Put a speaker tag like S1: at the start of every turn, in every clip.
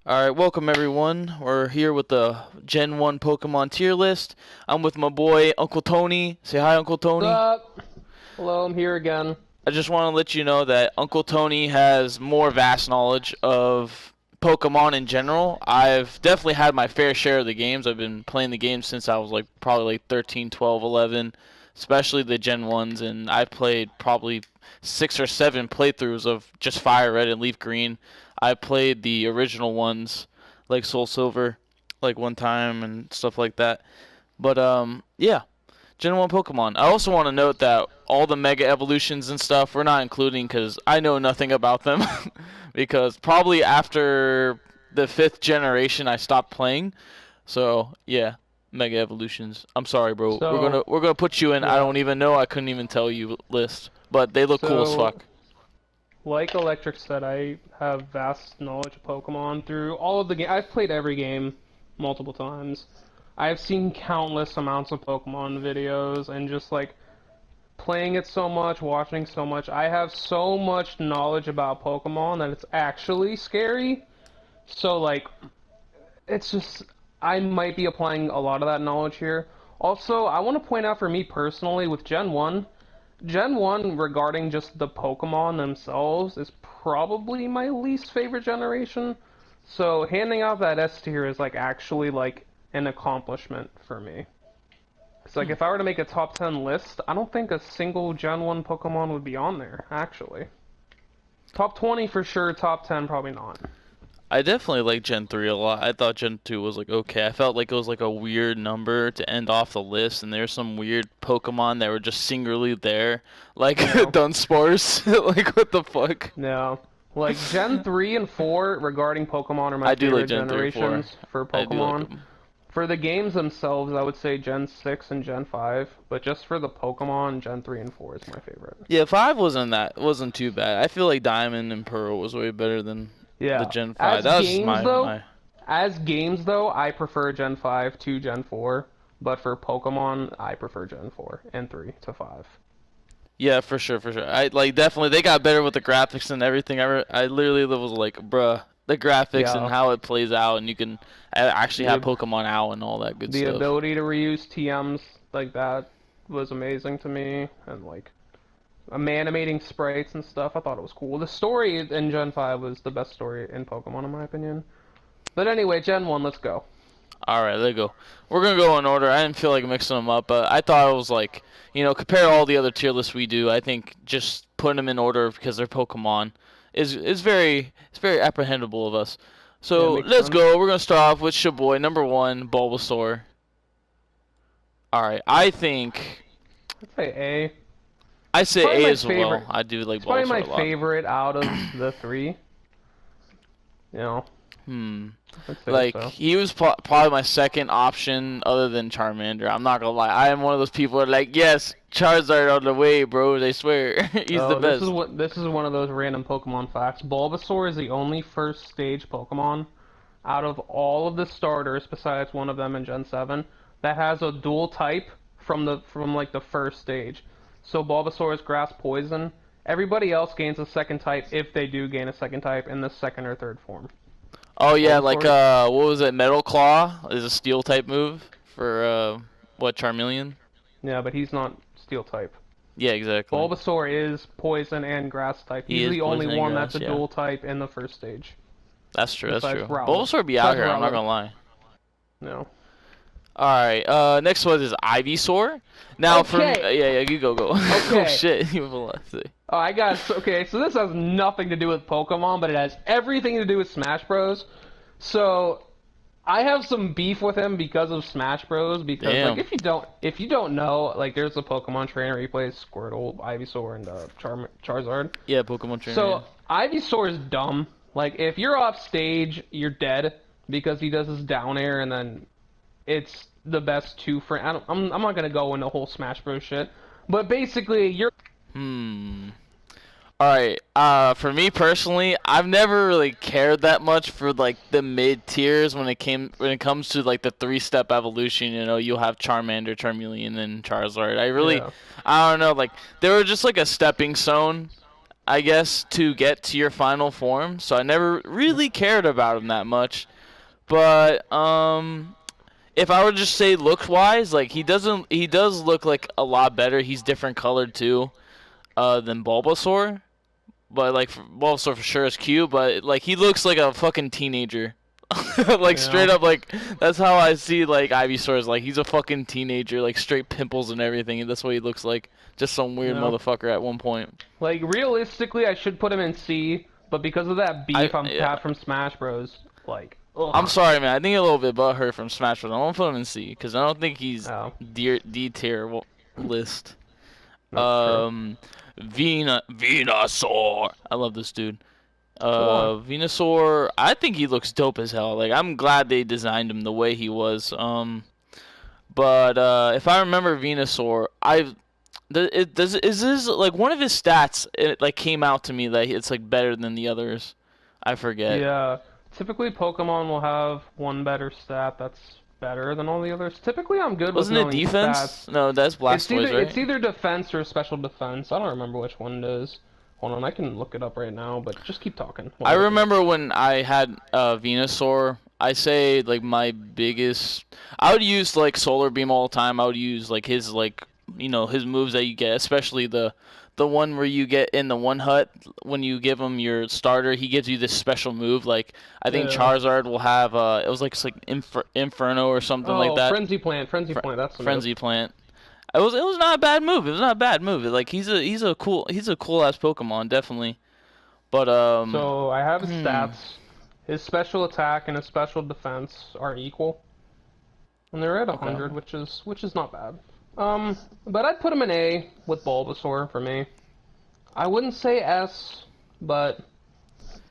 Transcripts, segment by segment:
S1: Alright, welcome everyone. We're here with the Gen 1 Pokemon tier list. I'm with my boy Uncle Tony. Say hi, Uncle
S2: What's
S1: Tony.
S2: up? Hello, I'm here again.
S1: I just want to let you know that Uncle Tony has more vast knowledge of Pokemon in general. I've definitely had my fair share of the games. I've been playing the games since I was probably 13, 12, 11, especially the Gen 1s, and I've played probably 6 or 7 playthroughs of just Fire Red and Leaf Green. I played the original ones like Soul Silver like one time and stuff like that. But yeah. Gen 1 Pokemon. I also want to note that all the Mega Evolutions and stuff we're not including because I know nothing about them. Because probably after the 5th generation I stopped playing. So yeah, Mega Evolutions. I'm sorry, bro.
S2: So,
S1: We're gonna put you in. I
S2: yeah.
S1: don't even know. I couldn't even tell you list, but they look cool as
S2: So,
S1: fuck.
S2: like Electric said, I have vast knowledge of Pokemon through all of the game. I've played every game multiple times. I've seen countless amounts of Pokemon videos and just like playing it so much, watching so much. I have so much knowledge about Pokemon that it's actually scary. So like it's just I might be applying a lot of that knowledge here. Also, I want to point out for me personally with Gen 1 regarding just the Pokemon themselves is probably my least favorite generation. So handing out that S tier is like actually like an accomplishment for me. It's like if I were to make a top 10 list, I don't think a single Gen 1 Pokemon would be on there, actually. Top 20 for sure, top 10 probably not.
S1: I definitely like Gen 3 a lot. I thought Gen 2 was like okay. I felt like it was like a weird number to end off the list, and there's some weird Pokemon that were just singularly there, like
S2: No.
S1: Dunsparce. Like what the fuck?
S2: No. Like Gen 3 and 4 regarding Pokemon are my
S1: I do like
S2: favorite
S1: Gen 3 4.
S2: generations for
S1: I do like
S2: Pokemon.
S1: them.
S2: For the games themselves, I would say Gen 6 and Gen 5, but just for the Pokemon, Gen 3 and 4 is my favorite.
S1: Yeah, 5 wasn't too bad. I feel like Diamond and Pearl was way better than the
S2: Yeah.
S1: Gen 5. That was just my.
S2: As games though, I prefer Gen 5 to Gen 4, but for Pokemon, I prefer Gen 4 and 3 to 5.
S1: Yeah, for sure, for sure. I like definitely they got better with the graphics and everything. I literally was like, bruh, the graphics and
S2: Yeah.
S1: how it plays out, and you can actually have
S2: The
S1: Pokemon out and all that good
S2: the
S1: stuff.
S2: ability to reuse TMs like that was amazing to me, and like animating sprites and stuff. I thought it was cool. The story in Gen 5 was the best story in Pokemon, in my opinion. But anyway, Gen 1, let's go.
S1: All right, there you go. We're gonna go in order. I didn't feel like mixing them up, but I thought it was like, compare to all the other tier lists we do. I think just putting them in order because they're Pokemon is very apprehendable of us.
S2: Yeah,
S1: So
S2: makes
S1: let's
S2: sense.
S1: go. We're gonna start off with Shaboy, number one, Bulbasaur. All right,
S2: I'd say A.
S1: I
S2: It's
S1: say
S2: probably
S1: A
S2: my
S1: as well.
S2: favorite.
S1: I do like
S2: It's probably
S1: Bulbasaur
S2: my
S1: a lot.
S2: favorite out of the three. You know,
S1: Hmm.
S2: I'd say
S1: Like
S2: so.
S1: he was probably my second option other than Charmander. I'm not gonna lie. I am one of those people that are like, yes, Charizard on the way, bro. I swear, he's the
S2: Oh,
S1: best.
S2: this is one of those random Pokemon facts. Bulbasaur is the only first stage Pokemon out of all of the starters, besides one of them in Gen 7, that has a dual type from like the first stage. So Bulbasaur is Grass Poison. Everybody else gains a second type if they do gain a second type in the second or third form.
S1: Oh yeah, like
S2: Bulbasaur,
S1: what was it? Metal Claw is a steel type move for what Charmeleon?
S2: yeah, but he's not Steel type.
S1: Yeah, exactly.
S2: Bulbasaur is Poison and Grass type.
S1: He
S2: He's
S1: is
S2: the only
S1: poison and
S2: one that's
S1: grass.
S2: a
S1: Yeah,
S2: dual type in the first stage,
S1: that's true. That's
S2: besides
S1: true.
S2: Rowlet.
S1: Bulbasaur be out
S2: Besides
S1: here. I'm not
S2: Rowlet,
S1: gonna lie.
S2: no.
S1: All right. Next one is Ivysaur. Now from
S2: Okay,
S1: yeah, you go. Oh
S2: okay.
S1: shit, you velocity.
S2: Oh, I got okay. So this has nothing to do with Pokemon, but it has everything to do with Smash Bros. So I have some beef with him because of Smash Bros. Because like
S1: Damn.
S2: if you don't know, like there's a Pokemon trainer he plays Squirtle, Ivysaur, and Charizard.
S1: Yeah, Pokemon Trainer. Yeah.
S2: So Ivysaur is dumb. Like if you're off stage, you're dead because he does his down air, and then it's the best two for. I'm not gonna go into whole Smash Bros. Shit, but basically you're.
S1: Hmm. All right. For me personally, I've never really cared that much for like the mid tiers when it comes to like the three-step evolution. You'll have Charmander, Charmeleon, and Charizard.
S2: Yeah.
S1: I don't know. Like they were just like a stepping stone. I guess, to get to your final form. So I never really cared about him that much. But if I were to just say look wise, like he does look like a lot better. He's different colored too, than Bulbasaur. But like Bulbasaur for sure is cute, but like he looks like a fucking teenager. Like straight up, like that's how I see like Ivysaur is. Like he's a fucking teenager, like straight pimples and everything. And that's what he looks like. Just some weird motherfucker at one point.
S2: Like realistically, I should put him in C, but because of that beef I'm had from Smash Bros. Like, ugh.
S1: I'm sorry, man. I think a little bit butthurt from Smash Bros. I won't put him in C because I don't think he's D tier list. Venusaur. I love this dude. Venusaur, I think he looks dope as hell. Like I'm glad they designed him the way he was. But if I remember Venusaur, is this like one of his stats? It like came out to me that it's like better than the others. I forget.
S2: Yeah, typically Pokemon will have one better stat that's better than all the others. Typically, I'm good with knowing
S1: Wasn't it defense?
S2: Stats.
S1: No, that's Blastoise, right?
S2: It's either defense or special defense. I don't remember which one it is. Hold on, I can look it up right now, but just keep talking.
S1: I remember when I had Venusaur, I say like my biggest, I would use like Solar Beam all the time. I would use like his his moves that you get, especially the one where you get in the one hut when you give him your starter. He gives you this special move. Like I think Charizard will have it was like it's like Inferno or something like that.
S2: Frenzy Plant. That's the
S1: Frenzy
S2: move.
S1: Plant. It was not a bad move. It was not a bad move. Like he's a cool ass Pokemon, definitely. But
S2: So I have his stats. His special attack and his special defense are equal, and they're at 100, which is not bad. But I'd put him in A with Bulbasaur for me. I wouldn't say S, but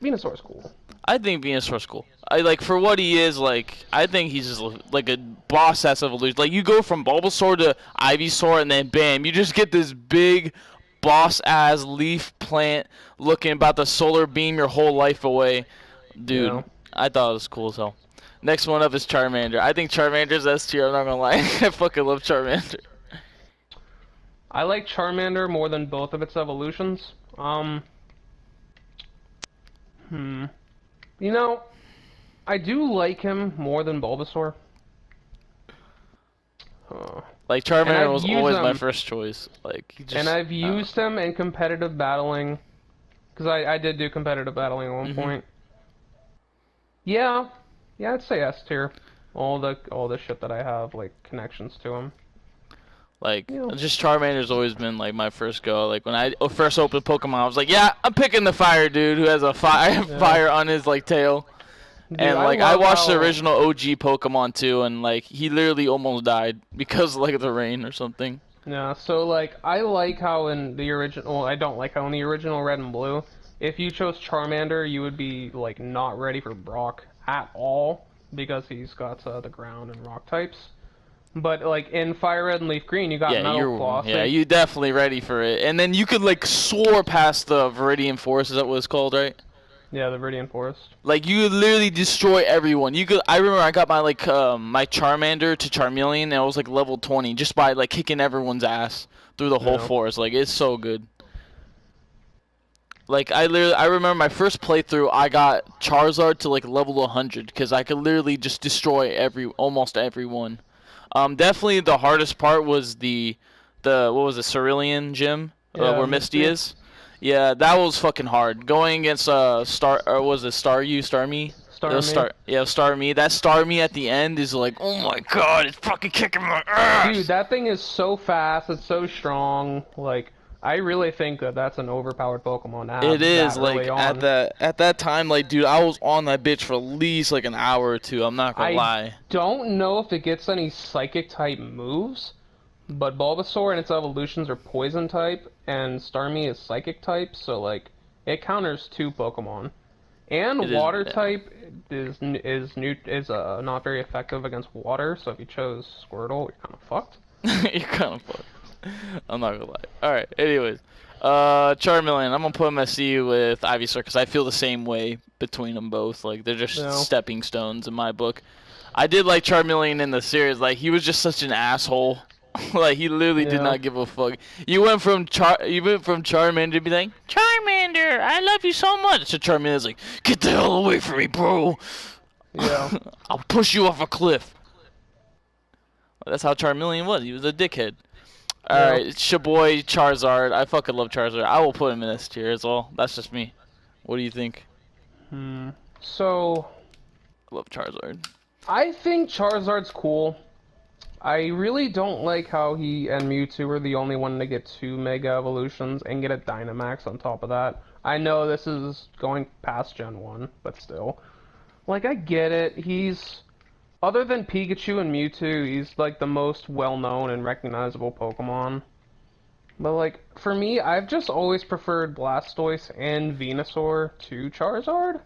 S2: Venusaur's cool.
S1: I think Venusaur's cool. I like for what he is. Like I think he's just like a boss ass evolution. Like you go from Bulbasaur to Ivysaur, and then bam, you just get this big boss ass leaf plant looking about to solar beam your whole life away, dude. Yeah. I thought it was cool as hell. Next one up is Charmander. I think Charmander's S tier. I'm not gonna lie. I fucking love Charmander.
S2: I like Charmander more than both of its evolutions. You know, I do like him more than Bulbasaur.
S1: Like Charmander was always my first choice. Like,
S2: and I've used him in competitive battling, because I did do competitive battling at one point. Yeah, I'd say S tier. All the shit that I have like connections to him.
S1: Like, just Charmander's always been, like, my first go. Like, when I first opened Pokemon, I was like, yeah, I'm picking the fire dude who has a fire on his, like, tail. Dude, and, like, I watched the original OG Pokemon, too, and, like, he literally almost died because, like, of the rain or something.
S2: Yeah, so, like, I like how in the original... Well, I don't like how in the original Red and Blue, if you chose Charmander, you would be, like, not ready for Brock at all because he's got the ground and rock types. But, like, in Fire Red and Leaf Green, you got Metal Claw.
S1: Yeah, you're definitely ready for it. And then you could, like, soar past the Viridian Forest. Is that what it's called, right?
S2: Yeah, the Viridian Forest.
S1: Like, you could literally destroy everyone. I remember I got my, like, my Charmander to Charmeleon, and I was, like, level 20 just by, like, kicking everyone's ass through the whole forest. Like, it's so good. Like, I remember my first playthrough, I got Charizard to, like, level 100, because I could literally just destroy almost everyone. Definitely the hardest part was the what was it, Cerulean Gym, where Misty is. Yeah, that was fucking hard. Going against Starmie?
S2: Starmie.
S1: Starmie. That Starmie at the end is like, oh my god, it's fucking kicking my ass.
S2: Dude, that thing is so fast. It's so strong. Like, I really think that's an overpowered Pokemon.
S1: It is, like, at that time, like, dude, I was on that bitch for at least, like, an hour or two, I'm not gonna lie.
S2: I don't know if it gets any Psychic-type moves, but Bulbasaur and its evolutions are Poison-type, and Starmie is Psychic-type, so, like, it counters 2 Pokemon. And Water-type is not very effective against water, so if you chose Squirtle, you're kind of fucked.
S1: You're kind of fucked. I'm not gonna lie. Alright, anyways. Charmeleon, I'm gonna put him at C with Ivysaur because I feel the same way between them both. Like, they're just stepping stones in my book. I did like Charmeleon in the series. Like, he was just such an asshole. Like he literally did
S2: Yeah.
S1: not give a fuck. You went from Charmander to be like, Charmander, I love you so much. To Charmander's like, get the hell away from me, bro.
S2: Yeah.
S1: I'll push you off a cliff. That's how Charmeleon was. He was a dickhead.
S2: Yeah.
S1: Alright, it's your boy Charizard. I fucking love Charizard. I will put him in S tier as well. That's just me. What do you think?
S2: So,
S1: I love Charizard.
S2: I think Charizard's cool. I really don't like how he and Mewtwo are the only one to get 2 Mega Evolutions and get a Dynamax on top of that. I know this is going past Gen 1, but still. Like, I get it. He's... Other than Pikachu and Mewtwo, he's, like, the most well-known and recognizable Pokemon. But, like, for me, I've just always preferred Blastoise and Venusaur to Charizard.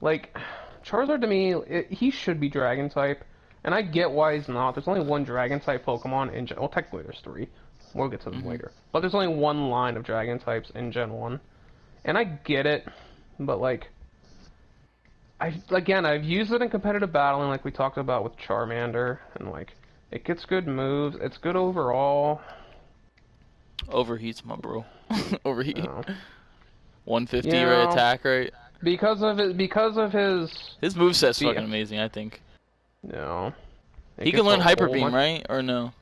S2: Like, Charizard to me, he should be Dragon-type. And I get why he's not. There's only one Dragon-type Pokemon in Gen... Well, technically there's 3. We'll get to them later. But there's only one line of Dragon-types in Gen 1. And I get it, but, like... I've used it in competitive battling, like we talked about with Charmander, and, like, it gets good moves. It's good overall.
S1: Overheats, my bro. Overheat.
S2: You know.
S1: 150
S2: Yeah.
S1: right attack, right?
S2: Because of his...
S1: His moveset's
S2: Yeah.
S1: fucking amazing, I think.
S2: You know...
S1: He can learn Hyper Beam, right? Or no?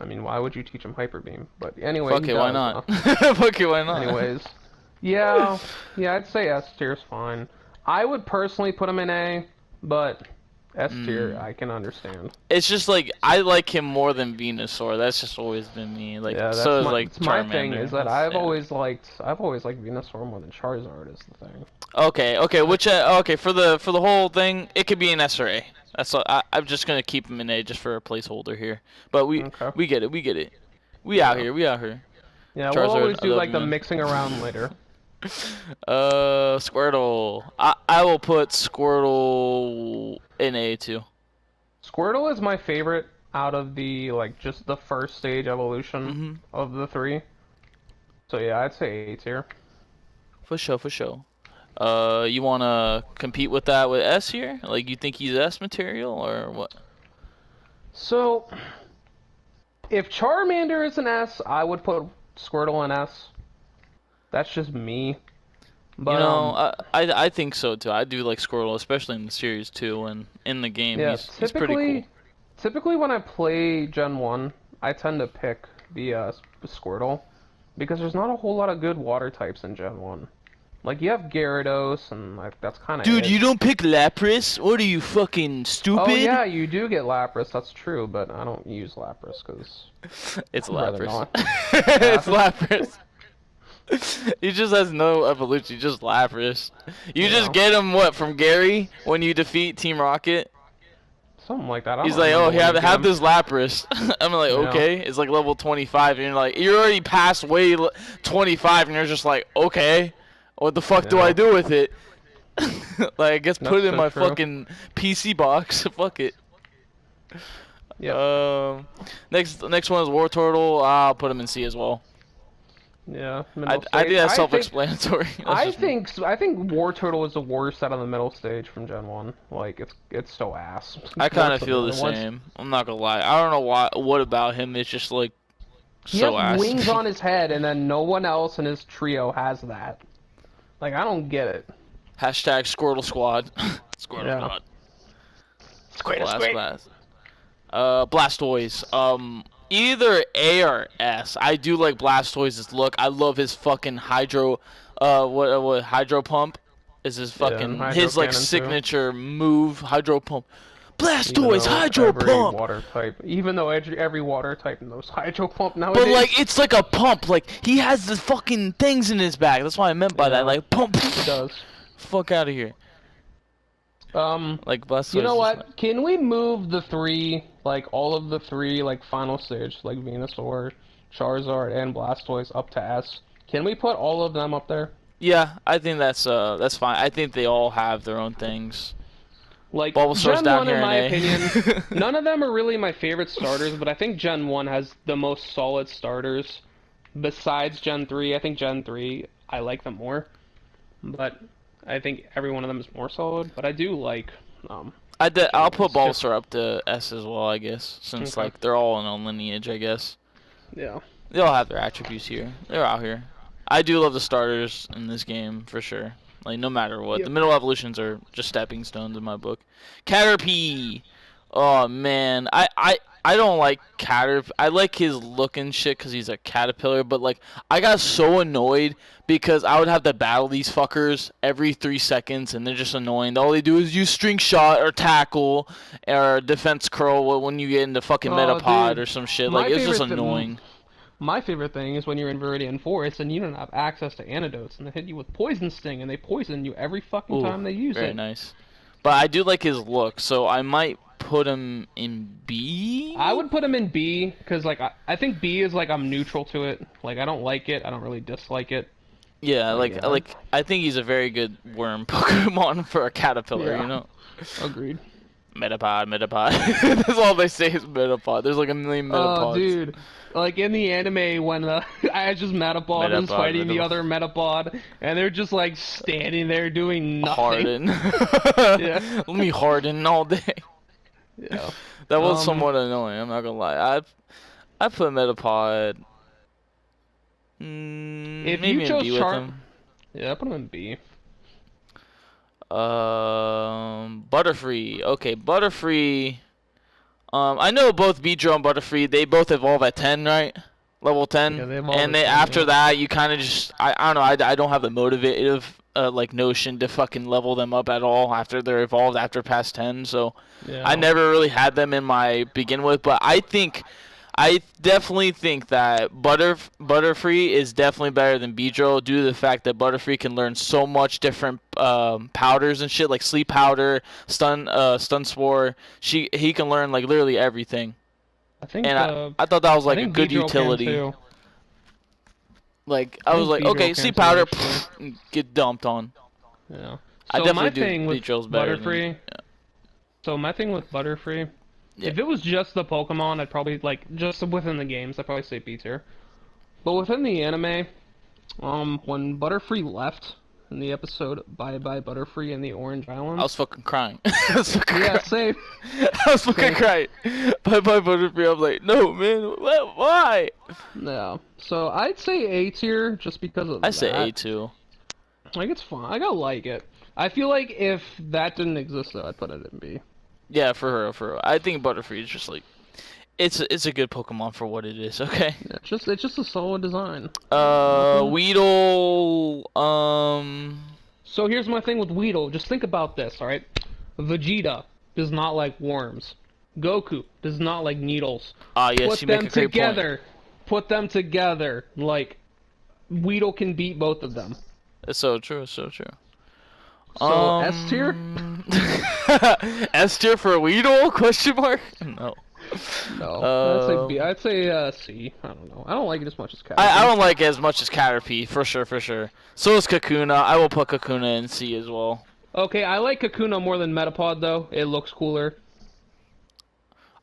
S2: I mean, why would you teach him Hyper Beam? But anyway,
S1: Fuck
S2: he
S1: it, why
S2: does,
S1: not? Fuck it, why not?
S2: Anyways, yeah, I'd say S tier's fine. I would personally put him in A, but S tier I can understand.
S1: It's just like I like him more than Venusaur. That's just always been me. Like
S2: Yeah, that's
S1: so is
S2: my,
S1: like
S2: it's my
S1: Charmander.
S2: thing is that
S1: Yeah.
S2: I've always liked Venusaur more than Charizard is the thing.
S1: Okay, which okay for the whole thing, it could be an S or A. That's all, I'm just gonna keep him in A just for a placeholder here. But
S2: Okay.
S1: we get it. We out here.
S2: Yeah,
S1: Charizard,
S2: we'll always
S1: I
S2: do
S1: love
S2: like
S1: you,
S2: the
S1: man.
S2: mixing around later.
S1: Squirtle. I will put Squirtle in A too.
S2: Squirtle is my favorite out of the just the first stage evolution of the 3. So yeah, I'd say A tier.
S1: For sure. You wanna compete with that with S here? Like you think he's S material or what?
S2: So, if Charmander is an S, I would put Squirtle in S. That's just me. But,
S1: You know, I think so too. I do like Squirtle, especially in the series too, and in the game
S2: yeah,
S1: he's pretty cool.
S2: Typically when I play Gen 1, I tend to pick the Squirtle, because there's not a whole lot of good water types in Gen 1. Like, you have Gyarados, and that's kind of
S1: Dude,
S2: it.
S1: you don't pick Lapras? What are you, fucking stupid?
S2: Oh yeah, you do get Lapras, that's true, but I don't use Lapras, because...
S1: It's
S2: rather
S1: Lapras.
S2: not.
S1: It's Lapras. He just has no evolution, just Lapras. You just get him, what, from Gary when you defeat Team Rocket?
S2: Something like that. I
S1: He's
S2: don't
S1: like,
S2: remember
S1: oh,
S2: when you get
S1: have
S2: him.
S1: this Lapras. I'm like,
S2: Yeah.
S1: okay. It's like level 25, and you're like, you're already past way 25, and you're just like, okay, what the fuck do
S2: Yeah.
S1: I do with it? Like, I guess put
S2: That's
S1: it in
S2: so
S1: my
S2: true.
S1: fucking PC box. Fuck it.
S2: Yeah.
S1: Next one is War Turtle. I'll put him in C as well.
S2: Yeah.
S1: I think that's self-explanatory.
S2: I think War Turtle is the worst out of the middle stage from Gen 1. Like, it's so ass.
S1: I kind of
S2: Most
S1: feel the
S2: other ones.
S1: same. I'm not gonna lie. I don't know what about him. It's just like
S2: He
S1: so
S2: has
S1: ass.
S2: wings on his head, and then no one else in his trio has that. Like, I don't get it.
S1: Hashtag Squirtle Squad. Squirtle
S2: Yeah.
S1: Squad.
S2: Squid.
S1: Blast. Blastoise. Either A or S. I do like Blastoise's look. I love his fucking hydro. What hydro pump is his fucking
S2: Hydro
S1: his like
S2: Cannon, too.
S1: signature move. Hydro pump.
S2: Even
S1: Blastoise
S2: though
S1: hydro
S2: every
S1: pump.
S2: water type, even though every water type knows hydro pump nowadays.
S1: But like it's like a pump. Like he has the fucking things in his back. That's what I meant by
S2: Yeah.
S1: that. Like pump.
S2: It does.
S1: Fuck out of here. Like Blastoise.
S2: You know
S1: is
S2: what?
S1: like-
S2: Can we move the 3, like all of the 3, like final stage, like Venusaur, Charizard, and Blastoise up to S? Can we put all of them up there?
S1: Yeah, I think that's fine. I think they all have their own things.
S2: Like
S1: Bulbasaur's
S2: Gen
S1: down
S2: 1,
S1: here
S2: in
S1: in
S2: my
S1: A.
S2: opinion, none of them are really my favorite starters, but I think Gen 1 has the most solid starters. Besides Gen 3, I think Gen 3, I like them more. But I think every one of them is more solid. But I do like
S1: I'll put
S2: It's just
S1: Bulbasaur up to S as well, I guess, since
S2: okay.
S1: like they're all in a lineage, I guess.
S2: Yeah.
S1: They all have their attributes here. They're out here. I do love the starters in this game for sure. Like no matter what, the
S2: Yep.
S1: middle evolutions are just stepping stones in my book. Caterpie. Oh man, I don't like Caterpie. I like his look and shit because he's a caterpillar. But like, I got so annoyed because I would have to battle these fuckers every 3 seconds, and they're just annoying. All they do is use string shot or tackle or defense curl when you get into fucking
S2: Oh,
S1: Metapod
S2: dude.
S1: or some shit. Like
S2: My
S1: it's just
S2: favorite thing.
S1: annoying.
S2: My favorite thing is when you're in Viridian Forest and you don't have access to antidotes, and they hit you with Poison Sting, and they poison you every fucking
S1: Ooh,
S2: time they use
S1: very
S2: it.
S1: nice. But I do like his look, so I might put him in B.
S2: I would put him in B because like I think B is like I'm neutral to it. Like I don't like it. I don't really dislike it.
S1: Yeah,
S2: Yeah.
S1: like I think he's a very good worm Pokemon for a caterpillar.
S2: Yeah.
S1: You know,
S2: Agreed.
S1: Metapod, Metapod. That's all they say is Metapod. There's like a million
S2: Oh,
S1: Metapods.
S2: dude. Like in the anime when I just Metapod is
S1: Metapod,
S2: fighting the
S1: Metapod.
S2: other Metapod, and they're just like standing there doing nothing.
S1: Harden.
S2: Yeah.
S1: Let me harden all day.
S2: Yeah.
S1: That was
S2: Um.
S1: somewhat annoying. I'm not gonna lie. I put Metapod.
S2: If you
S1: Maybe in
S2: chose
S1: B with
S2: Char,
S1: him.
S2: yeah, I put him in B.
S1: Butterfree. Okay, Butterfree. I know both Beedrill and Butterfree. They both evolve at 10, right? Level 10.
S2: Yeah, they evolve
S1: And
S2: at
S1: they
S2: 10,
S1: after
S2: yeah.
S1: that, you kind of just I don't know. I don't have the motivative like notion to fucking level them up at all after they're evolved after past 10. So I
S2: Yeah.
S1: never really had them in my begin with. But I definitely think that Butterfree is definitely better than Beedrill due to the fact that Butterfree can learn so much different powders and shit like Sleep Powder, Stun Spore. He can learn like literally everything,
S2: I think
S1: and I thought that was
S2: I
S1: like a
S2: think
S1: good
S2: Beedrill can
S1: utility.
S2: too.
S1: Like
S2: I
S1: I was
S2: think
S1: like,
S2: Beedrill
S1: okay,
S2: can
S1: Sleep
S2: too,
S1: Powder,
S2: actually.
S1: get dumped on.
S2: Yeah.
S1: I
S2: So my
S1: definitely do
S2: thing with
S1: Beedrill's better than
S2: Butterfree, so my thing with Butterfree,
S1: yeah.
S2: if it was just the Pokemon, I'd probably like just within the games, I'd probably say B tier. But within the anime, when Butterfree left in the episode Bye Bye Butterfree in the Orange
S1: I
S2: Islands,
S1: was fucking crying. I was fucking
S2: yeah,
S1: crying.
S2: same.
S1: I was fucking
S2: Same.
S1: crying. Bye bye Butterfree. I'm like, no man, why?
S2: Yeah. So I'd say A tier just because
S1: I
S2: of
S1: say
S2: that.
S1: A2.
S2: Like it's fun. I gotta like it. I feel like if that didn't exist though, I'd put it in B.
S1: Yeah, for real. I think Butterfree is just like it's a good Pokemon for what it is. Okay.
S2: Yeah, it's just a solid design.
S1: Weedle.
S2: So here's my thing with Weedle. Just think about this, alright? Vegeta does not like worms. Goku does not like needles.
S1: Yes,
S2: Put
S1: you make
S2: them
S1: a great
S2: together. Put them together. Like, Weedle can beat both of them.
S1: point. It's so true. It's so true.
S2: So, S tier?
S1: S tier for Weedle? Question mark? No.
S2: No. I'd say B. I'd say C. I don't know. I don't like it as much as Caterpie.
S1: I don't like it as much as Caterpie, for sure, for sure. So is Kakuna. I will put Kakuna in C as well.
S2: Okay, I like Kakuna more than Metapod, though. It looks cooler.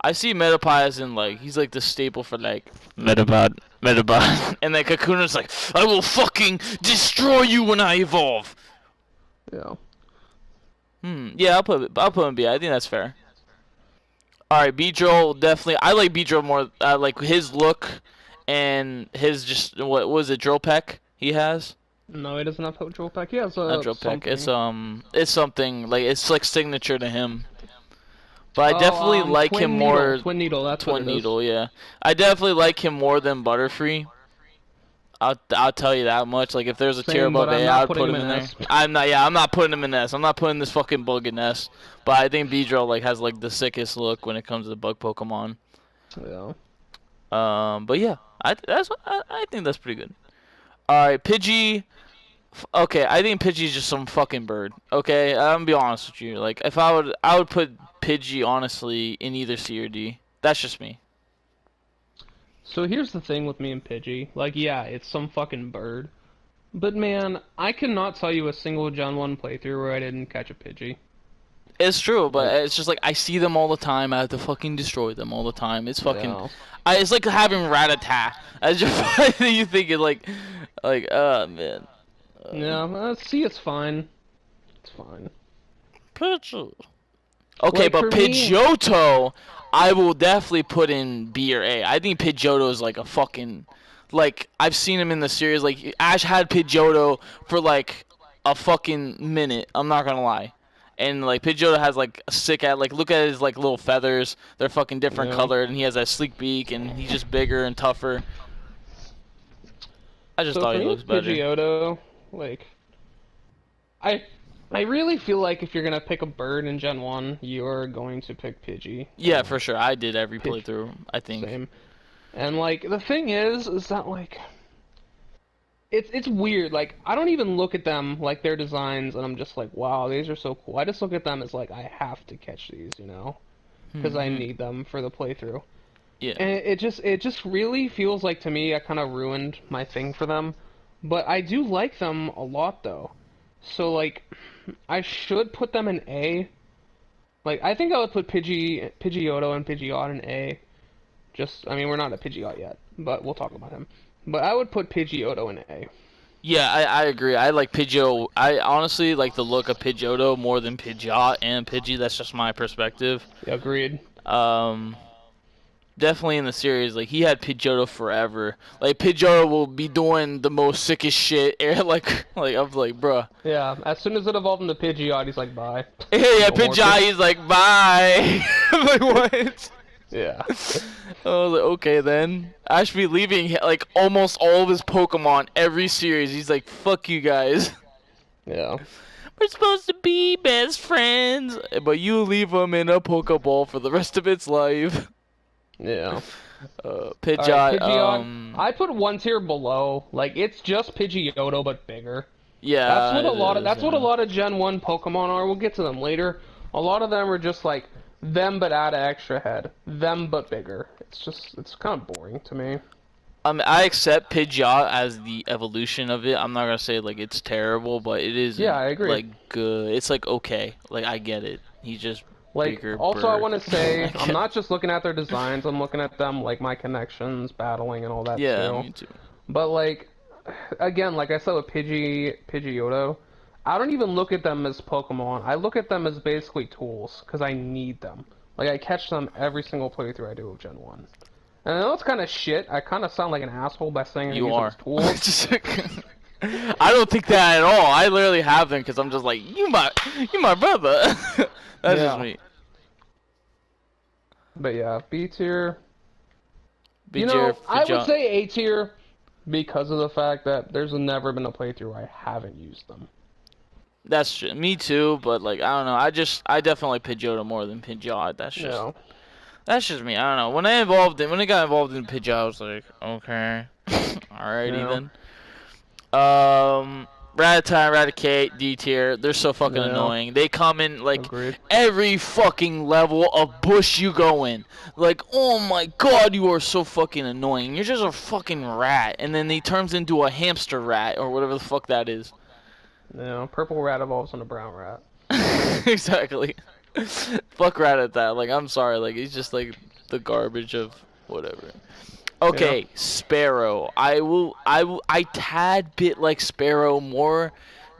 S1: I see Metapod as in, like, he's like the staple for, like, Metapod. And then Kakuna's like, I will fucking destroy you when I evolve.
S2: Yeah.
S1: Yeah, I'll put him in B. I think that's fair. Alright, Beedrill, definitely. I like Beedrill more. I like his look and his just, what was it, Drill Peck he has?
S2: No, he doesn't have Drill Peck. He has
S1: Not Drill Peck.
S2: something.
S1: It's something, like, it's like signature to him. But I definitely like
S2: Twin
S1: him
S2: Needle.
S1: more.
S2: Twin Needle, that's what
S1: Twin
S2: it is.
S1: Needle, yeah. I definitely like him more than Butterfree. I'll tell you that much. Like if there's a tier
S2: Same,
S1: above
S2: but I'm
S1: A,
S2: not
S1: I'd
S2: putting
S1: put him
S2: him
S1: in
S2: in
S1: there.
S2: S.
S1: I'm not putting him in S. I'm not putting this fucking bug in S. But I think Beedrill like has like the sickest look when it comes to the bug Pokemon.
S2: Yeah.
S1: But yeah, I think that's pretty good. All right, Pidgey. Okay, I think Pidgey's just some fucking bird. Okay, I'm gonna be honest with you. Like if I would put Pidgey honestly in either C or D. That's just me.
S2: So here's the thing with me and Pidgey. Like, yeah, it's some fucking bird. But man, I cannot tell you a single Gen 1 playthrough where I didn't catch a Pidgey.
S1: It's true, but it's just like I see them all the time. I have to fucking destroy them all the time. It's fucking.
S2: Yeah.
S1: It's like having Rattata. I just you think it like, man.
S2: Yeah, C is fine. It's fine.
S1: Pidgey. Okay,
S2: Like,
S1: but
S2: for me,
S1: Pidgeotto, I will definitely put in B or A. I think Pidgeotto is like a fucking, like I've seen him in the series. Like Ash had Pidgeotto for like a fucking minute. I'm not gonna lie. And like Pidgeotto has like a sick at like look at his like little feathers. They're fucking different
S2: yeah.
S1: colored, and he has that sleek beak, and he's just bigger and tougher. I just
S2: So
S1: thought
S2: for
S1: he
S2: me
S1: looks
S2: with
S1: better.
S2: Pidgeotto, like, I I really feel like if you're gonna pick a bird in Gen 1, you're going to pick Pidgey.
S1: Yeah, for sure. I did every
S2: Pidge,
S1: playthrough. I think.
S2: same. And like the thing is that like it's weird. Like I don't even look at them like their designs, and I'm just like, wow, these are so cool. I just look at them as like I have to catch these, you know, because I
S1: Hmm.
S2: need them for the playthrough.
S1: Yeah.
S2: And it just really feels like to me I kind of ruined my thing for them, but I do like them a lot though. So like I should put them in A. Like I think I would put Pidgeotto and Pidgeot in A. Just I mean we're not at Pidgeot yet, but we'll talk about him. But I would put Pidgeotto in A.
S1: Yeah, I agree. I like Pidgeot. I honestly like the look of Pidgeotto more than Pidgeot and Pidgey. That's just my perspective.
S2: Agreed.
S1: Um, Definitely in the series, like he had Pidgeotto forever. Like Pidgeotto will be doing the most sickest shit. Like I'm like, bruh.
S2: Yeah, as soon as it evolved into Pidgeot, he's like, bye.
S1: Yeah,
S2: No more
S1: Pidgeot. He's like, bye. I'm like, what?
S2: Yeah.
S1: I was like, okay then. I should be leaving like almost all of his Pokemon every series. He's like, fuck you guys.
S2: Yeah.
S1: We're supposed to be best friends, but you leave him in a Pokeball for the rest of its life.
S2: Yeah. Alright,
S1: Pidgeot,
S2: Pidgeot. I put one tier below. Like it's just Pidgeotto but bigger.
S1: yeah, it is,
S2: That's what a
S1: yeah.
S2: lot of Gen 1 Pokemon are. We'll get to them later. A lot of them are just like them but add an extra head. Them but bigger. It's kind of boring to me.
S1: I accept Pidgeot as the evolution of it. I'm not gonna say like it's terrible, but it is
S2: Yeah, I agree.
S1: like good. It's like okay, like I get it. He's just
S2: Like
S1: bigger
S2: also I
S1: bird.
S2: want to say
S1: Like,
S2: I'm not just looking at their designs, I'm looking at them like my connections, battling and all that
S1: yeah,
S2: too.
S1: me too.
S2: But like again, like I said with Pidgeotto, I don't even look at them as Pokemon. I look at them as basically tools because I need them. Like I catch them every single playthrough I do of Gen 1. And I know it's kind of shit. I kind of sound like an asshole by saying I
S1: You
S2: use them
S1: are.
S2: as tools.
S1: I don't think that at all. I literally have them because I'm just like you my brother. That's just
S2: Yeah.
S1: me.
S2: But yeah, B tier.
S1: Be
S2: You know, I would
S1: Pidgeot.
S2: say A tier because of the fact that there's never been a playthrough where I haven't used them.
S1: That's true. Me too, but like I don't know. I definitely like Pidgeotto more than Pidgeot.
S2: Yeah.
S1: That's just me. I don't know. When I got involved in Pidgeot, I was like, okay, alrighty
S2: Yeah.
S1: then. Rattata, Raticate, D tier. They're so fucking
S2: Yeah.
S1: annoying. They come in like
S2: Agreed.
S1: every fucking level of bush you go in. Like, oh my god, you are so fucking annoying. You're just a fucking rat, and then he turns into a hamster rat or whatever the fuck that is.
S2: Yeah. Purple rat evolves into brown rat.
S1: Exactly. Fuck Rattata. Like, I'm sorry. Like, he's just like the garbage of whatever. Okay, Sparrow. I tad bit like Sparrow more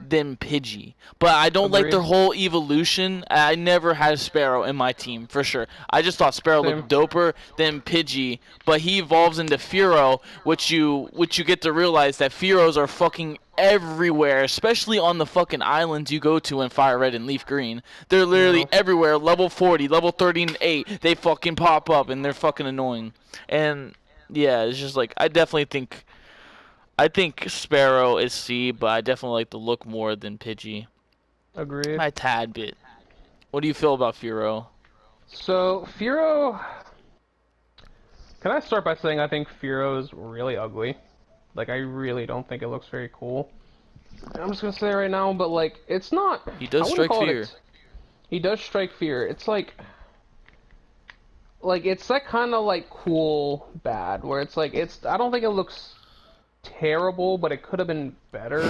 S1: than Pidgey, but I don't like
S2: Agreed.
S1: their whole evolution. I never had Sparrow in my team for sure. I just thought Sparrow
S2: Same.
S1: looked doper than Pidgey, but he evolves into Fearow, which you get to realize that Fearows are fucking everywhere, especially on the fucking islands you go to in Fire Red and Leaf Green. They're literally
S2: Yeah.
S1: everywhere. Level 40, level 38, they fucking pop up and they're fucking annoying. And yeah, it's just like I think Sparrow is C, but I definitely like the look more than Pidgey.
S2: Agreed.
S1: My tad bit. What do you feel about Fearow?
S2: So Fearow. Can I start by saying I think Fearow is really ugly? Like I really don't think it looks very cool. I'm just gonna say it right now, but like it's not.
S1: He does
S2: I wouldn't
S1: strike
S2: call it
S1: fear.
S2: he does strike fear. It's like it's that kind of like cool bad where it's like it's. I don't think it looks terrible, but it could have been better.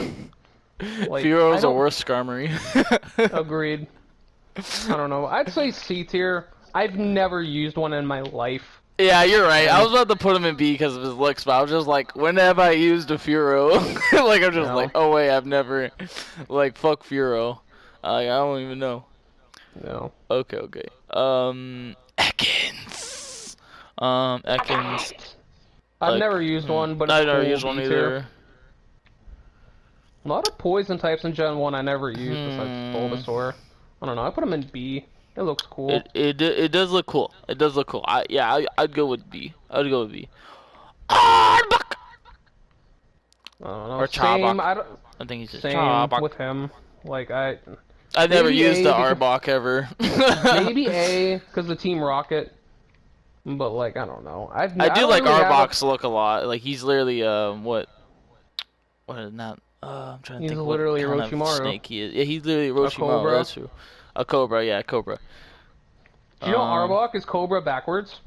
S2: Like I
S1: Fearow's the
S2: don't
S1: worst Skarmory.
S2: agreed. I don't know. I'd say C tier. I've never used one in my life.
S1: Yeah, you're right. I was about to put him in B because of his looks, but I was just like, when have I used a Fearow? Like, I'm just
S2: No.
S1: like, oh wait, I've never, like, fuck Fearow. I don't even know.
S2: No.
S1: Okay, okay. Ekans. Ekans.
S2: I've
S1: Like,
S2: never used one, but it's
S1: I never
S2: cool.
S1: used one
S2: B tier.
S1: either.
S2: A lot of poison types in Gen 1 I never used besides
S1: Hmm.
S2: Bulbasaur. I don't know. I put them in B. It looks cool.
S1: It does look cool. It does look cool. I'd go with B. I'd go with B. Arbok
S2: I don't know.
S1: or
S2: Same.
S1: Chabok.
S2: I don't.
S1: I think he says
S2: Same
S1: Chabok.
S2: with him. Like
S1: I've never
S2: maybe
S1: used
S2: A
S1: the
S2: because
S1: Arbok ever.
S2: maybe A because the Team Rocket. But like I don't know.
S1: I
S2: I
S1: do
S2: don't
S1: like
S2: really have a.
S1: Arbok's look a lot. Like he's literally what is not I'm trying to
S2: He's
S1: think what
S2: literally
S1: kind of
S2: Orochimaru.
S1: snake he is. Yeah, he's literally
S2: A
S1: Orochimaru.
S2: Cobra.
S1: That's true. A cobra, yeah, cobra.
S2: Do you know
S1: Um,
S2: Arbok is Cobra backwards?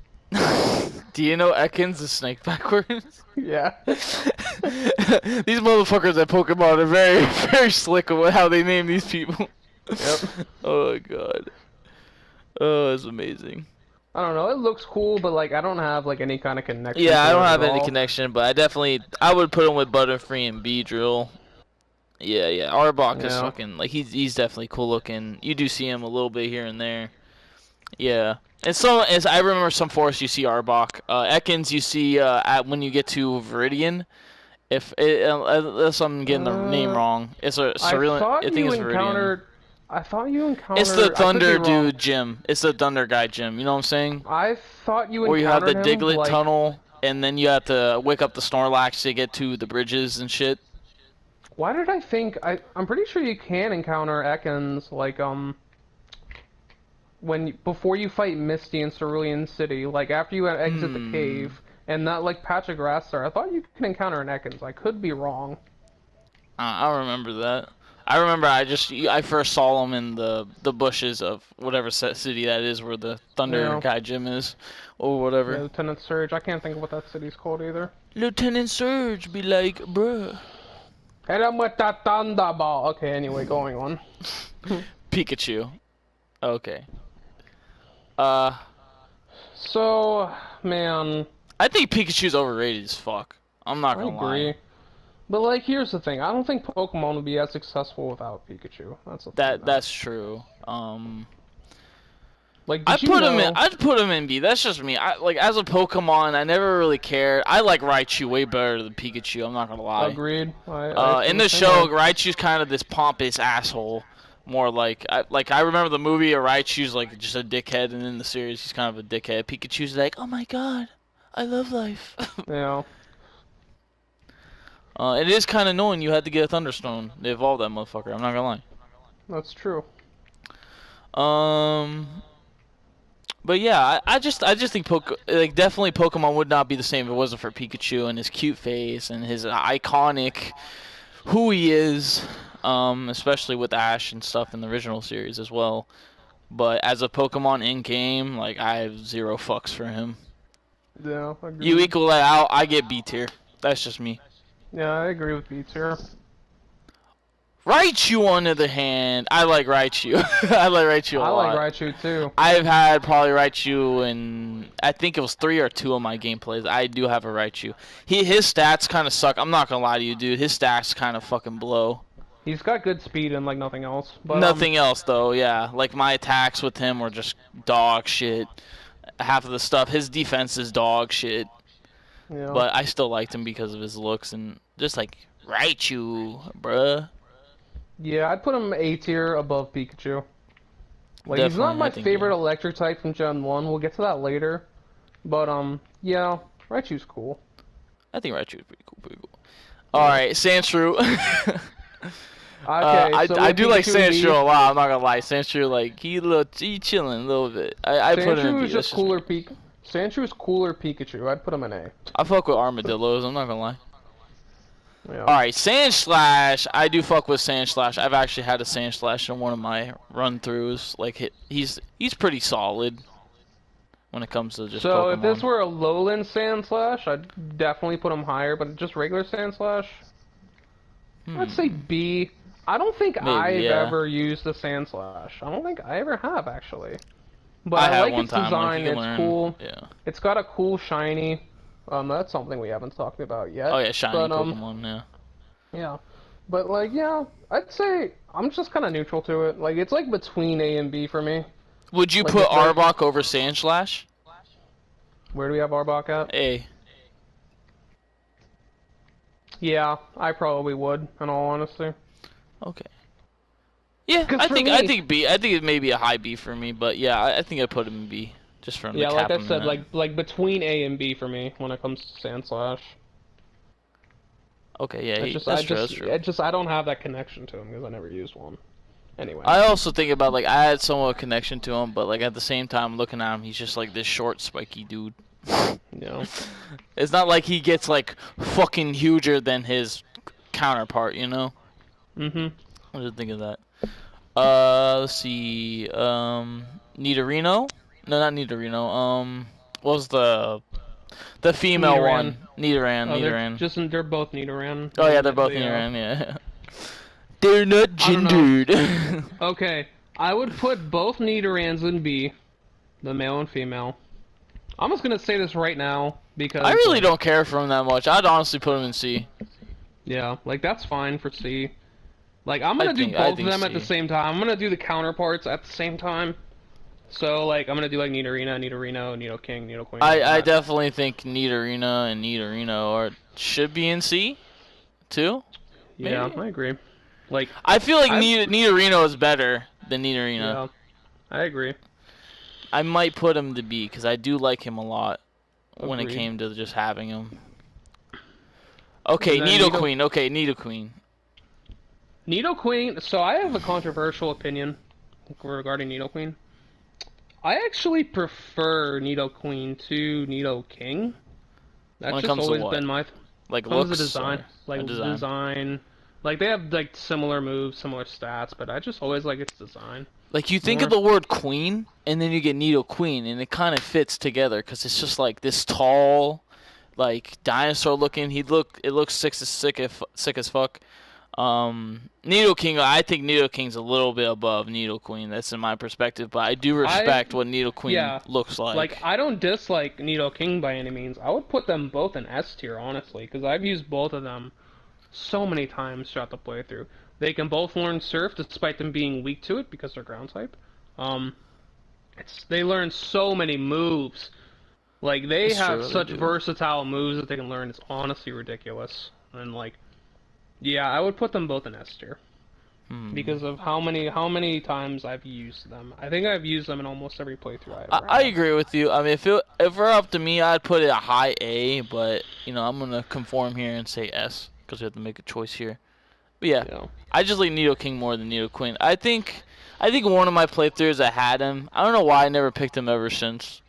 S1: do you know Ekans is snake backwards?
S2: Yeah.
S1: These motherfuckers at Pokemon are very, very slick with how they name these people.
S2: Yep.
S1: Oh my god. Oh, it's amazing.
S2: I don't know. It looks cool, but like I don't have like any kind of connection
S1: Yeah, I
S2: to
S1: don't
S2: it
S1: have
S2: at
S1: any
S2: all.
S1: connection, but I would put him with Butterfree and Beedrill. Yeah, yeah. Arbok is
S2: Yeah.
S1: fucking like he's definitely cool looking. You do see him a little bit here and there. Yeah. And so as I remember some forests you see Arbok. Ekans you see at when you get to Viridian. If it, unless I'm getting the name
S2: Uh,
S1: wrong, it's a
S2: I
S1: Cerulean. I
S2: thought
S1: think
S2: you
S1: it's Viridian.
S2: encountered. I thought you
S1: It's the
S2: encountered. I could be
S1: Thunder
S2: wrong.
S1: dude gym. It's the Thunder guy gym. You know what I'm saying?
S2: I thought you
S1: Where you have the
S2: encountered him
S1: Diglett
S2: like.
S1: tunnel, and then you have to wake up the Snorlax to get to the bridges and shit.
S2: Why did I think I'm pretty sure you can encounter Ekans like before you fight Misty in Cerulean City, like after you exit the
S1: Hmm.
S2: cave and that like patch of grass there. I thought you can encounter an Ekans. I could be wrong.
S1: I don't remember that. I remember I first saw him in the bushes of whatever city that is where the Thunder
S2: Yeah.
S1: guy gym is, or
S2: Yeah,
S1: whatever.
S2: Lieutenant Surge. I can't think of what that city's called either.
S1: Lieutenant Surge be like, bruh.
S2: Hit him with that thunderball. Okay, anyway, going on.
S1: Pikachu. Okay. Uh,
S2: So, man,
S1: I think Pikachu's overrated as fuck. I'm not
S2: I
S1: gonna
S2: agree.
S1: lie.
S2: But like, here's the thing. I don't think Pokemon would be as successful without Pikachu. That's the thing.
S1: That's true.
S2: Like, did you know?
S1: I'd put him in B. That's just me. I like as a Pokemon, I never really cared. I like Raichu way better than Pikachu. I'm not gonna lie.
S2: Agreed. I feel
S1: In
S2: the
S1: the
S2: same
S1: show,
S2: way.
S1: Raichu's kind of this pompous asshole. More like I remember the movie. Raichu's like just a dickhead, and in the series, he's kind of a dickhead. Pikachu's like, oh my god, I love life.
S2: Yeah,
S1: It is kind of annoying. You had to get a Thunderstone to evolve that motherfucker. I'm not gonna
S2: that's true.
S1: lie. But yeah, I just think definitely Pokemon would not be the same if it wasn't for Pikachu and his cute face and his iconic who he is, especially with Ash and stuff in the original series as well. But as a Pokemon in game, like I have zero fucks for him.
S2: Yeah,
S1: You
S2: agreed.
S1: equal that out, I get B tier. That's just me.
S2: Yeah, I agree with Beats here.
S1: Raichu, on the other hand, I like Raichu. I like Raichu a
S2: I like
S1: lot.
S2: Raichu too.
S1: I've had probably Raichu in I think it was 3 or 2 of my gameplays. I do have a Raichu. His stats kind of suck. I'm not gonna lie to you, dude. His stats kind of fucking blow.
S2: He's got good speed and like nothing else. But
S1: Nothing else though. Yeah, like my attacks with him were just dog shit. Half of the stuff, his defense is dog shit.
S2: yeah.
S1: But I still liked him because of his looks and just like Raichu, bruh.
S2: Yeah, I'd put him A tier above Pikachu. Like he's not
S1: Definitely,
S2: my
S1: I think
S2: favorite
S1: yeah.
S2: electric type from Gen 1. We'll get to that later. But yeah, Raichu's cool.
S1: I think Raichu is pretty cool. Pretty cool. All right, Sandshrew.
S2: Okay, so
S1: I
S2: with
S1: do like
S2: Pikachu and B,
S1: Sandshrew a lot. I'm not gonna lie. Sandshrew like he chilling a little bit. I put him in
S2: Sandshrew
S1: B.
S2: is
S1: That's
S2: just
S1: just me.
S2: cooler Sandshrew is cooler Pikachu. I'd put him in A.
S1: I fuck with armadillos. I'm not gonna lie.
S2: Yeah.
S1: All right, Sandslash. I do fuck with Sandslash. I've actually had a Sandslash in one of my run-throughs. Like he's pretty solid when it comes to just
S2: So if this
S1: Pokemon.
S2: were a lowland Sandslash, I'd definitely put him higher. But just regular Sandslash, I'd say B. I don't think
S1: Maybe,
S2: I've
S1: yeah.
S2: ever used a Sandslash. I don't think I ever have actually. But
S1: I
S2: I
S1: had
S2: like
S1: one
S2: its
S1: time. Like
S2: design.
S1: you can
S2: It's
S1: learn.
S2: cool.
S1: Yeah.
S2: It's got a cool shiny. That's something we haven't talked about yet.
S1: Oh yeah, shiny
S2: But
S1: Pokemon. Yeah.
S2: yeah. But like, yeah, I'd say I'm just kind of neutral to it. Like it's like between A and B for me.
S1: Would you
S2: Like
S1: put
S2: it's very-
S1: Arbok over Sandslash?
S2: Where do we have Arbok at?
S1: A.
S2: Yeah, I probably would, in all honesty.
S1: Okay. Yeah,
S2: 'Cause
S1: I
S2: for
S1: think
S2: me-
S1: B. I think it may be a high B for me, but yeah, I think I put him in B just from
S2: Yeah,
S1: the
S2: like
S1: cap
S2: I
S1: him
S2: said,
S1: in it.
S2: like between A and B for me when it comes to Sandslash.
S1: Okay, yeah,
S2: I
S1: that's true.
S2: I don't have that connection to him because I never used one. Anyway.
S1: I also think about like I had somewhat of a connection to him, but like at the same time looking at him, he's just like this short, spiky dude.
S2: Yeah.
S1: It's not like he gets like fucking huger than his counterpart, you know?
S2: Mhm.
S1: I just think of that. Let's see. Nidorino? No, not Nidorino. What was the female
S2: Nidoran.
S1: one? Nidoran.
S2: Oh,
S1: Nidoran.
S2: they're both Nidoran.
S1: Oh yeah, they're both
S2: They,
S1: Nidoran. Yeah. They're not
S2: I don't know.
S1: gendered.
S2: Okay, I would put both Nidorans in B, the male and female. I'm just gonna say this right now because
S1: I really don't care for him that much. I'd honestly put him in C.
S2: Yeah, like that's fine for C. Like I'm gonna do
S1: I
S2: both of
S1: think
S2: them at the
S1: C.
S2: same time. I'm gonna do the counterparts at the same time. So like I'm gonna do like Nidorina, Nidorino, Nidoking, Nidoqueen.
S1: I definitely think Nidorina and Nidorino should be in C, too.
S2: Yeah,
S1: maybe?
S2: I agree. Like
S1: I feel like
S2: I've-
S1: Nidorino is better than Nidorina.
S2: yeah, I agree.
S1: I might put him to B because I do like him a lot when it
S2: Agreed.
S1: came to just having him. Okay,
S2: And then
S1: Nidoqueen. Okay, Nidoqueen.
S2: Nidoqueen. So I have a controversial opinion regarding Nidoqueen. I actually prefer Nidoqueen to Nidoking. That's
S1: When it
S2: just
S1: comes to
S2: always
S1: what?
S2: been my
S1: Like
S2: comes
S1: looks
S2: to design,
S1: or
S2: like
S1: a design?
S2: Like they have like similar moves, similar stats, but I just always like its design.
S1: Like you think of the word queen, and then you get Nidoqueen, and it kind of fits together because it's just like this tall, like dinosaur looking. It looks sick as fuck. Nidoking, I think Nidoking's a little bit above Nidoqueen. That's in my perspective, but I do respect what Nidoqueen
S2: yeah,
S1: looks like.
S2: Like I don't dislike Nidoking by any means. I would put them both in S tier, honestly, because I've used both of them so many times throughout the playthrough. They can both learn Surf despite them being weak to it because they're ground type. They learn so many moves. Like they
S1: That's
S2: have
S1: true, they
S2: such
S1: do.
S2: versatile moves that they can learn. It's honestly ridiculous. And like, yeah, I would put them both in S tier because of how many times I've used them. I think I've used them in almost every playthrough I ever
S1: I
S2: had.
S1: agree with you. I mean, if it were up to me, I'd put it a high A, but you know, I'm gonna conform here and say S because we have to make a choice here. But yeah,
S2: Yeah.
S1: I just like Nidoking more than Nidoqueen. I think one of my playthroughs I had him. I don't know why I never picked him ever since.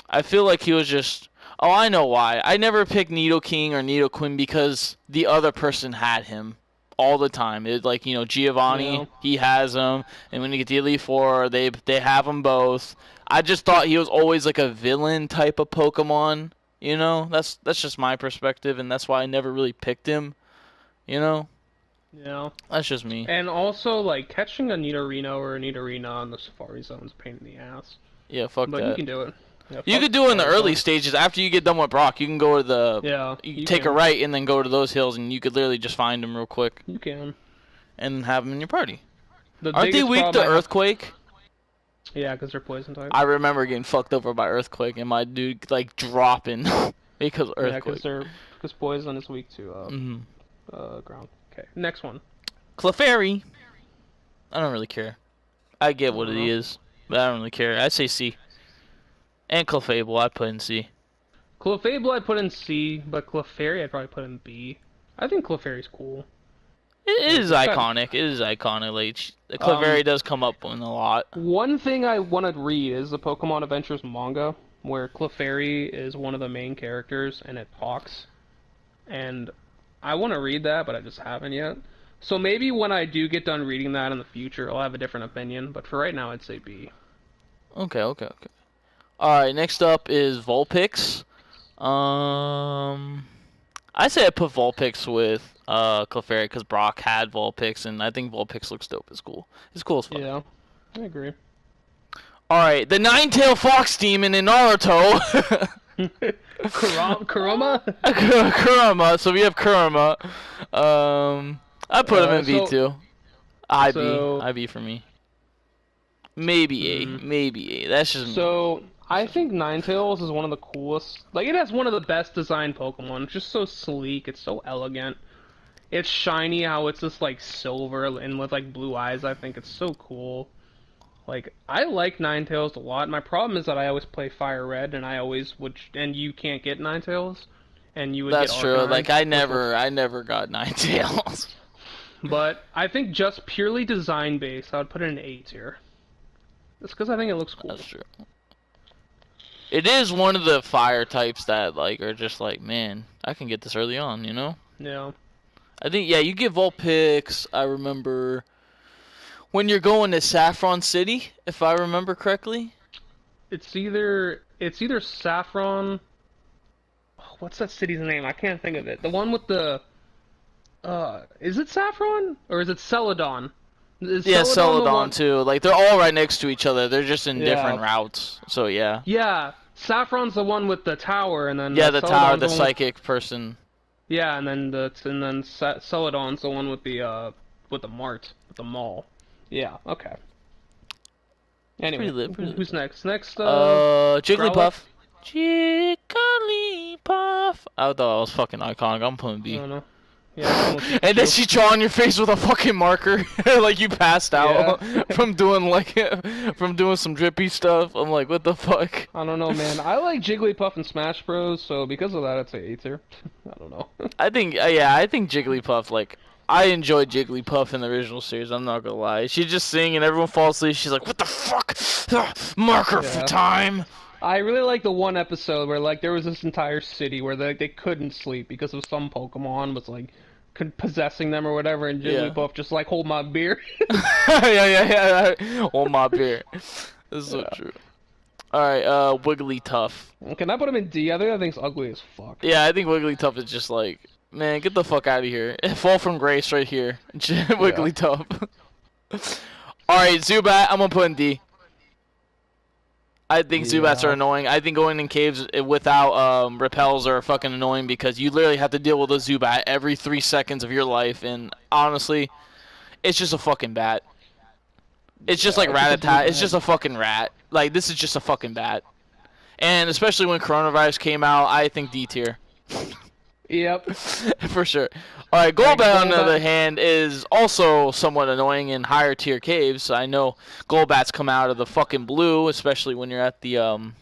S1: I feel like he was just. Oh, I know why. I never picked Nidoking or Nidoqueen because the other person had him all the time. It's like, you know, Giovanni,
S2: Yeah.
S1: he has him, and when you get the Elite Four, they have them both. I just thought he was always like a villain type of Pokemon. You know, that's just my perspective, and that's why I never really picked him. You know,
S2: Yeah.
S1: that's just me.
S2: And also, like, catching a Nidorino or a Nidorina on the Safari Zone is a pain in the ass.
S1: Yeah, fuck
S2: But
S1: that.
S2: you can do it. Yeah,
S1: You
S2: fuck
S1: could do it in the
S2: Safari
S1: early
S2: Zone.
S1: stages. After you get done with Brock, you can go to the.
S2: Yeah.
S1: You take a right and then go to those hills, and you could literally just find them real quick
S2: You can.
S1: and have them in your party.
S2: The
S1: Aren't they
S2: biggest
S1: weak
S2: problem
S1: to
S2: I have-
S1: Earthquake?
S2: Yeah, because they're poison type.
S1: I remember getting fucked over by Earthquake and my dude like dropping because of
S2: Yeah,
S1: Earthquake.
S2: because poison is weak to
S1: Mm-hmm.
S2: ground. Okay, next one.
S1: Clefairy. I don't really care. I get what it
S2: Uh-huh.
S1: is, but I don't really care. I say C. And Clefable, I put in C.
S2: Clefable I'd put in C, but Clefairy I'd probably put in B. I think Clefairy's cool.
S1: It is
S2: It's got-
S1: iconic. It is iconic. Like, the Clefairy does come up in a lot.
S2: One thing I want to read is the Pokemon Adventures manga, where Clefairy is one of the main characters and it talks. And I want to read that, but I just haven't yet. So maybe when I do get done reading that in the future, I'll have a different opinion. But for right now, I'd say B.
S1: Okay. Alright, next up is Vulpix. I say I put Vulpix with Clefairy because Brock had Vulpix, and I think Vulpix looks dope. It's cool. It's cool as fuck.
S2: Yeah, I agree.
S1: Alright, the Nine-Tailed Fox Demon in Naruto.
S2: Kurama?
S1: Kurama. So we have Kurama. I put him in B
S2: so-
S1: too. IB,
S2: So,
S1: IB for me. Maybe A, maybe A. That's just me.
S2: so I think Ninetales is one of the coolest. Like, it has one of the best designed Pokemon. It's just so sleek. It's so elegant. It's shiny. How it's just like silver and with like blue eyes. I think it's so cool. Like, I like Ninetales a lot. My problem is that I always play Fire Red, and I always would, and you can't get Ninetales, and you would
S1: That's
S2: get
S1: true.
S2: Arcanine,
S1: Like I never got Ninetales.
S2: But I think just purely design based, I would put it in A tier. Just because I think it looks cool.
S1: That's true. It is one of the fire types that like are just like, man, I can get this early on, you know?
S2: Yeah.
S1: I think yeah, you get Vulpix. I remember when you're going to Saffron City, if I remember correctly.
S2: It's either Saffron. Oh, what's that city's name? I can't think of it. The one with the. Is it Saffron or is it Celadon? Is
S1: Yeah,
S2: the
S1: Celadon
S2: one-
S1: too. Like they're all right next to each other. They're just in
S2: Yeah.
S1: different routes. So yeah.
S2: Yeah, Saffron's the one with the tower, and then
S1: Yeah, the tower,
S2: Celadon's
S1: the
S2: one
S1: psychic person.
S2: Yeah, and then Celadon's the one with the mart, with the mall. Yeah. Okay. Anyway,
S1: Pretty lit, pretty lit.
S2: who's next? Next,
S1: Jigglypuff. Jigglypuff. I thought I was fucking iconic. I'm putting
S2: I
S1: B.
S2: don't know. Yeah.
S1: And then she draw on your face with a fucking marker, like you passed out from doing some drippy stuff. I'm like, what the fuck?
S2: I don't know, man. I like Jigglypuff in Smash Bros, so because of that, I'd say A tier. I don't know.
S1: I think Jigglypuff. Like, I enjoyed Jigglypuff in the original series. I'm not gonna lie. She's just singing, and everyone falls asleep. She's like, what the fuck? Marker for
S2: Yeah.
S1: time.
S2: I really like the one episode where like there was this entire city where they couldn't sleep because of some Pokemon was like possessing them or whatever, and Jigglypuff just like hold my beer.
S1: yeah. Hold my beer. This is so true. All right, Wigglytuff.
S2: Can I put him in D? I think that thing's ugly as fuck.
S1: Yeah, I think Wigglytuff is just like, man, get the fuck out of here. Fall from grace right here. Wigglytuff. All right, Zubat, I'm gonna put in D. I think Zubats are annoying. I think going in caves without repels are fucking annoying because you literally have to deal with a Zubat every 3 seconds of your life, and honestly, it's just a fucking bat. It's just like Rattata. It's just a fucking rat. Like, this is just a fucking bat. And especially when coronavirus came out, I think D tier.
S2: Yep.
S1: For sure. Alright, Golbat on the other hand is also somewhat annoying in higher tier caves. I know Golbats come out of the fucking blue, especially when you're at the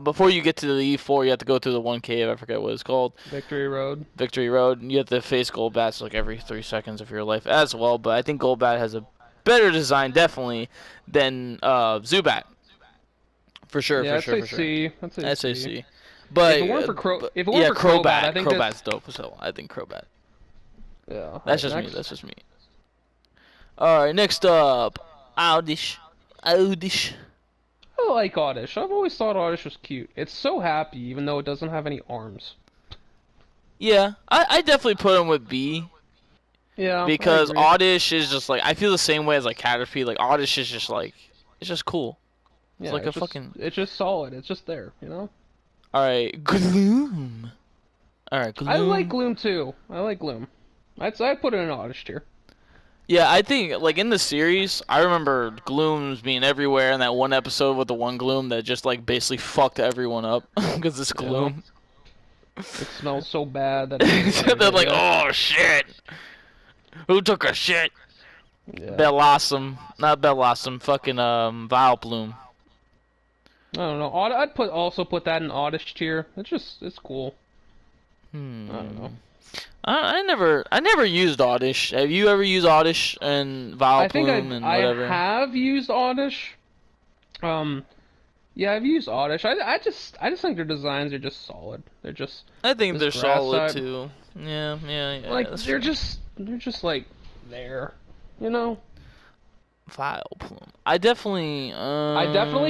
S1: before you get to the E4, you have to go through the one cave, I forget what it's called.
S2: Victory Road.
S1: Victory Road. And you have to face Golbats like every 3 seconds of your life as well, but I think Golbat has a better design definitely than Zubat. For sure,
S2: Yeah,
S1: for sure,
S2: I'd
S1: for
S2: say
S1: sure.
S2: C.
S1: I'd say C. But
S2: if it weren't for
S1: Crobat,
S2: I think
S1: Crobat's dope. So I think Crobat.
S2: Yeah.
S1: That's just me. That's just me. All right, next up, Oddish. Oddish.
S2: I like Oddish. I've always thought Oddish was cute. It's so happy, even though it doesn't have any arms.
S1: Yeah, I definitely put him with B.
S2: Yeah.
S1: Because
S2: I agree.
S1: Oddish is just like, I feel the same way as like Caterpie. Like Oddish is just like, it's just cool.
S2: Yeah,
S1: like a
S2: just,
S1: fucking.
S2: It's just solid. It's just there, you know.
S1: All right, Gloom. All right, Gloom.
S2: I like Gloom too. I like Gloom. I'd put it in Oddish tier.
S1: Yeah, I think like in the series, I remember Glooms being everywhere in that one episode with the one Gloom that just like basically fucked everyone up because it's Gloom.
S2: It smells so bad that
S1: They're like, oh shit, who took a shit?
S2: Yeah.
S1: Bellossom, not Bellossom, fucking Vileplume.
S2: I don't know. I'd also put that in Oddish tier. It's cool. I don't know.
S1: I never used Oddish. Have you ever used Oddish and Vileplume and whatever?
S2: I have used Oddish. Yeah, I've used Oddish. I just think their designs are just solid. They're just.
S1: I think they're
S2: this grass
S1: solid
S2: type.
S1: too. Yeah.
S2: Like
S1: that's
S2: they're
S1: true.
S2: just like there, you know.
S1: Vileplume. I definitely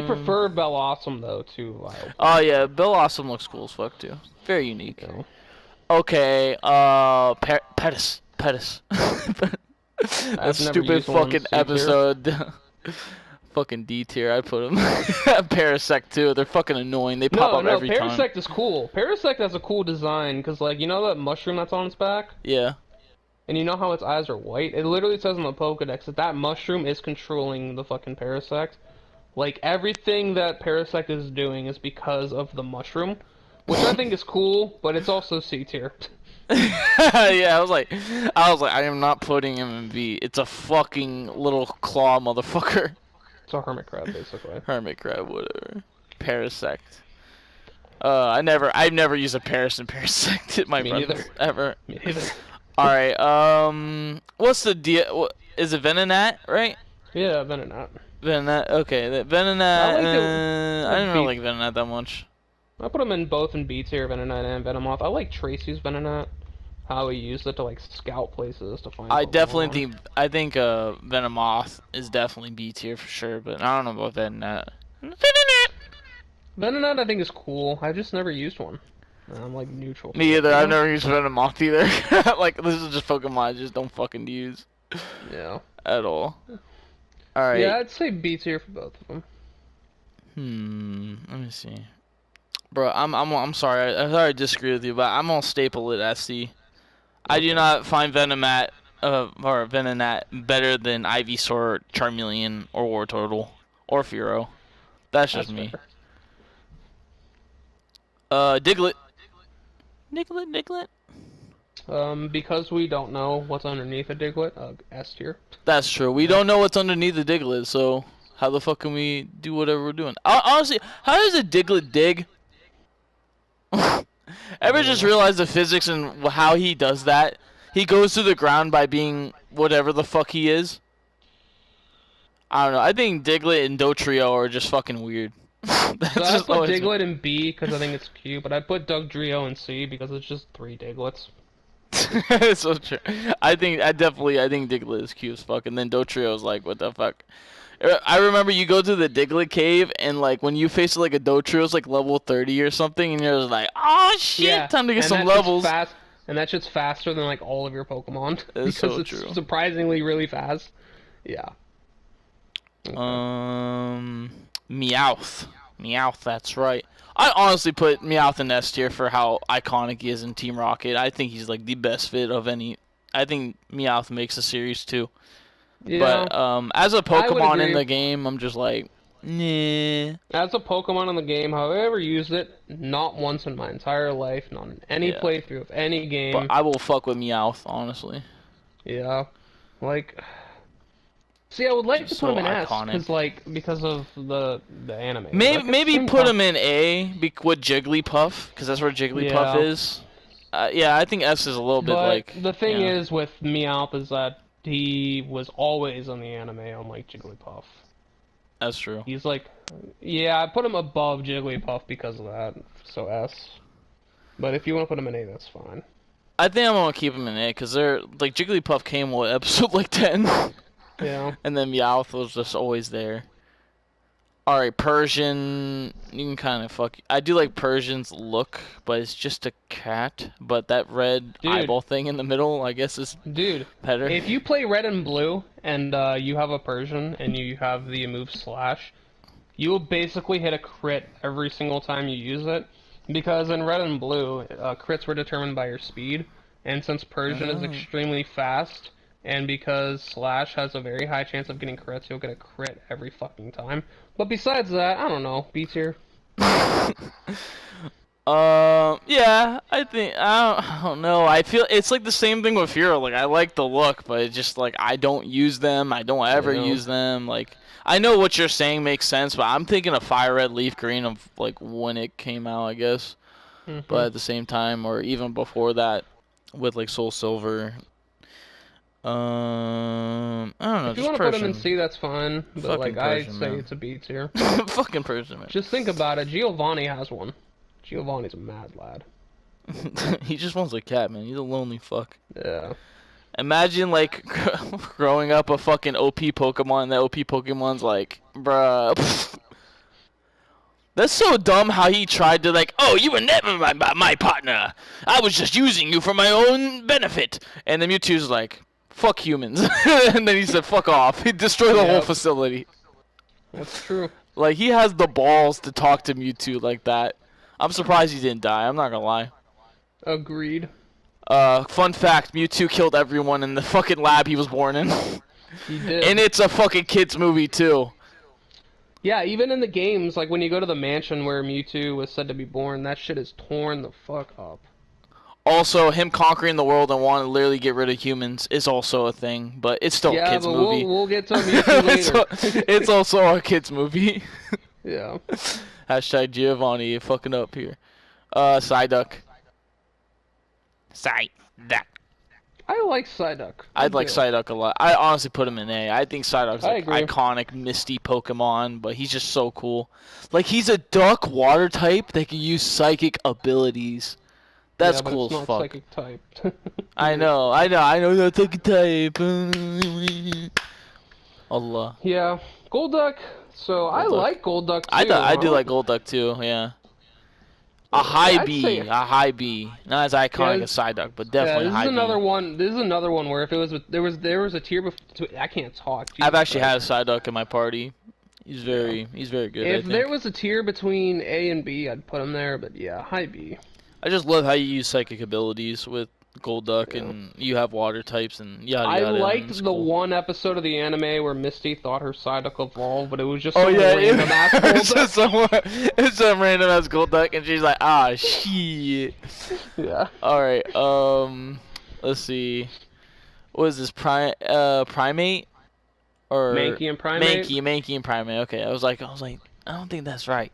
S2: prefer Bellossom though to Vileplume.
S1: Oh yeah, Bellossom looks cool as fuck too. Very unique.
S2: You know?
S1: Okay, Pettis. That
S2: never
S1: stupid
S2: used one,
S1: fucking
S2: C tier.
S1: episode. Fucking D tier, I put them. Parasect too. They're fucking annoying. They pop up every time.
S2: Parasect is cool. Parasect has a cool design because, like, you know that mushroom that's on its back?
S1: Yeah.
S2: and you know how its eyes are white? It literally says in the Pokedex that that mushroom is controlling the fucking Parasect. Like, everything that Parasect is doing is because of the mushroom, which I think is cool, but it's also C tier.
S1: Yeah, I am not putting him in B. It's a fucking little claw motherfucker.
S2: It's a hermit crab, basically.
S1: Hermit crab, whatever. Parasect. I've never used a Parasect in my
S2: Me
S1: run
S2: neither.
S1: ever.
S2: Me neither.
S1: All right. What's the deal? Is it Venonat, right?
S2: Yeah, Venonat.
S1: Venonat. Okay, Venonat.
S2: I like it.
S1: I didn't really like Venonat that much.
S2: I put them in both in B tier, Venonat and Venomoth. I like Tracy's Venonat. How he used it to like scout places to find.
S1: I definitely
S2: Pokemon.
S1: think Venomoth is definitely B tier for sure, but I don't know about Venonat.
S2: Venonat I think is cool. I've just never used one. I'm like neutral.
S1: Me either. I've never used Venomoth either. Like this is just Pokemon I just don't fucking use
S2: Yeah.
S1: at all. All right.
S2: Yeah, I'd say B tier for both of them.
S1: Let me see. Bro, I'm sorry. I'm sorry I disagree with you, but I'm gonna staple it SC. I do not find Venomat or Venonat better than Ivysaur, Charmeleon, or Wartortle, or Fearow. That's just me. Diglett. Diglett.
S2: Because we don't know what's underneath a Diglett, S tier.
S1: That's true. We don't know what's underneath the Diglett, so how the fuck can we do whatever we're doing? Honestly, how does a Diglett dig? Ever just realize the physics and how he does that? He goes to the ground by being whatever the fuck he is. I don't know. I think Diglett and Dotrio are just fucking weird.
S2: So I put Diglett in B because I think it's cute, but I put Dugtrio in C because it's just 3 Diglets.
S1: It's so true. I think Diglett is cute as fuck, and then Dotrio is like, what the fuck? I remember you go to the Diglett cave, and like when you face like a Dotrio, it's like level 30 or something, and you're just like, oh shit,
S2: Yeah,
S1: time to get
S2: and
S1: some
S2: that
S1: levels.
S2: shit's fast, and that shit's faster than like all of your Pokemon
S1: It's
S2: because
S1: so
S2: it's
S1: true.
S2: surprisingly really fast. Yeah. Okay.
S1: Meowth. Meowth, that's right. I honestly put Meowth in S tier for how iconic he is in Team Rocket. I think he's like the best fit of any. I think Meowth makes a series too.
S2: Yeah.
S1: But as a
S2: I would
S1: Pokemon in
S2: agree.
S1: the game, I'm just like, nah.
S2: As a Pokemon in the game, have I ever used it? Not once in my entire life, not in any
S1: Yeah.
S2: playthrough of any game.
S1: But I will fuck with Meowth, honestly.
S2: Yeah. Like, see, I would like to
S1: Just
S2: put him
S1: so
S2: in S,
S1: iconic.
S2: because of the anime.
S1: Maybe put him in A with Jigglypuff, because that's where Jigglypuff
S2: Yeah.
S1: is. Yeah, I think S is a little bit
S2: But
S1: like.
S2: the thing
S1: yeah.
S2: is with Meowth is that he was always on the anime, unlike Jigglypuff.
S1: That's true.
S2: He's like, yeah, I put him above Jigglypuff because of that, so S. But if you want to put him in A, that's fine.
S1: I think I'm gonna keep him in A, because they're like Jigglypuff came what episode like 10,
S2: Yeah.
S1: and then Meowth was just always there. All right, Persian. You can kind of fuck. I do like Persian's look, but it's just a cat. But that red
S2: Dude.
S1: eyeball thing in the middle, I guess, is
S2: Dude,
S1: better.
S2: if you play Red and Blue and you have a Persian and you have the move Slash, you will basically hit a crit every single time you use it. Because in Red and Blue, crits were determined by your speed, and since Persian is extremely fast, and because Slash has a very high chance of getting crits, you'll get a crit every fucking time. But besides that, I don't know, B tier.
S1: Yeah, I don't know. I feel it's like the same thing with Fearow. Like I like the look, but it's just like I don't use them. I don't ever
S2: Yeah.
S1: use them. Like I know what you're saying makes sense, but I'm thinking of Fire Red, Leaf Green of like when it came out, I guess. But at the same time, or even before that, with like Soul Silver. I don't know.
S2: If you
S1: Just
S2: want to put him in
S1: Persian.
S2: C, that's fine. But
S1: Fucking
S2: like I'd
S1: Persian,
S2: say
S1: man.
S2: it's a B tier.
S1: Fucking Persian, man.
S2: Just think about it. Giovanni has one. Giovanni's a mad lad.
S1: He just wants a cat, man. He's a lonely fuck.
S2: Yeah.
S1: Imagine like growing up a fucking OP Pokemon, and that OP Pokemon's like, bruh. That's so dumb how he tried to like, oh, you were never my partner. I was just using you for my own benefit. And then Mewtwo's like, fuck humans. And then he said, fuck off. He destroyed the whole
S2: Yep.
S1: facility.
S2: That's true.
S1: Like, he has the balls to talk to Mewtwo like that. I'm surprised he didn't die. I'm not gonna lie.
S2: Agreed.
S1: Fun fact: Mewtwo killed everyone in the fucking lab he was born in,
S2: He did.
S1: and it's a fucking kids movie too.
S2: Yeah, even in the games, like when you go to the mansion where Mewtwo was said to be born, that shit is torn the fuck up.
S1: Also, him conquering the world and wanting to literally get rid of humans is also a thing, but it's still a
S2: Yeah,
S1: kids
S2: but
S1: movie.
S2: we'll get to Mewtwo later.
S1: It's also a kids movie.
S2: Yeah.
S1: Hashtag Giovanni, you fucking up here. Psyduck. Psyduck.
S2: I like Psyduck.
S1: I'd like
S2: do.
S1: Psyduck a lot. I honestly put him in A. I think Psyduck's
S2: I
S1: like
S2: agree.
S1: iconic, misty Pokemon, but he's just so cool. Like he's a duck water type that can use psychic abilities. That's
S2: Yeah, but
S1: cool
S2: it's
S1: as
S2: not
S1: fuck.
S2: psychic type.
S1: I know that's psychic type. Allah.
S2: Yeah, Golduck. So I
S1: Golduck.
S2: like Golduck too.
S1: I do like Golduck too, yeah. A high
S2: I'd
S1: B,
S2: say-
S1: a high B. Not as iconic
S2: Yeah,
S1: as Psyduck, but
S2: Yeah,
S1: definitely
S2: this
S1: high
S2: is another
S1: B.
S2: one. This is another one where if it was there was a tier before. I can't talk.
S1: I've
S2: Jesus
S1: actually
S2: Christ.
S1: had a Psyduck in my party. He's very good. I
S2: If
S1: think.
S2: there was a tier between A and B, I'd put him there. But yeah, high B.
S1: I just love how you use psychic abilities with Golduck,
S2: Yeah.
S1: and you have water types and yada
S2: I
S1: yada. and
S2: liked
S1: it's
S2: the
S1: cool.
S2: one episode of the anime where Misty thought her Psyduck evolved, but it was just
S1: Oh
S2: some
S1: yeah,
S2: random ass
S1: it's
S2: Golduck.
S1: just it's some random ass Golduck, and she's like, ah, shit.
S2: Yeah.
S1: All right, let's see. What is this primate or
S2: Mankey and Primate?
S1: Mankey and Primate. Okay, I was like, I don't think that's right.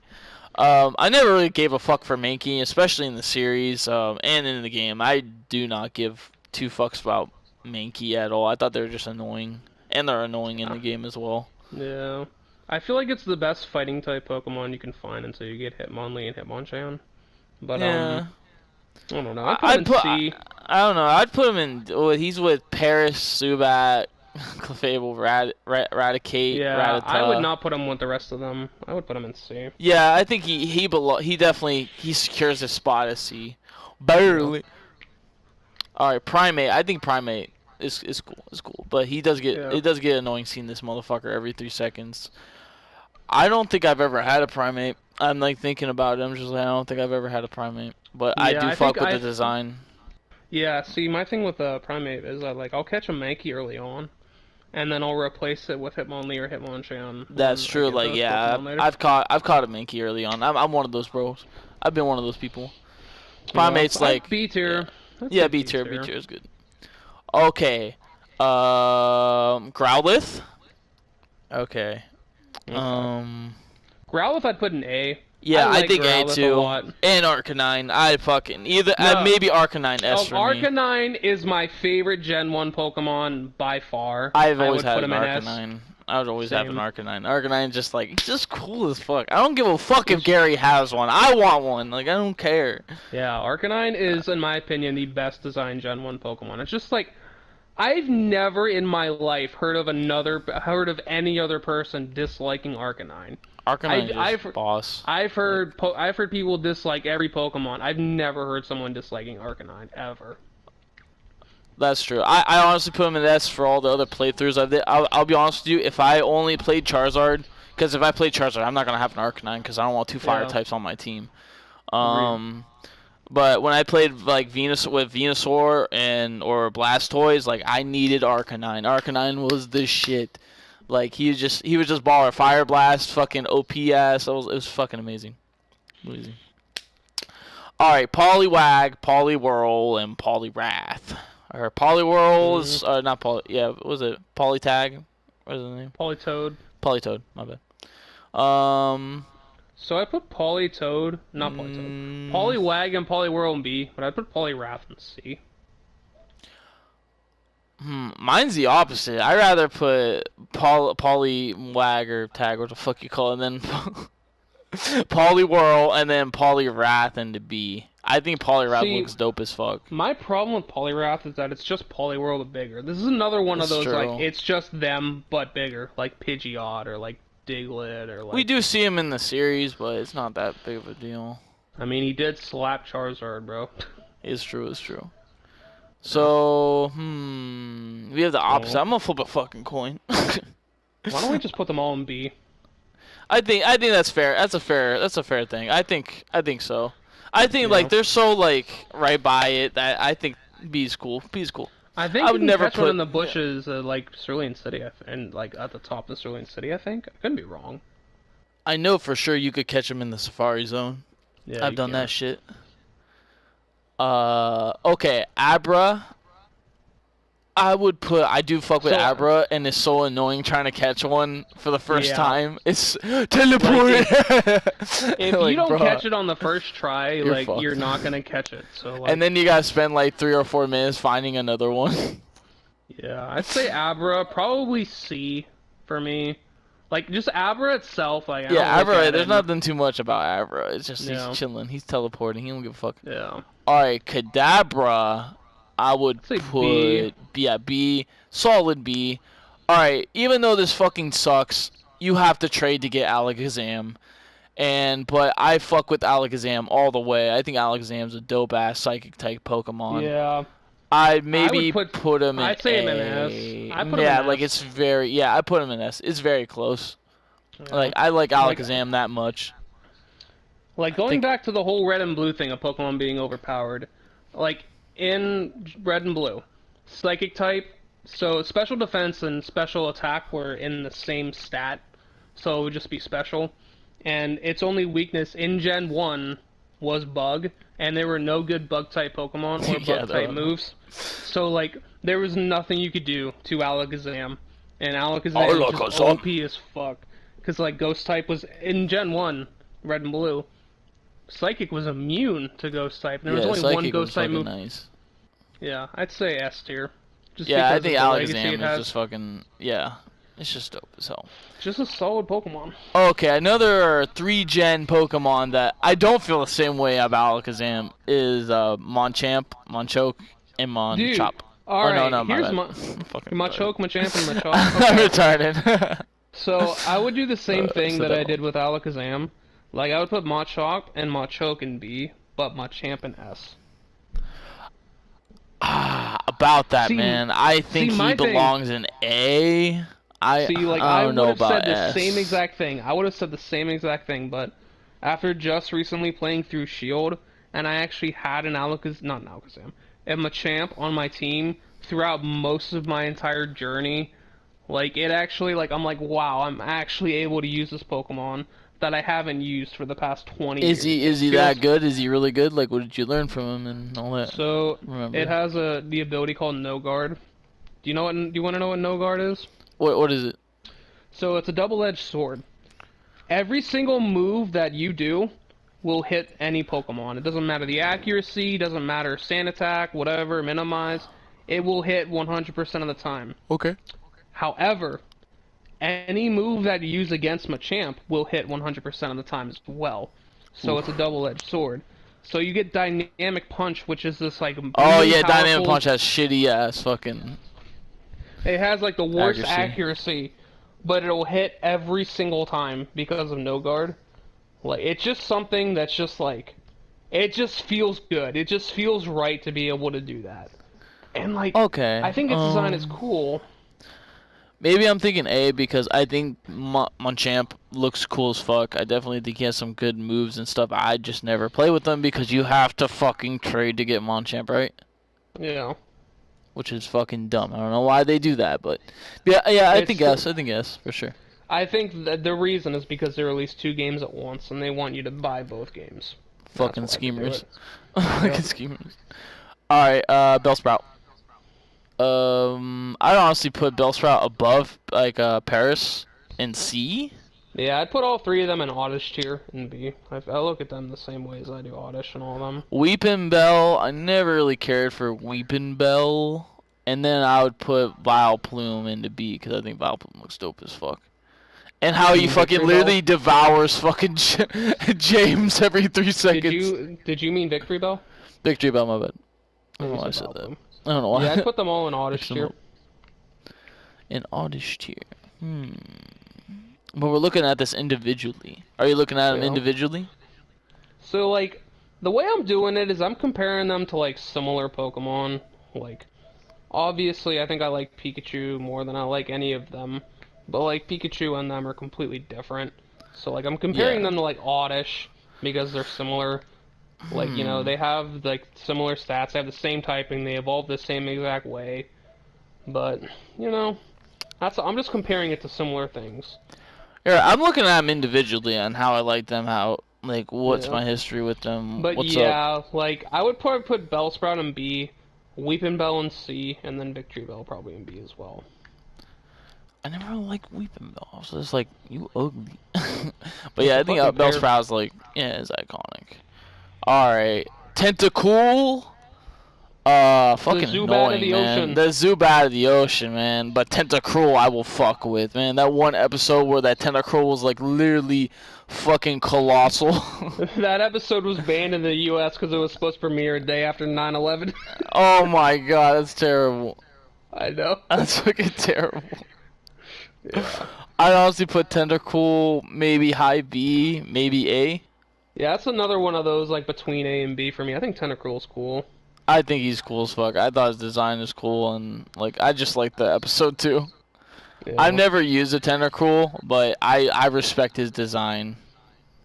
S1: I never really gave a fuck for Mankey, especially in the series, and in the game. I do not give two fucks about Mankey at all. I thought they were just annoying, and they're annoying in the game as well.
S2: Yeah. I feel like it's the best fighting type Pokemon you can find until you get Hitmonlee and Hitmonchan. But
S1: Yeah.
S2: I don't know. I'd put him in C.
S1: I don't know. I'd put him in. Well, he's with Paris, Zubat, Clefable, Raticate,
S2: Yeah,
S1: Rattata.
S2: I would not put him with the rest of them. I would put him in C.
S1: Yeah, I think he definitely secures his spot as C. Barely. All right, Primate. I think Primate is cool. It's cool, but it does get annoying seeing this motherfucker every 3 seconds. I don't think I've ever had a Primate. I'm like thinking about it. I'm just like, I don't think I've ever had a Primate, but I
S2: Yeah,
S1: do
S2: I
S1: fuck
S2: think
S1: with the
S2: I've-
S1: design.
S2: Yeah, see, my thing with Primate is I'll catch a Mankey early on, and then I'll replace it with Hitmonlee or Hitmonchan.
S1: That's
S2: when I
S1: true.
S2: get
S1: Like,
S2: those
S1: yeah,
S2: Pokemon later.
S1: I've caught a Mankey early on. I'm one of those bros. I've been one of those people. Primate's
S2: Yeah,
S1: like
S2: B tier. I'd
S1: yeah,
S2: say
S1: B tier is good. Okay, Growlithe. Okay.
S2: Growlithe I'd put in A.
S1: Yeah, I
S2: like
S1: think A
S2: Growlithe a
S1: too.
S2: lot.
S1: And Arcanine. I fucking either
S2: No.
S1: maybe Arcanine S for me.
S2: Arcanine is my favorite Gen 1 Pokemon by far.
S1: I've
S2: I
S1: always
S2: would
S1: had
S2: put
S1: an
S2: him in S.
S1: Arcanine. I would always have an
S2: Same.
S1: Arcanine. Arcanine's just cool as fuck. I don't give a fuck if Gary has one. I want one. Like, I don't care.
S2: Yeah, Arcanine is, in my opinion, the best designed Gen 1 Pokemon. It's just like, I've never in my life heard of any other person disliking Arcanine.
S1: Arcanine is
S2: I've-
S1: boss.
S2: I've heard people dislike every Pokemon. I've never heard someone disliking Arcanine ever.
S1: That's true. I honestly put him in S for all the other playthroughs I did. I'll be honest with you. If I only played Charizard, because if I played Charizard, I'm not gonna have an Arcanine because I don't want two fire
S2: Yeah.
S1: types on my team. But when I played like Venusaur or Blastoise, like I needed Arcanine. Arcanine was the shit. Like he was just baller. Fire Blast, fucking OPS. It was fucking amazing. Amazing. All right, Poliwag, Poliwhirl, and Poliwrath. Or Poliwhirl is not Poly. Yeah, what was it? Polytag. What is the name?
S2: Politoed.
S1: Polytoad. My bad.
S2: So I put Politoed, not Politoed. Poliwag and Poliwhirl in B, but I'd put Poliwrath in C.
S1: Mine's the opposite. I rather put Poliwag or Tag, what the fuck you call it, and then Poliwhirl and then Poliwrath into B. I think Poliwrath
S2: See,
S1: looks dope as fuck.
S2: My problem with Poliwrath is that it's just Poliwhirl but bigger. This is another one of
S1: That's
S2: those,
S1: true.
S2: like, it's just them but bigger. Like Pidgeot or, like, Diglett or, like...
S1: We do see him in the series, but it's not that big of a deal.
S2: I mean, he did slap Charizard, bro.
S1: It's true. So, we have the opposite. I'm gonna flip a fucking coin.
S2: Why don't we just put them all in B?
S1: I think that's fair. That's a fair thing. I think so. I think
S2: Yeah.
S1: like they're so like right by it that I think B's cool. B's cool.
S2: I think
S1: I
S2: you
S1: would
S2: can
S1: never
S2: catch one
S1: put
S2: in the bushes, like Cerulean City, and like at the top of Cerulean City. I think I could be wrong.
S1: I know for sure you could catch them in the Safari Zone.
S2: Yeah,
S1: I've
S2: you
S1: done
S2: can.
S1: that shit. Okay, Abra. I do fuck with
S2: So,
S1: Abra, and it's so annoying trying to catch one for the first
S2: Yeah.
S1: time. It's teleport.
S2: if
S1: Like,
S2: you don't
S1: bruh,
S2: catch it on the first try,
S1: You're
S2: like
S1: fucked.
S2: you're not gonna catch it. So like,
S1: and then you gotta spend like 3 or 4 minutes finding another one.
S2: yeah, I'd say Abra, probably C for me. Like just Abra itself, like I
S1: Yeah,
S2: don't look
S1: Abra.
S2: at
S1: There's
S2: it.
S1: nothing too much about Abra. It's just
S2: Yeah.
S1: he's chilling. He's teleporting. He don't give a fuck.
S2: Yeah.
S1: All right, Kadabra. I would
S2: I'd say
S1: put
S2: B.
S1: B, solid B. All right, even though this fucking sucks, you have to trade to get Alakazam. But I fuck with Alakazam all the way. I think Alakazam's a dope ass psychic type Pokemon.
S2: Yeah.
S1: I'd maybe
S2: would
S1: put him in
S2: I'd say him in
S1: A.
S2: S. I'd put him
S1: Yeah,
S2: in
S1: like
S2: S.
S1: it's very I put him in S. It's very close.
S2: Yeah.
S1: Like I like Alakazam that much.
S2: Like going back to the whole red and blue thing of Pokemon being overpowered, like in red and blue, psychic type, so special defense and special attack were in the same stat, so it would just be special, and its only weakness in Gen 1 was bug, and there were no good bug type Pokemon or
S1: Yeah,
S2: bug
S1: there
S2: type
S1: are.
S2: moves, so like there was nothing you could do to Alakazam, and Alakazam was just OP as fuck, because like Ghost type was in Gen 1, red and blue. Psychic was immune to Ghost type. And there was only
S1: Psychic
S2: one Ghost
S1: was
S2: type
S1: fucking
S2: move.
S1: nice.
S2: Yeah, I'd say S tier. Just
S1: Yeah, I
S2: because
S1: think
S2: of the legacy
S1: Alakazam
S2: it
S1: is
S2: has.
S1: just fucking it's just dope as hell.
S2: Just a solid Pokemon.
S1: Okay, another 3-gen Pokemon that I don't feel the same way about Alakazam is Machamp, Machoke, and
S2: Dude,
S1: Machop.
S2: alright,
S1: no, my
S2: here's
S1: bad.
S2: my
S1: Fucking
S2: Machoke, Machamp, and Machop.
S1: I'm
S2: Okay.
S1: retarded.
S2: So I would do the same thing that I
S1: accidental.
S2: did with Alakazam. Like I would put Machop and Machoke in B, but Machamp in S.
S1: About that,
S2: See-
S1: man. I think
S2: see, my
S1: he
S2: thing-
S1: belongs in A.
S2: See, like
S1: I
S2: I
S1: don't
S2: would
S1: know
S2: have said
S1: about
S2: the
S1: S.
S2: same exact thing. I would have said the same exact thing, but after just recently playing through Shield, and I actually had not an Alakazam, a Machamp on my team throughout most of my entire journey. Like it actually, like I'm like, wow, I'm actually able to use this Pokemon that I haven't used for the past 20 years.
S1: Is he
S2: It
S1: that
S2: feels-
S1: good? Is he really good? Like, what did you learn from him and all that?
S2: So
S1: Remember.
S2: it has the ability called No Guard. Do you want to know what No Guard is?
S1: What is it?
S2: So it's a double-edged sword. Every single move that you do will hit any Pokemon. It doesn't matter the accuracy, doesn't matter sand attack, whatever, minimize. It will hit 100% of the time.
S1: Okay.
S2: However, any move that you use against Machamp will hit 100% of the time as well. So it's a double-edged sword. So you get Dynamic Punch, which is this like
S1: Oh
S2: really
S1: yeah, Dynamic
S2: powerful-
S1: Punch has shitty ass fucking.
S2: It has like the worst
S1: Accuracy.
S2: accuracy, but it'll hit every single time because of No Guard. Like it's just something that's just like, it just feels good. It just feels right to be able to do that. And like,
S1: Okay.
S2: I think its design is cool.
S1: Maybe I'm thinking A because I think Machamp looks cool as fuck. I definitely think he has some good moves and stuff. I just never play with them because you have to fucking trade to get Machamp, right?
S2: Yeah.
S1: Which is fucking dumb. I don't know why they do that, but yeah, I think yes. I think yes for sure.
S2: I think that the reason is because they release 2 games at once and they want you to buy both games.
S1: Fucking
S2: That's why they do
S1: schemers.
S2: it.
S1: Fucking schemers. All right, Bellsprout. I'd honestly put Bellsprout above like Paris and C.
S2: Yeah, I'd put all 3 of them in Oddish tier in B. I look at them the same way as I do Oddish and all of them.
S1: Weepin' Bell, I never really cared for Weepin' Bell. And then I would put Vileplume into B because I think Vileplume looks dope as fuck. And how he fucking
S2: Victory
S1: literally devours fucking James every 3 seconds.
S2: Did you mean Victory Bell?
S1: Victory Bell, my bad. I don't know
S2: You
S1: why I
S2: said
S1: said that.
S2: Vileplume.
S1: I don't know why.
S2: Yeah, I'd put them all in Oddish
S1: Mix 'em
S2: tier.
S1: up. In Oddish tier. But we're looking at this individually. Are you looking at them
S2: Yeah.
S1: individually?
S2: So, like, the way I'm doing it is I'm comparing them to, like, similar Pokemon. Like, obviously, I think I like Pikachu more than I like any of them. But, like, Pikachu and them are completely different. So, like, I'm comparing
S1: Yeah.
S2: them to, like, Oddish because they're similar. Like, they have like similar stats, they have the same typing, they evolve the same exact way. But, you know, I'm just comparing it to similar things.
S1: Yeah, I'm looking at them individually on how I like them, how like what's
S2: Yeah.
S1: my history with them,
S2: But
S1: what's up.
S2: yeah, like I would probably put Bellsprout in B, Weeping Bell in C, and then Victory Bell probably in B as well.
S1: I never really liked Weeping Bell, so it's like you ugly. But
S2: It's
S1: yeah,
S2: a
S1: I think
S2: fucking pair.
S1: Bellsprout's like it's iconic. All right, Tentacool.
S2: The
S1: Fucking
S2: Zubat of
S1: annoying,
S2: the
S1: man.
S2: ocean.
S1: The Zubat of the ocean, man. But Tentacruel, I will fuck with, man. That one episode where that Tentacruel was like literally fucking colossal.
S2: That episode was banned in the U.S. because it was supposed to premiere a day after 9/11.
S1: Oh my god, that's terrible.
S2: I know.
S1: That's fucking terrible.
S2: Yeah.
S1: I'd honestly put Tentacool maybe high B, maybe A.
S2: Yeah, that's another one of those like between A and B for me. I think Tentacruel's cool.
S1: I think he's cool as fuck. I thought his design is cool, and like I just like the episode too. I've
S2: Yeah.
S1: never used a Tentacruel, but I respect his design.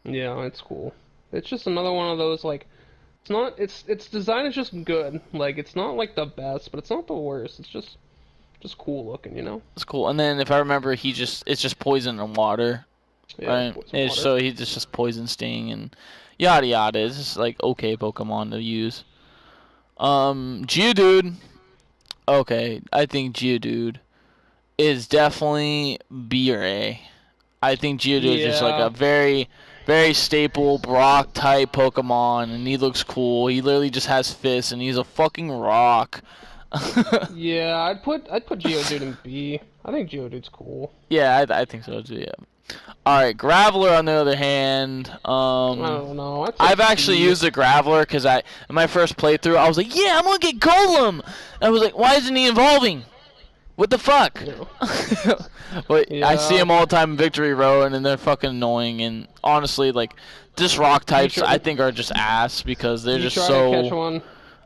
S2: Yeah, it's cool. It's just another one of those like it's not its design is just good. Like it's not like the best, but it's not the worst. It's just cool looking, you know?
S1: It's cool. And then if I remember, it's just poison and water,
S2: Yeah,
S1: right?
S2: poison
S1: It's,
S2: water.
S1: so he just poison sting and yada yada. It's just like okay Pokemon to use. Geodude. Okay, I think Geodude is definitely B or A. I think Geodude is just like
S2: Yeah.
S1: a very, very staple Brock type Pokemon, and he looks cool. He literally just has fists, and he's a fucking rock.
S2: Yeah, I'd put Geodude in B. I think Geodude's cool.
S1: Yeah, I think so too. Yeah. All right, Graveler on the other hand.
S2: I don't know. I'd say
S1: I've actually
S2: C.
S1: used the Graveler because in my first playthrough I was like, yeah, I'm gonna get Golem. I was like, why isn't he evolving? What the fuck?
S2: Yeah.
S1: But I see
S2: Yeah.
S1: them all the time in Victory Road, and they're fucking annoying. And honestly, like, just rock types,
S2: try-
S1: I think are just ass because they're
S2: You
S1: just
S2: try to catch
S1: so.
S2: one.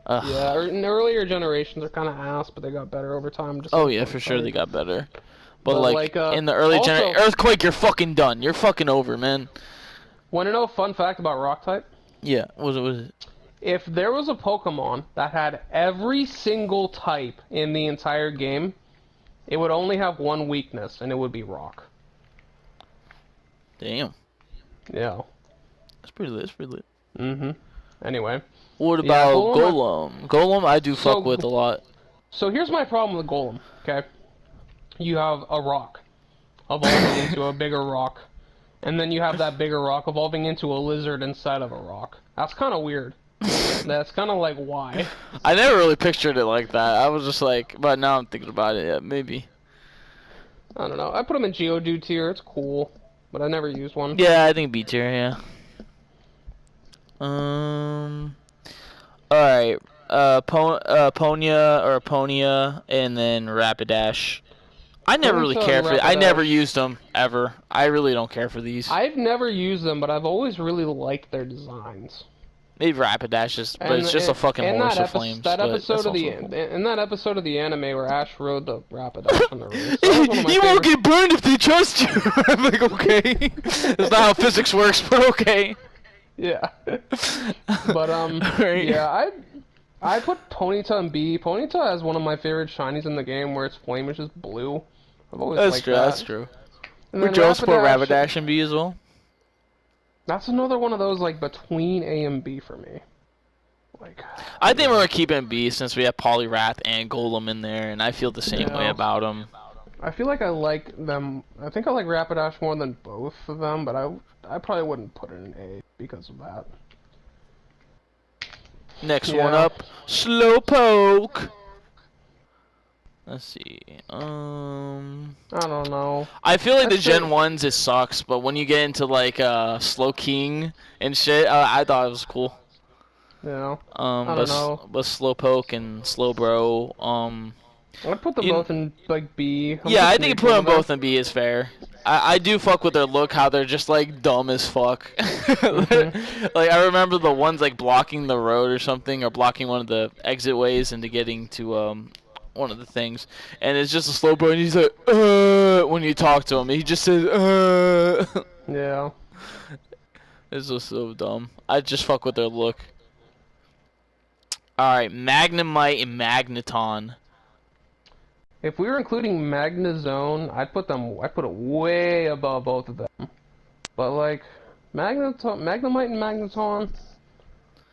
S1: Ugh.
S2: Yeah, in earlier generations are kind of ass, but they got better over time. Just
S1: Oh
S2: like
S1: yeah,
S2: one
S1: for sure they
S2: type.
S1: got better. But
S2: But,
S1: like,
S2: like,
S1: in the early
S2: also-
S1: generation, Earthquake, you're fucking done. You're fucking over, man.
S2: Want to know a fun fact about Rock type?
S1: Yeah, was it?
S2: If there was a Pokemon that had every single type in the entire game, it would only have one weakness, and it would be Rock.
S1: Damn,
S2: Yeah.
S1: that's pretty lit. That's pretty lit.
S2: Mm-hmm. Anyway.
S1: What
S2: Yeah,
S1: about
S2: Golem-
S1: Golem? Golem, I do
S2: So-
S1: fuck with a lot.
S2: So here's my problem with Golem, okay? You have a rock evolving into a bigger rock, and then you have that bigger rock evolving into a lizard inside of a rock. That's kind of weird. That's kind of like, why?
S1: I never really pictured it like that. I was just like, but now I'm thinking about it. Yeah, maybe.
S2: I don't know. I put him in Geodude tier. It's cool, but I never used one.
S1: Yeah, I think B tier. Yeah. All right. Ponya or Ponya, and then Rapidash. I never really
S2: Ponyta
S1: cared
S2: and
S1: for. I never
S2: Rapidash.
S1: used them ever. I really don't care for these.
S2: I've never used them, but I've always really liked their designs.
S1: Maybe Rapidash is, but it's just a fucking
S2: and
S1: horse
S2: that
S1: of flames.
S2: That
S1: but
S2: episode
S1: that's
S2: of the
S1: also cool.
S2: in that episode of the anime where Ash rode the Rapidash on the roof. That was one of my
S1: You won't
S2: favorite-
S1: get burned if they trust you. I'm like, okay. That's not how physics works, but okay.
S2: Yeah. But
S1: Alright.
S2: yeah, I put Ponyta in B. Ponyta has one of my favorite shinies in the game where its flame is just blue. I've always
S1: That's
S2: liked
S1: true.
S2: that.
S1: That's true.
S2: And
S1: Would
S2: then
S1: Joe support Rapidash and B as well?
S2: That's another one of those like between A and B for me. Like
S1: I think we're gonna keep it in B since we have Poliwrath and Golem in there, and I feel the same way
S2: Yeah.
S1: about them.
S2: I feel like I like them. I think I like Rapidash more than both of them, but I probably wouldn't put it in A because of that.
S1: Next
S2: Yeah.
S1: one up, Slowpoke. Let's see.
S2: I don't know.
S1: I feel like the
S2: That's
S1: Gen
S2: it.
S1: 1s it sucks, but when you get into like Slowking and shit, I thought it was cool.
S2: You know,
S1: But
S2: don't know.
S1: but Slowpoke and Slowbro.
S2: I'd put them
S1: You-
S2: both in like B. I'm
S1: Yeah,
S2: just
S1: I think you put
S2: neutral
S1: them
S2: to that.
S1: both in B is fair. I do fuck with their look, how they're just like dumb as fuck. Like I remember the ones like blocking the road or something, or blocking one of the exit ways into getting to one of the things, and it's just a slow bro, and he's like when you talk to him, he just says
S2: Yeah.
S1: It's just so dumb. I just fuck with their look. All right, Magnemite and Magneton.
S2: If we were including Magnezone, I'd put it way above both of them. But like, Magnemite and Magneton,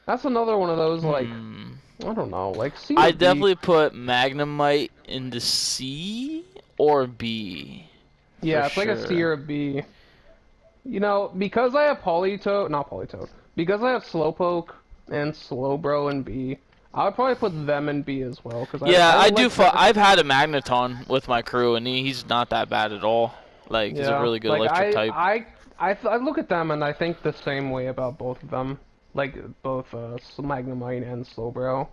S2: that's another one of those like, I don't know, like C or
S1: I
S2: B.
S1: definitely put Magnemite in the C or B.
S2: Yeah,
S1: For
S2: it's like a C
S1: sure.
S2: or a B. You know, because I have not Politoed, because I have Slowpoke and Slowbro in B, I would probably put them in B as well, because
S1: Yeah,
S2: I
S1: I do.
S2: like their,
S1: I've had a Magneton with my crew, and he's not that bad at all. Like, he's a
S2: yeah,
S1: really good
S2: like
S1: electric type.
S2: I look at them and I think the same way about both of them, like both Magnemite and Slowbro.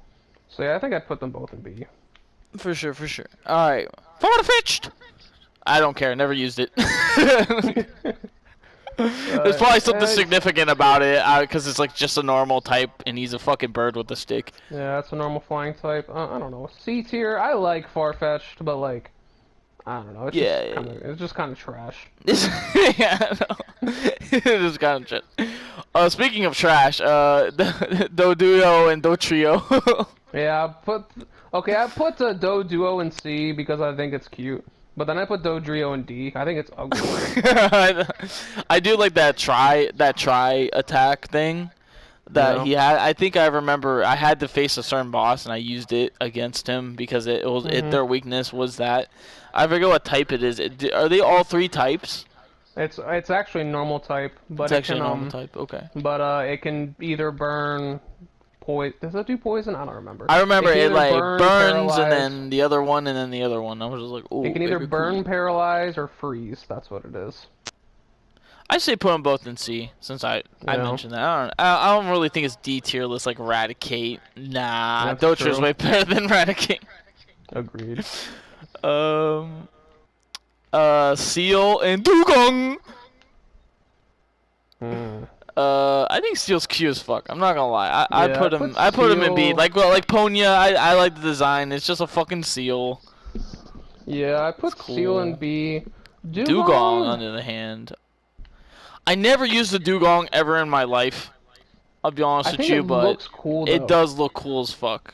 S2: So yeah, I think I'd put them both in B.
S1: For sure, for sure. All right, Farfetch'd. I don't care. Never used it. There's probably something
S2: Yeah,
S1: significant about it, because it's like just a normal type, and he's a fucking bird with a stick.
S2: yeah, that's a normal flying type. I don't know. C tier, I like Farfetch'd, but like, I don't know.
S1: Yeah,
S2: It's just kind of trash.
S1: yeah, no. It is kind of shit. Speaking of trash, Doduo and Dotrio.
S2: Yeah, I put Doduo in C because I think it's cute. But then I put Dodrio in D. I think it's ugly.
S1: I do like that try attack thing that
S2: Yeah.
S1: he had. I think I remember I had to face a certain boss and I used it against him because their weakness was that. I forget what type it is. Are they all three types?
S2: It's actually normal type, but
S1: It's
S2: it
S1: actually
S2: can
S1: a normal type. Okay.
S2: it can either burn poison. Does it do poison? I don't remember.
S1: I remember
S2: can
S1: it
S2: either
S1: like
S2: burn,
S1: burns and
S2: paralyze.
S1: then the other one and then the other one. I was just like,
S2: It
S1: ooh,
S2: can either
S1: very
S2: burn,
S1: cool.
S2: paralyze, or freeze. That's what it is.
S1: I say put them both in C since I
S2: Yeah.
S1: mentioned that. I don't really think it's D tier list like Eradicate. Nah,
S2: That's
S1: Dotrio's
S2: true.
S1: way better than Eradicate.
S2: Agreed.
S1: Um, Seal and Dugong.
S2: Hmm.
S1: I think Seal's cute as fuck. I'm not gonna lie. I
S2: Yeah,
S1: put him. I put him in B.
S2: Seal-
S1: Like Ponya. I like the design. It's just a fucking seal.
S2: Yeah, I put
S1: cool.
S2: Seal in B.
S1: Dugong, on the other hand, I never used the Dugong ever in my life. I'll be honest
S2: I
S1: with
S2: think
S1: you,
S2: it
S1: but
S2: looks cool though.
S1: it does look cool as fuck.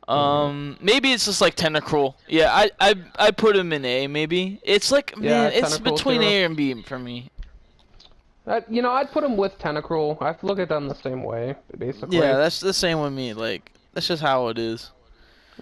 S1: Maybe it's just like Tentacruel. Yeah, I put him in A. Maybe it's like
S2: Yeah,
S1: man, it's
S2: Tentacruel
S1: between
S2: too.
S1: A and B for me.
S2: You know, I'd put him with Tentacruel. I look at them the same way, basically.
S1: Yeah, that's the same with me. Like that's just how it is.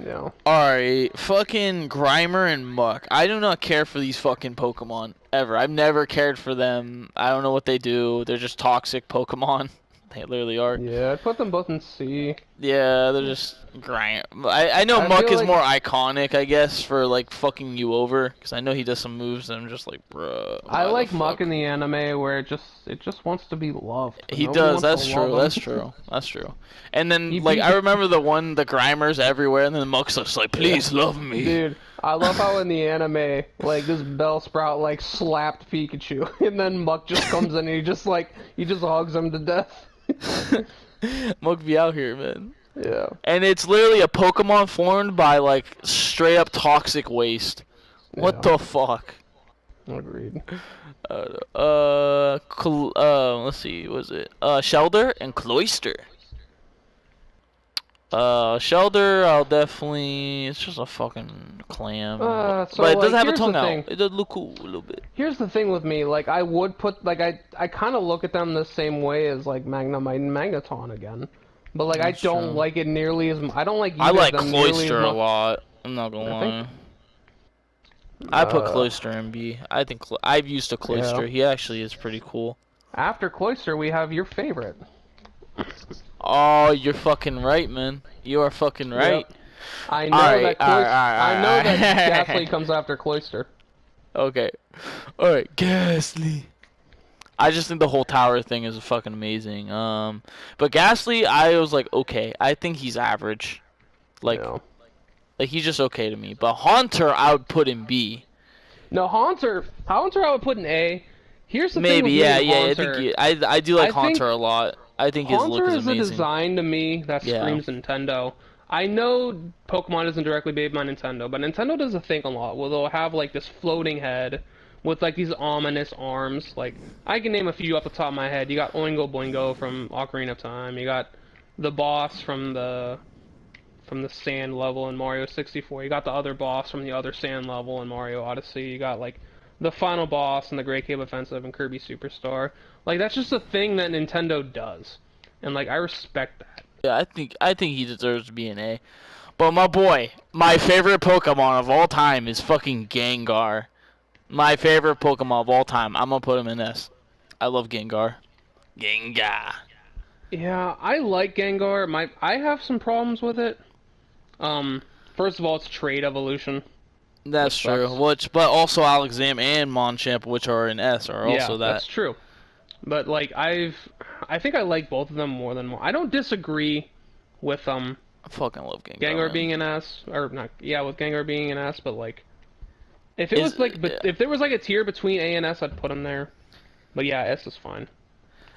S2: Yeah.
S1: Alright, fucking Grimer and Muck. I do not care for these fucking Pokemon ever. I've never cared for them. I don't know what they do. They're just toxic Pokemon. They literally are.
S2: Yeah, I'd put them both in C.
S1: Yeah, they're just Grimer. I know
S2: I
S1: Muck
S2: feel
S1: is
S2: like-
S1: more iconic, I guess, for like fucking you over, because I know he does some moves that I'm just like, bruh.
S2: I
S1: why
S2: like
S1: the
S2: Muck
S1: fuck?
S2: in the anime where it just wants to be loved. but
S1: He
S2: nobody
S1: does.
S2: wants
S1: That's
S2: to love
S1: true.
S2: him.
S1: That's true. That's true. And then
S2: He
S1: like
S2: beat-
S1: I remember the Grimers everywhere, and then Muck's just like, please love me.
S2: Dude, I love how in the anime, like this Bellsprout like slapped Pikachu, and then Muck just comes in and he just hugs him to death.
S1: Muck be out here, man.
S2: Yeah.
S1: And it's literally a Pokemon formed by like straight up toxic waste. What
S2: Yeah.
S1: the fuck?
S2: Agreed.
S1: Let's see, was it Shelder and Cloyster? Shelder, I'll definitely. It's just a fucking clam,
S2: So,
S1: but it does
S2: like,
S1: have a
S2: here's the
S1: tongue out.
S2: thing.
S1: It does look cool a little bit.
S2: Here's the thing with me, like I would put like I kind of look at them the same way as like Magnemite and Magneton again, but like
S1: That's
S2: I don't
S1: true.
S2: like it nearly as I don't like.
S1: I
S2: either
S1: like
S2: of them nearly as
S1: Cloyster a
S2: much.
S1: lot. I'm not gonna
S2: I
S1: lie.
S2: think-
S1: I put
S2: Uh,
S1: Cloyster in B. I think I've used a Cloyster.
S2: Yeah.
S1: He actually is pretty cool.
S2: After Cloyster, we have your favorite.
S1: Oh, you're fucking right, man. You are fucking right.
S2: I know
S1: Alright,
S2: that Cloyster, I know
S1: alright.
S2: that Ghastly comes after Cloyster.
S1: Okay. Alright, Ghastly. I just think the whole tower thing is fucking amazing. But Ghastly, I was like, okay. I think he's average. Like,
S2: Yeah.
S1: like he's just okay to me. But Haunter, I would put in B.
S2: No, Haunter I would put in A. Here's the
S1: Maybe,
S2: thing with
S1: yeah,
S2: me
S1: yeah.
S2: with Haunter.
S1: I do like
S2: I think
S1: Haunter a lot. I think his look
S2: Haunter
S1: is
S2: is a
S1: amazing.
S2: design to me that
S1: Yeah.
S2: screams Nintendo. I know Pokemon isn't directly made by Nintendo, but Nintendo does a thing a lot where they'll have like this floating head with like these ominous arms. Like I can name a few off the top of my head. You got Oingo Boingo from Ocarina of Time. You got the boss from the sand level in Mario 64. You got the other boss from the other sand level in Mario Odyssey. You got like the final boss in the Great Cave Offensive and Kirby Superstar. Like that's just a thing that Nintendo does, and like I respect that.
S1: Yeah, I think he deserves to be an A. But my boy, my favorite Pokemon of all time is fucking Gengar. My favorite Pokemon of all time. I'm gonna put him in S. I love Gengar. Gengar.
S2: Yeah, I like Gengar. I have some problems with it. First of all, it's trait evolution.
S1: That's
S2: Which
S1: true.
S2: sucks.
S1: But also Alexam and Monchamp, which are in S, are
S2: Yeah,
S1: also
S2: that's
S1: that.
S2: true. But like I think I like both of them more than one. I don't disagree with
S1: I fucking love Gengar.
S2: Gengar
S1: Man.
S2: being an S or not. Yeah, with Gengar being an S, but like if it
S1: Is-
S2: was like
S1: yeah.
S2: if there was like a tier between A and S, I'd put him there. But yeah, S is fine.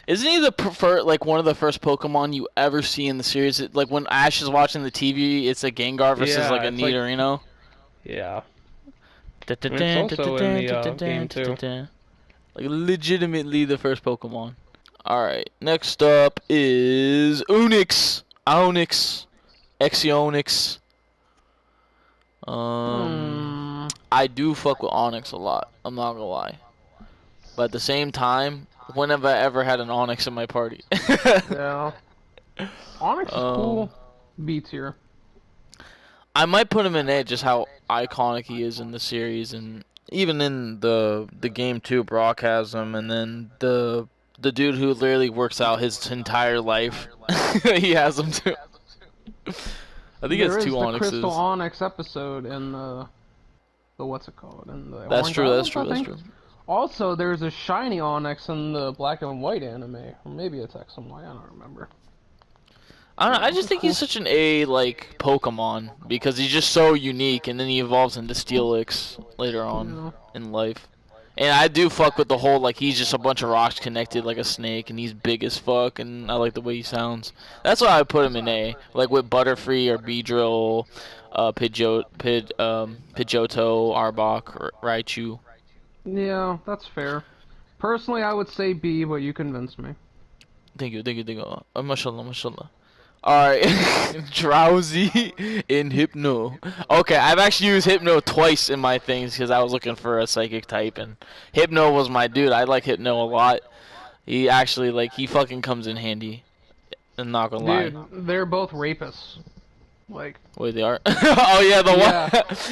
S1: Isn't he like one of the first Pokemon you ever see in the series? Like when Ash is watching the TV, it's a Gengar versus
S2: Yeah,
S1: like a
S2: it's like-
S1: Nidorino.
S2: Yeah. And it's also in the game too.
S1: Like legitimately the first Pokemon. Alright, next up is Onix. Onix. Exionix. I do fuck with Onyx a lot. I'm not gonna lie. But at the same time, when have I ever had an Onyx in my party?
S2: Yeah. Onyx is cool. B tier.
S1: I might put him in A, just how iconic he is in the series, and even in the game too. Brock has him, and then the dude who literally works out his entire life, he has him too. I think
S2: There
S1: it's
S2: is
S1: two
S2: the
S1: Onyxes.
S2: Crystal Onyx episode in the what's it called? In the
S1: That's
S2: Orange
S1: true.
S2: Islands,
S1: That's true.
S2: I
S1: That's
S2: think.
S1: true.
S2: Also, there's a shiny Onyx in the Black and White anime, or maybe it's X and Y. I don't remember.
S1: I don't know. I just think he's such an A like Pokemon because he's just so unique, and then he evolves into Steelix later on in life. And I do fuck with the whole like he's just a bunch of rocks connected like a snake, and he's big as fuck, and I like the way he sounds. That's why I put him in A, like with Butterfree or Beedrill, Pidgeotto, Arbok, or Raichu.
S2: Yeah, that's fair. Personally, I would say B, but you convinced me.
S1: Thank you, thank you, thank you. Mashallah, mashallah. Alright, Drowsy in Hypno. Okay, I've actually used Hypno twice in my things because I was looking for a psychic type, and Hypno was my dude. I like Hypno a lot. He actually, like, he fucking comes in handy. I'm not gonna lie.
S2: Dude, they're both rapists. Like,
S1: Wait, they are? Oh, yeah, the
S2: Yeah.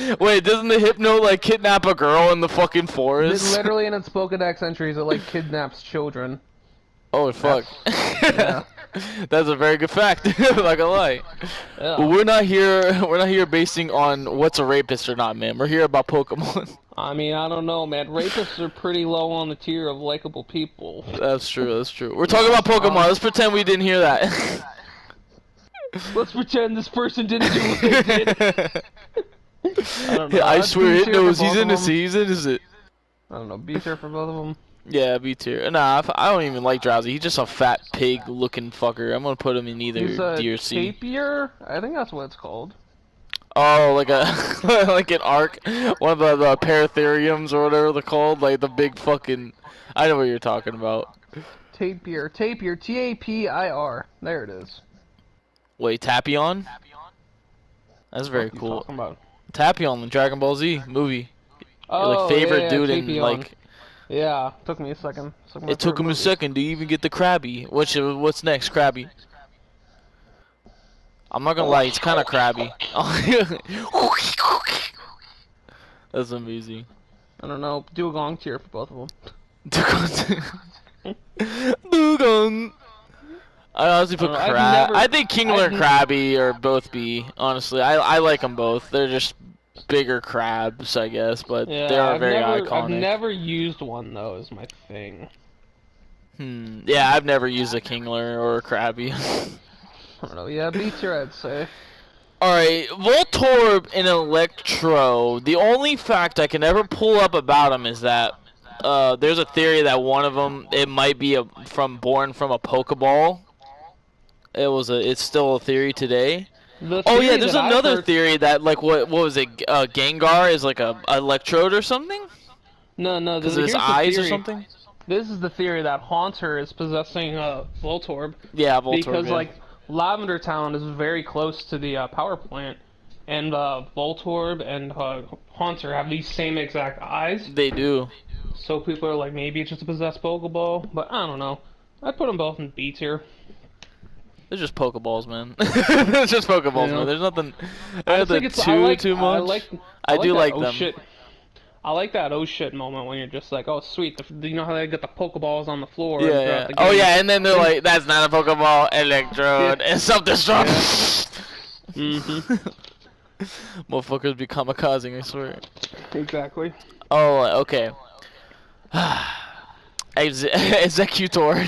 S1: one. Wait, doesn't the Hypno, like, kidnap a girl in the fucking
S2: it
S1: forest?
S2: literally in its Pokedex entries, it like kidnaps children.
S1: Oh, fuck.
S2: Yeah.
S1: That's a very good fact. I'm not gonna lie.
S2: Yeah.
S1: But we're not here basing on what's a rapist or not, man. We're here about Pokemon.
S2: I mean, I don't know, man. Rapists are pretty low on the tier of likable people.
S1: That's true, that's true. We're talking about Pokemon. Let's pretend we didn't hear that.
S2: Let's pretend this person didn't do what they did. I don't know.
S1: I
S2: I'd
S1: swear
S2: B
S1: it
S2: tier
S1: knows
S2: for
S1: he's
S2: both of
S1: innocent.
S2: them.
S1: He's innocent.
S2: I don't know. B tier for both of them.
S1: Yeah, B tier. Nah, I don't even like Drowsy. He's just a fat pig looking fucker. I'm gonna put him in either
S2: He's a
S1: D or C.
S2: tapier. I think that's what it's called.
S1: Oh, like a like an arc, one of the paratheriums or whatever they're called, like the big fucking. I know what you're talking about.
S2: Tapir. Tapir. There it is.
S1: Wait, Tapion? That's very
S2: What you
S1: cool.
S2: talking about?
S1: Tapion, the Dragon Ball Z movie. Your
S2: Oh,
S1: like favorite
S2: yeah,
S1: dude in
S2: Tapion.
S1: like.
S2: Yeah, took me a second.
S1: It took him a second to even get the Krabby. What's next, Krabby? I'm not gonna lie, it's kind of crabby. That's amazing.
S2: I don't know. Do a gong tier for both of them.
S1: Dugong. I honestly put
S2: I don't know, I've
S1: crab.
S2: never-
S1: I think Kingler and
S2: I've-
S1: Krabby are both B. Honestly, I like them both. They're just bigger crabs, I guess, but
S2: Yeah,
S1: they are
S2: I've
S1: very
S2: never,
S1: iconic.
S2: I've never used one though. Is my thing.
S1: Yeah, I've never used a Kingler or a Krabby.
S2: I don't know. Yeah, B tier, I'd say.
S1: Alright, Voltorb and Electro. The only fact I can ever pull up about them is that there's a theory that one of them, it might be born from a Pokeball. It's still a theory today.
S2: The
S1: Oh yeah,
S2: theory
S1: there's
S2: that I've
S1: another
S2: heard-
S1: theory that like what was it? Gengar is like a Electrode or something
S2: No,
S1: because of his
S2: here's the
S1: eyes or
S2: theory.
S1: something.
S2: This is the theory that Haunter is possessing Voltorb
S1: Yeah, Voltorb.
S2: because
S1: yeah.
S2: like Lavender Town is very close to the power plant, and Voltorb and Haunter have these same exact eyes.
S1: They do.
S2: So people are like, maybe it's just a possessed Pokeball, but I don't know. I'd put them both in B tier.
S1: They're just Pokeballs, man. They're just Pokeballs,
S2: Yeah.
S1: man. There's nothing,
S2: I
S1: nothing
S2: think it's
S1: too much. I do
S2: that
S1: like
S2: oh
S1: them.
S2: shit. I like that oh shit moment when you're just like, oh sweet, you know how they get the Pokeballs on the floor
S1: Yeah,
S2: throughout
S1: yeah.
S2: the
S1: Oh
S2: game?
S1: yeah, and then they're like, "That's not a Pokeball, Electrode, and self-destruct." Motherfuckers be kamikazing, I swear.
S2: Exactly.
S1: Oh, okay. Executor,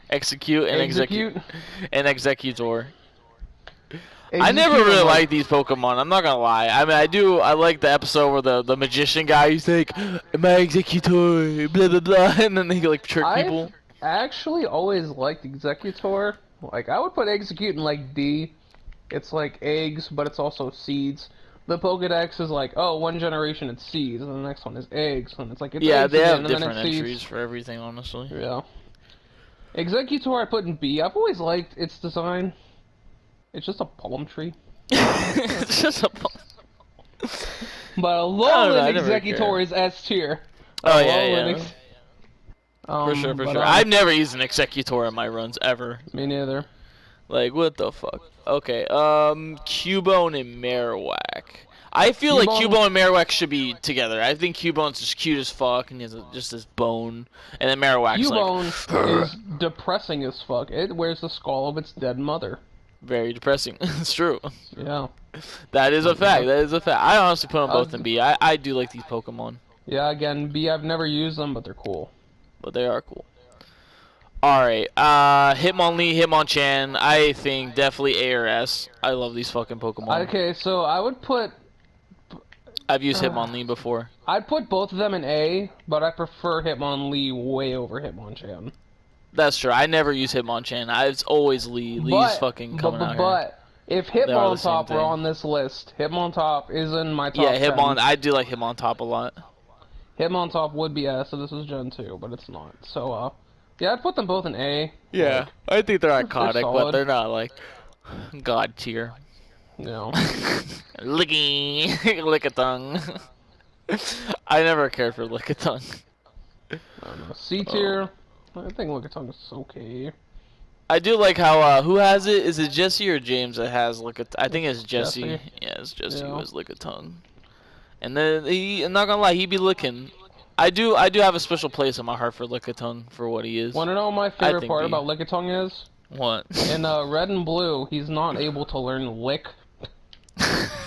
S1: execute and execute and Executor. I never
S2: Execute
S1: really
S2: them,
S1: liked these Pokemon. I'm not gonna lie. I mean, I do. I like the episode where the magician guy, he's like, "My Executor, blah blah blah," and then he like trick people.
S2: I actually always liked Executor. Like, I would put Execute in, like, D. It's like eggs, but it's also seeds. The Pokedex is like, oh, one generation it's seeds, and the next one is eggs, and it's like, it's
S1: Yeah,
S2: eggs
S1: they
S2: again,
S1: have
S2: and then
S1: different
S2: it's
S1: entries
S2: seeds.
S1: for everything, honestly.
S2: Yeah. Executor I put in B. I've always liked its design. It's just a palm tree.
S1: It's just a.
S2: But
S1: I
S2: Alolan
S1: never
S2: Executor
S1: cared.
S2: is S tier.
S1: Oh yeah,
S2: Alolan
S1: yeah.
S2: Ex-
S1: For sure, for
S2: but,
S1: sure. I've never used an Executor in my runs ever.
S2: Me neither.
S1: Like, what the fuck? Okay, Cubone and Marowak. I feel like
S2: Cubone-
S1: Cubone and Marowak should be together. I think Cubone's just cute as fuck, and he has just this bone. And then Marowak's
S2: Cubone
S1: like...
S2: is depressing as fuck. It wears the skull of its dead mother.
S1: Very depressing. It's true.
S2: Yeah.
S1: That is a fact. That is a fact. I honestly put them both
S2: Uh,
S1: in B. I do like these Pokemon.
S2: Yeah, again, B, I've never used them, but they're cool.
S1: But they are cool. Alright, Hitmonlee, Hitmonchan, I think definitely A or S. I love these fucking Pokemon.
S2: Okay, so I would put...
S1: I've used Hitmonlee before.
S2: I'd put both of them in A, but I prefer Hitmonlee way over Hitmonchan.
S1: That's true. I never use Hitmonchan. It's always Lee. Lee's fucking coming out here.
S2: But if
S1: are the
S2: Hitmontop
S1: same
S2: were
S1: thing.
S2: on this list, Hitmontop is in my top
S1: Yeah,
S2: 10.
S1: I do like Hitmontop a lot.
S2: Hitmontop would be S, so this is Gen 2, but it's not. So, yeah, I'd put them both in A.
S1: Yeah, I think they're iconic, but
S2: solid.
S1: they're not like God tier.
S2: You know.
S1: Licky, Lickitung. I never cared for Lickitung.
S2: I don't know. C tier. I think Lickitung is okay.
S1: I do like how who has it? Is it Jesse or James that has Lickitung? I think it's Jesse.
S2: Jesse.
S1: Yeah, it's Jesse who
S2: Yeah.
S1: has Lickitung. And then I'm not gonna lie, he be licking. I do have a special place in my heart for Lickitung for what he is.
S2: Wanna know what my favorite
S1: think
S2: part
S1: B.
S2: about Lickitung is?
S1: What?
S2: In Red and Blue, he's not able to learn Lick.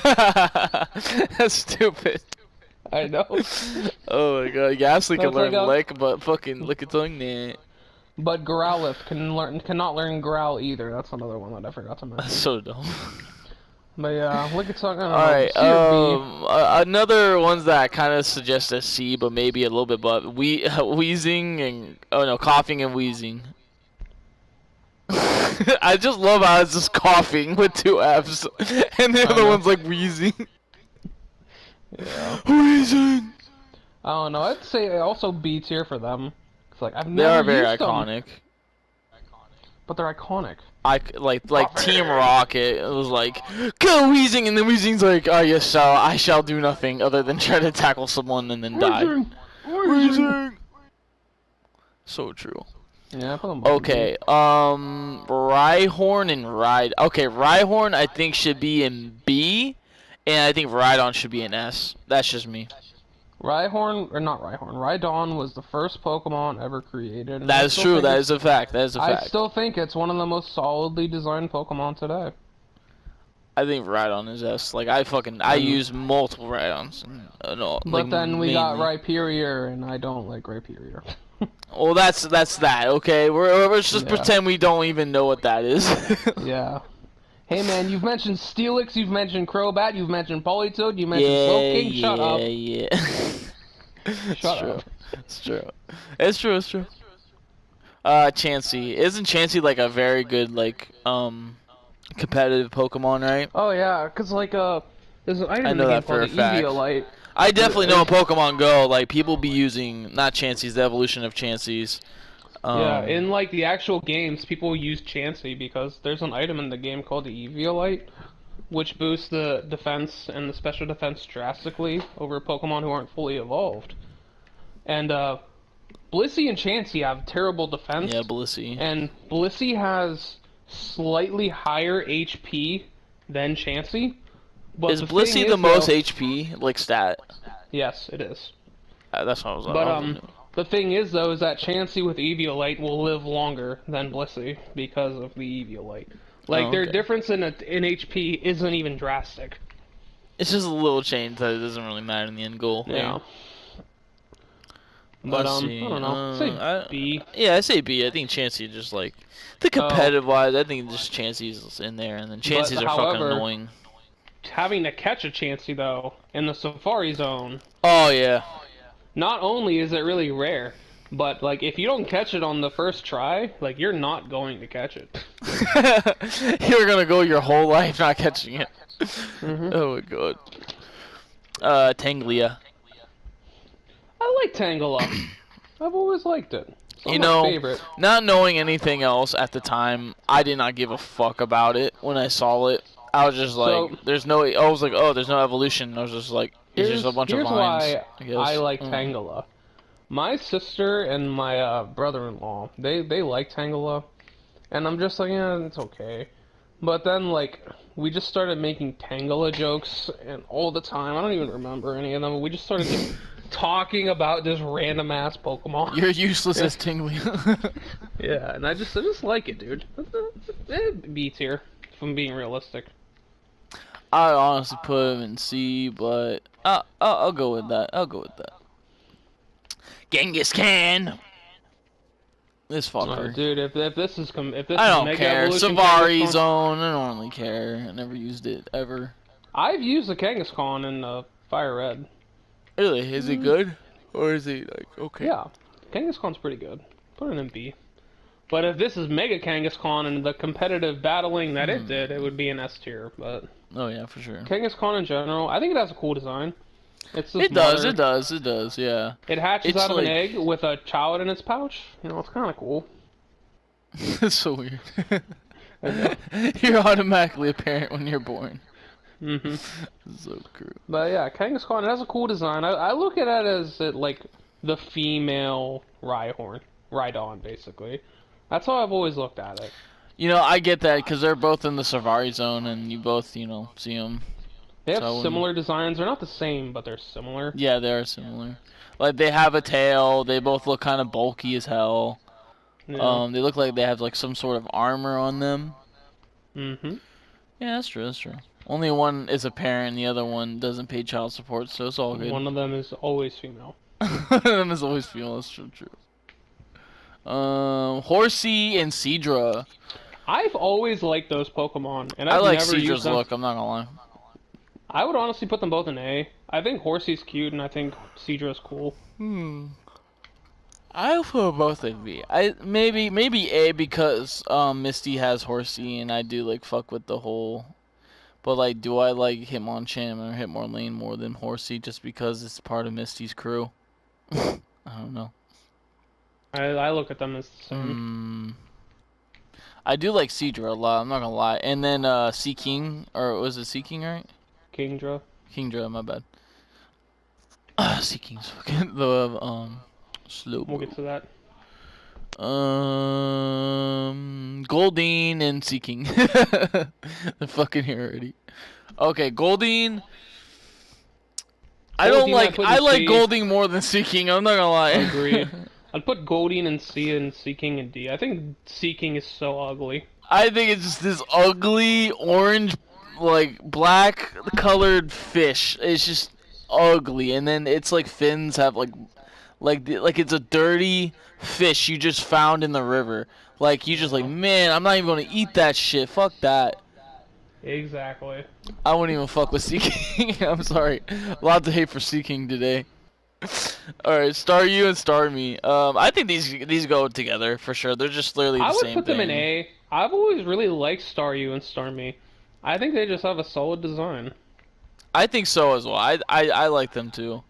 S1: That's stupid.
S2: I know.
S1: Oh my god, Ghastly can
S2: That's like
S1: learn
S2: a-
S1: lick, but fucking Lickitung, nah.
S2: But Growlithe cannot learn Growl either. That's another one that I forgot to
S1: That's
S2: mention.
S1: so dumb.
S2: But yeah, Lickitung, I don't know.
S1: Alright,
S2: C or B.
S1: another ones that I kind of suggest as C, but maybe a little bit, but wheezing and, coughing and wheezing. I just love how it's just coughing with two F's, and the other
S2: know.
S1: one's like wheezing.
S2: Yeah.
S1: Wheezing!
S2: I don't know. I'd say also B tier for them. It's like I've
S1: They
S2: never
S1: are very
S2: used them,
S1: iconic.
S2: but they're iconic.
S1: Like Team Rocket, it was like, go Weezing, and then Weezing's like, I shall do nothing other than try to tackle someone and then die. Weezing! So true.
S2: Yeah, put them both in B.
S1: Okay, Rhyhorn and Rhyhorn I think should be in B, and I think Rhydon should be in S. That's just me.
S2: Rhyhorn, or not Rhyhorn, Rhydon was the first Pokemon ever created. and
S1: That
S2: I
S1: is
S2: still
S1: true,
S2: think
S1: that
S2: it's-
S1: is a fact, that is a
S2: I
S1: fact.
S2: still think it's one of the most solidly designed Pokemon today.
S1: I think Rhydon is S. Like, I use multiple Rhydons. No,
S2: But
S1: like,
S2: then we got
S1: mainly.
S2: Rhyperior, and I don't like Rhyperior.
S1: Well, that's that. Okay, let's just
S2: Yeah.
S1: pretend we don't even know what that is.
S2: Yeah. Hey man, you've mentioned Steelix, you've mentioned Crobat, you've mentioned Politoed, you mentioned Slowking. Shut up.
S1: Yeah. It's
S2: Shut
S1: true.
S2: up.
S1: It's true. It's true. It's true. Chansey. Isn't Chansey like a very good competitive Pokemon, right?
S2: Oh yeah, cause like there's an item
S1: I
S2: in
S1: know
S2: the game
S1: that for
S2: called
S1: a
S2: the
S1: fact.
S2: Eviolite.
S1: I definitely know in Pokemon Go, like people be using not Chanseys, the evolution of Chanseys.
S2: Yeah, in like the actual games, people use Chansey because there's an item in the game called the Eviolite, which boosts the defense and the special defense drastically over Pokemon who aren't fully evolved. And Blissey and Chansey have terrible defense.
S1: Yeah, Blissey.
S2: And Blissey has slightly higher HP than Chansey. But
S1: Is
S2: the
S1: Blissey
S2: thing
S1: the
S2: is,
S1: most
S2: though,
S1: HP like stat?
S2: Yes, it is.
S1: That's what I was.
S2: But the thing is though is that Chansey with Eviolite will live longer than Blissey because of the Eviolite. Like their
S1: okay.
S2: difference in HP isn't even drastic.
S1: It's just a little change that it doesn't really matter in the end goal.
S2: Yeah. But
S1: Let's
S2: I
S1: see.
S2: don't know. Say B.
S1: Yeah, I say B. I think Chansey just like the competitive wise. I think just Chansey's in there, and then Chanseys are fucking annoying.
S2: Having to catch a Chansey though in the Safari Zone.
S1: Oh yeah.
S2: Not only is it really rare, but like if you don't catch it on the first try, like you're not going to catch it.
S1: You're gonna go your whole life not catching it. Oh my god. Tanglia.
S2: I like Tangela. I've always liked it. It's
S1: You
S2: my
S1: know,
S2: favorite.
S1: not knowing anything else at the time, I did not give a fuck about it when I saw it. I was just like, there's no. I was like, oh, there's no evolution. I was just like, it's just a bunch of vines.
S2: Here's why I like Tangela. My sister and my brother-in-law, they like Tangela, and I'm just like, yeah, it's okay. But then like we just started making Tangela jokes, and all the time, I don't even remember any of them. We just started just talking about just random ass Pokemon.
S1: You're useless as Tingly.
S2: Yeah, and I just like it, dude. B tier, if I'm being realistic.
S1: I honestly put him in C, but I'll go with that. I'll go with that. Genghis Khan. This fucker.
S2: Dude, if this is
S1: I don't
S2: Mega
S1: care.
S2: Evolution
S1: Savari
S2: Kangaskhan,
S1: Zone. I don't really care. I never used it ever.
S2: I've used the Kangaskhan in Fire Red.
S1: Really? Is it good, or is it like okay?
S2: Yeah, Kangaskhan's pretty good. Put it in B. But if this is Mega Kangaskhan and the competitive battling that it did, it would be an S tier. But
S1: oh yeah, for sure.
S2: Kangaskhan in general, I think it has a cool design. It's
S1: It does, yeah.
S2: It hatches
S1: It's
S2: out of
S1: like-
S2: an egg with a child in its pouch. You know, it's kind of cool.
S1: It's so weird. You're automatically a parent when you're born. So cool.
S2: But yeah, Kangaskhan, it has a cool design. I look at it as like the female Rhydon, basically. That's how I've always looked at it.
S1: You know, I get that because they're both in the Savari Zone, and you both, you know, see them.
S2: They have
S1: So,
S2: similar designs. They're not the same, but they're similar.
S1: Yeah, they are similar. Like they have a tail. They both look kind of bulky as hell.
S2: Yeah.
S1: They look like they have like some sort of armor on them.
S2: Mm-hmm.
S1: Yeah, that's true. That's true. Only one is a parent, and the other one doesn't pay child support, so it's all good.
S2: One of them is always female.
S1: One of them is always female. That's true. Horsey and Seadra.
S2: I've always liked those Pokemon, and
S1: I
S2: I've
S1: like
S2: never used
S1: Seadra's
S2: them.
S1: look. I'm not gonna lie.
S2: I would honestly put them both in A. I think Horsey's cute, and I think Seadra's cool.
S1: I'll put both in B. Maybe A because Misty has Horsey, and I do like fuck with the whole. But like, do I like Hitmonchan or Hitmonlee more than Horsey just because it's part of Misty's crew? I don't know.
S2: I look at them as the same.
S1: I do like Seadra a lot. I'm not gonna lie. And then Seaking, or was it Seaking, right?
S2: Kingdra.
S1: Kingdra, my bad. Seaking's fucking the slow.
S2: We'll get to that.
S1: Goldeen and Seaking. They're fucking here already. Okay, Goldeen. I don't
S2: Goldeen,
S1: like.
S2: I put
S1: I
S2: in
S1: like
S2: C.
S1: Goldeen more than Seaking. I'm not gonna lie.
S2: Agreed. I'd put Goldeen in C and Seeking in D. I think Seeking is so ugly.
S1: I think it's just this ugly orange, like black colored fish. It's just ugly, and then it's like fins have like it's a dirty fish you just found in the river. Like you just like, man, I'm not even gonna eat that shit. Fuck that.
S2: Exactly.
S1: I wouldn't even fuck with Seaking. I'm sorry. A lot to hate for Seaking today. Alright, Staryu and Starmie. I think these go together for sure. They're just literally the same thing.
S2: I would put them in A. I've always really liked Staryu and Starmie. I think they just have a solid design.
S1: I think so as well. I like them too.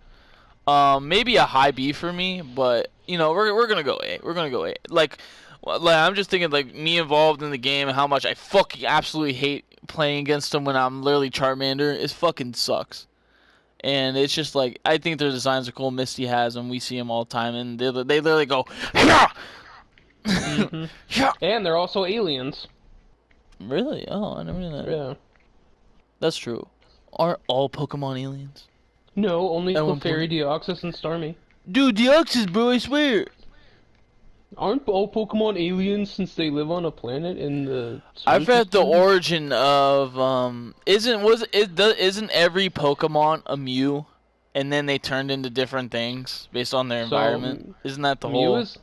S1: Maybe a high B for me, but you know, we're gonna go A. We're gonna go A. Like I'm just thinking like me involved in the game and how much I fucking absolutely hate playing against them when I'm literally Charmander. It fucking sucks. And it's just like I think their designs are cool. Misty has them. We see them all the time, and they literally go, yeah,
S2: Hmm.
S1: yeah.
S2: And they're also aliens.
S1: Really? Oh, I never knew that.
S2: Yeah.
S1: That's true. Aren't all Pokemon aliens?
S2: No, only
S1: At one
S2: Clefairy,
S1: point.
S2: Deoxys, and Starmie.
S1: Dude, Deoxys, bro, I swear.
S2: Aren't all Pokemon aliens since they live on a planet in the
S1: I've
S2: solar
S1: read the
S2: system?
S1: origin of isn't every Pokemon a Mew, and then they turned into different things based on their
S2: So,
S1: environment. Isn't that the
S2: Mew
S1: whole?
S2: is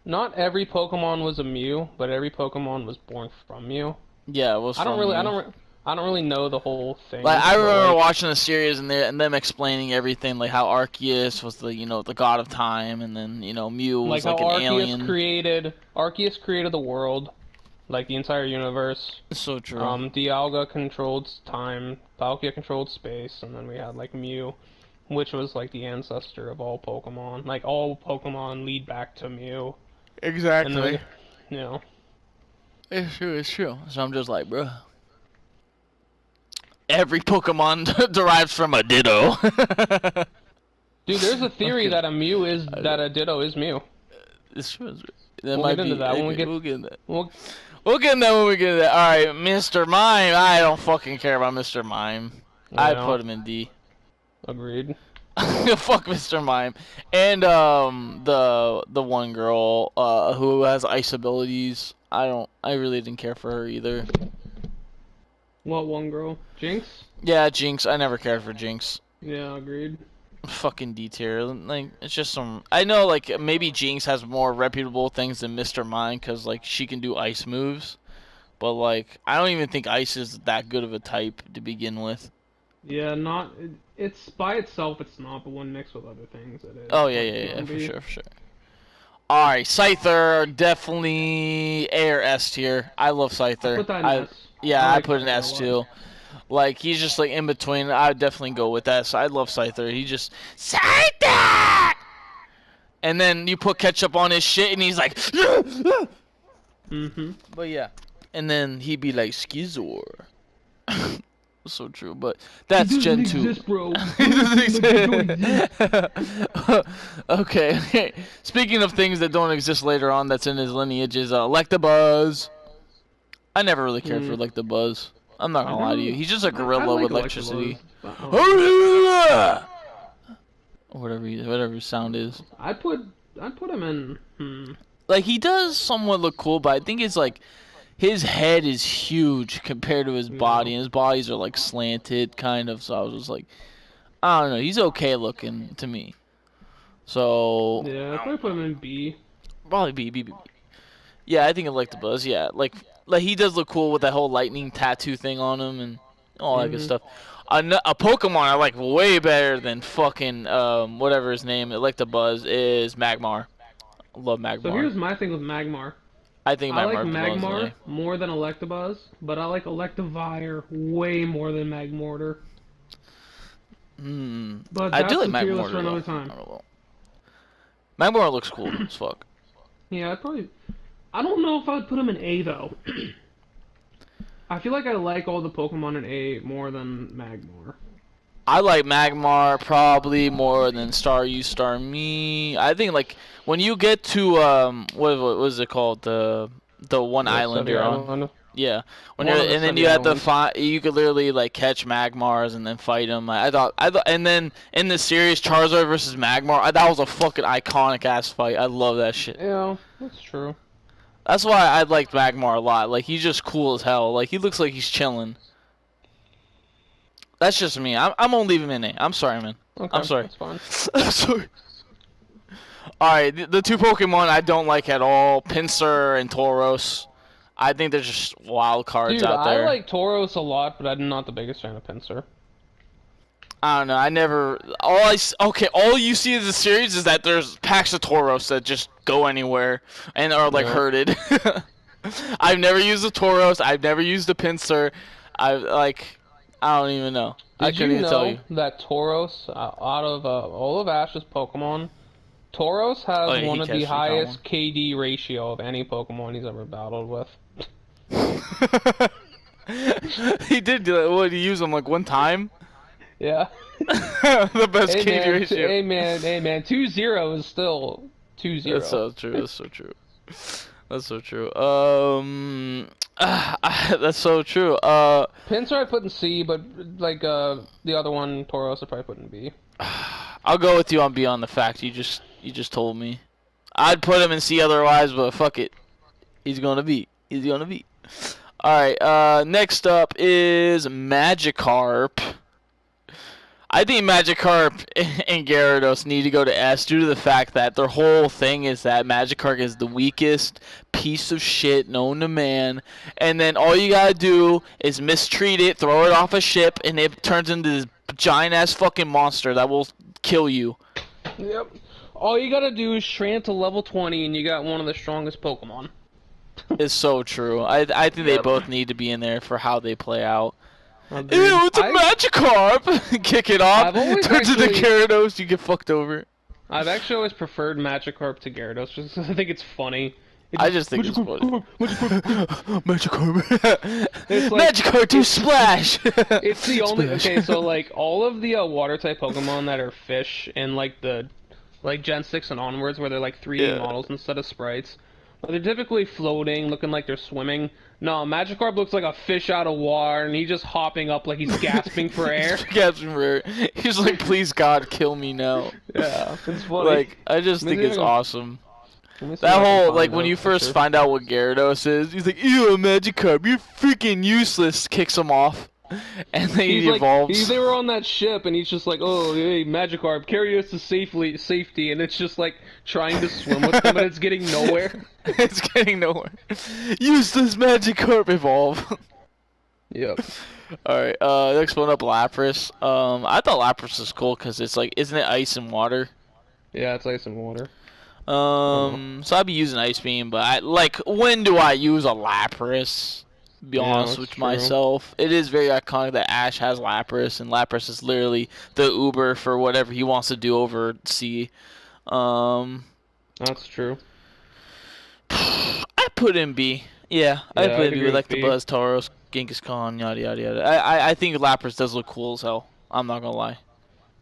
S2: not every Pokemon was a Mew, but every Pokemon was born from Mew.
S1: Yeah, it was
S2: I don't
S1: from
S2: really,
S1: Mew.
S2: I don't really know the whole thing.
S1: Like I
S2: but,
S1: remember
S2: like,
S1: watching the series and them explaining everything, like how Arceus was the god of time, and then Mew was
S2: like how
S1: like an alien.
S2: Arceus created the world, like the entire universe.
S1: It's so true.
S2: Dialga controlled time, Palkia controlled space, and then we had like Mew, which was like the ancestor of all Pokemon. Like all Pokemon lead back to Mew. And then, you know,
S1: It's true. It's true. So I'm just like, bro. Every Pokemon derives from a Ditto.
S2: dude, there's a theory
S1: Okay.
S2: that a Ditto is Mew.
S1: It's true. That
S2: We'll
S1: might
S2: get into
S1: be.
S2: that when we
S1: Okay,
S2: get.
S1: we'll get into that.
S2: Well,
S1: We'll get into that when we get into that. All right, Mr. Mime. I don't fucking care about Mr. Mime. I
S2: yeah,
S1: put him in D.
S2: agreed.
S1: Fuck Mr. Mime. And the one girl who has ice abilities. I really didn't care for her either.
S2: What one girl? Jinx?
S1: Yeah, Jinx. I never cared for Jinx.
S2: Yeah, agreed.
S1: Fucking D tier. Like it's just some. I know like maybe Jinx has more reputable things than Mr. Mime because like she can do ice moves, but like I don't even think ice is that good of a type to begin with.
S2: Yeah, it's by itself it's not, but when mixed with other things it is.
S1: Oh
S2: Like,
S1: yeah, for
S2: Gumby.
S1: sure, for sure. All right, Scyther definitely A or S tier. I love Scyther.
S2: Put that in S.
S1: Yeah,
S2: I
S1: I
S2: like
S1: put an
S2: Scyther a
S1: S
S2: lot.
S1: too. Like he's just like in between. I would definitely go with S. I love Scyther. He just Scyther, and then you put ketchup on his shit, and he's like,
S2: Mm-hmm.
S1: but yeah, and then he'd be like Skizor. So true, but that's Gen 2.
S2: bro.
S1: Okay. Speaking of things that don't exist later on, that's in his lineage is Electabuzz. I never really cared for Electabuzz. I'm not gonna lie to you. He's just a gorilla with electricity. Whatever his sound is.
S2: I put him in.
S1: Like he does somewhat look cool, but I think it's like his head is huge compared to his body, and his bodies are like slanted kind of. So I was just like, I don't know. He's okay looking to me. So
S2: Yeah, I probably put him in B.
S1: probably B. Yeah, I think Electabuzz. Yeah, like he does look cool with that whole lightning tattoo thing on him and all that good stuff. A Pokemon I like way better than fucking whatever his name Electabuzz is Magmar. I love Magmar.
S2: So here's my thing with Magmar.
S1: I think
S2: I like
S1: Magmar belongs in
S2: Magmar
S1: A.
S2: more than Electabuzz, but I like Electivire way more than Magmortar. But
S1: I
S2: that's
S1: do like
S2: the tier list
S1: Magmar
S2: for another
S1: though.
S2: time.
S1: I don't know. Magmar looks cool as fuck.
S2: Yeah, I don't know if I would put him in A though. I feel like I like all the Pokemon in A more than Magmar.
S1: I like Magmar probably more than Staryu, Starmie. I think like when you get to what was it called, the one island
S2: Sunny
S1: you're on.
S2: Island.
S1: Yeah, when
S2: One
S1: you're
S2: of the
S1: and then
S2: Sunny
S1: you have to
S2: Islands.
S1: fight. You could literally like catch Magmars and then fight them. I thought, and then in the series Charizard versus Magmar, that was a fucking iconic ass fight. I love that shit.
S2: Yeah, that's true.
S1: That's why I liked Magmar a lot. Like he's just cool as hell. Like he looks like he's chilling. That's just me. I'm gonna leave him in A. I'm sorry, man.
S2: Okay,
S1: I'm sorry.
S2: that's fine.
S1: I'm sorry. Alright, the two Pokemon I don't like at all, Pinsir and Tauros. I think they're just wild cards
S2: Dude,
S1: out there.
S2: I like Tauros a lot, but I'm not the biggest fan of Pinsir.
S1: I don't know. I never. All you see in the series is that there's packs of Tauros that just go anywhere and are like
S2: Yeah.
S1: herded. I've never used a Tauros. I've never used a Pinsir. I don't even know. I
S2: Did
S1: couldn't
S2: you
S1: even tell
S2: know
S1: you.
S2: that Tauros, out of all of Ash's Pokemon, Tauros
S1: Oh,
S2: has
S1: yeah,
S2: one
S1: he
S2: of the
S1: actually caught one.
S2: highest KD ratio of any Pokemon he's ever battled with.
S1: He did do that. What, he used them like one time?
S2: Yeah.
S1: The best KD ratio.
S2: Hey man, 2-0 is still 2-0.
S1: That's so true. That's so true. That's so true. That's so true.
S2: Pinsir I put in C, but like the other one, Tauros I probably put in B.
S1: I'll go with you on beyond the fact you just told me. I'd put him in C otherwise, but fuck it. He's gonna be. He's gonna be. Alright, next up is Magikarp. I think Magikarp and Gyarados need to go to S due to the fact that their whole thing is that Magikarp is the weakest piece of shit known to man, and then all you gotta do is mistreat it, throw it off a ship, and it turns into this giant ass fucking monster that will kill you.
S2: Yep. All you gotta do is train it to level 20 and you got one of the strongest Pokemon.
S1: It's so true. I think they
S2: Yep.
S1: both need to be in there for how they play out.
S2: Agreed.
S1: Ew, it's a Magikarp! Kick it off,
S2: I've always
S1: turns into
S2: actually-
S1: Gyarados, you get fucked over.
S2: I've actually always preferred Magikarp to Gyarados just 'cause I think it's funny.
S1: I just think it's funny. Magikarp.
S2: It's like-
S1: Magikarp, do splash!
S2: It's the only
S1: Splash.
S2: okay. So like all of the water type Pokemon that are fish in like the Gen 6 and onwards, where they're like 3D
S1: Yeah.
S2: models instead of sprites, but they're typically floating, looking like they're swimming. No, Magikarp looks like a fish out of water, and he's just hopping up like he's gasping for air.
S1: Gasping for air. He's like, please God, kill me now.
S2: Yeah, it's funny.
S1: Like, I just think
S2: Maybe
S1: it's
S2: I can-
S1: awesome.
S2: Let me see if
S1: That
S2: I can
S1: whole,
S2: find
S1: like, when
S2: out
S1: you
S2: for
S1: first
S2: sure.
S1: find out what Gyarados is, he's like, ew, Magikarp, you're freaking useless, kicks him off. And then
S2: He's
S1: he
S2: like,
S1: evolves.
S2: they were on that ship, and he's just like, "Oh, hey, Magikarp, carry us to safety," and it's just like trying to swim with them, and it's getting nowhere.
S1: It's getting nowhere. Useless Magikarp evolve.
S2: Yep.
S1: Alright, next one up, Lapras. I thought Lapras was cool because it's like, isn't it ice and water?
S2: Yeah, it's ice and water.
S1: So I'd be using Ice Beam, but when do I use a Lapras? Be
S2: Yeah,
S1: honest
S2: that's
S1: with
S2: true.
S1: myself. It is very iconic that Ash has Lapras, and Lapras is literally the Uber for whatever he wants to do over sea.
S2: That's true.
S1: I put in B. Yeah, I
S2: Yeah,
S1: put
S2: I'd
S1: in B
S2: agree
S1: with
S2: with
S1: like the
S2: B.
S1: Buzz, Tauros, Genghis Khan, yada yada yada. I think Lapras does look cool as hell. I'm not gonna lie.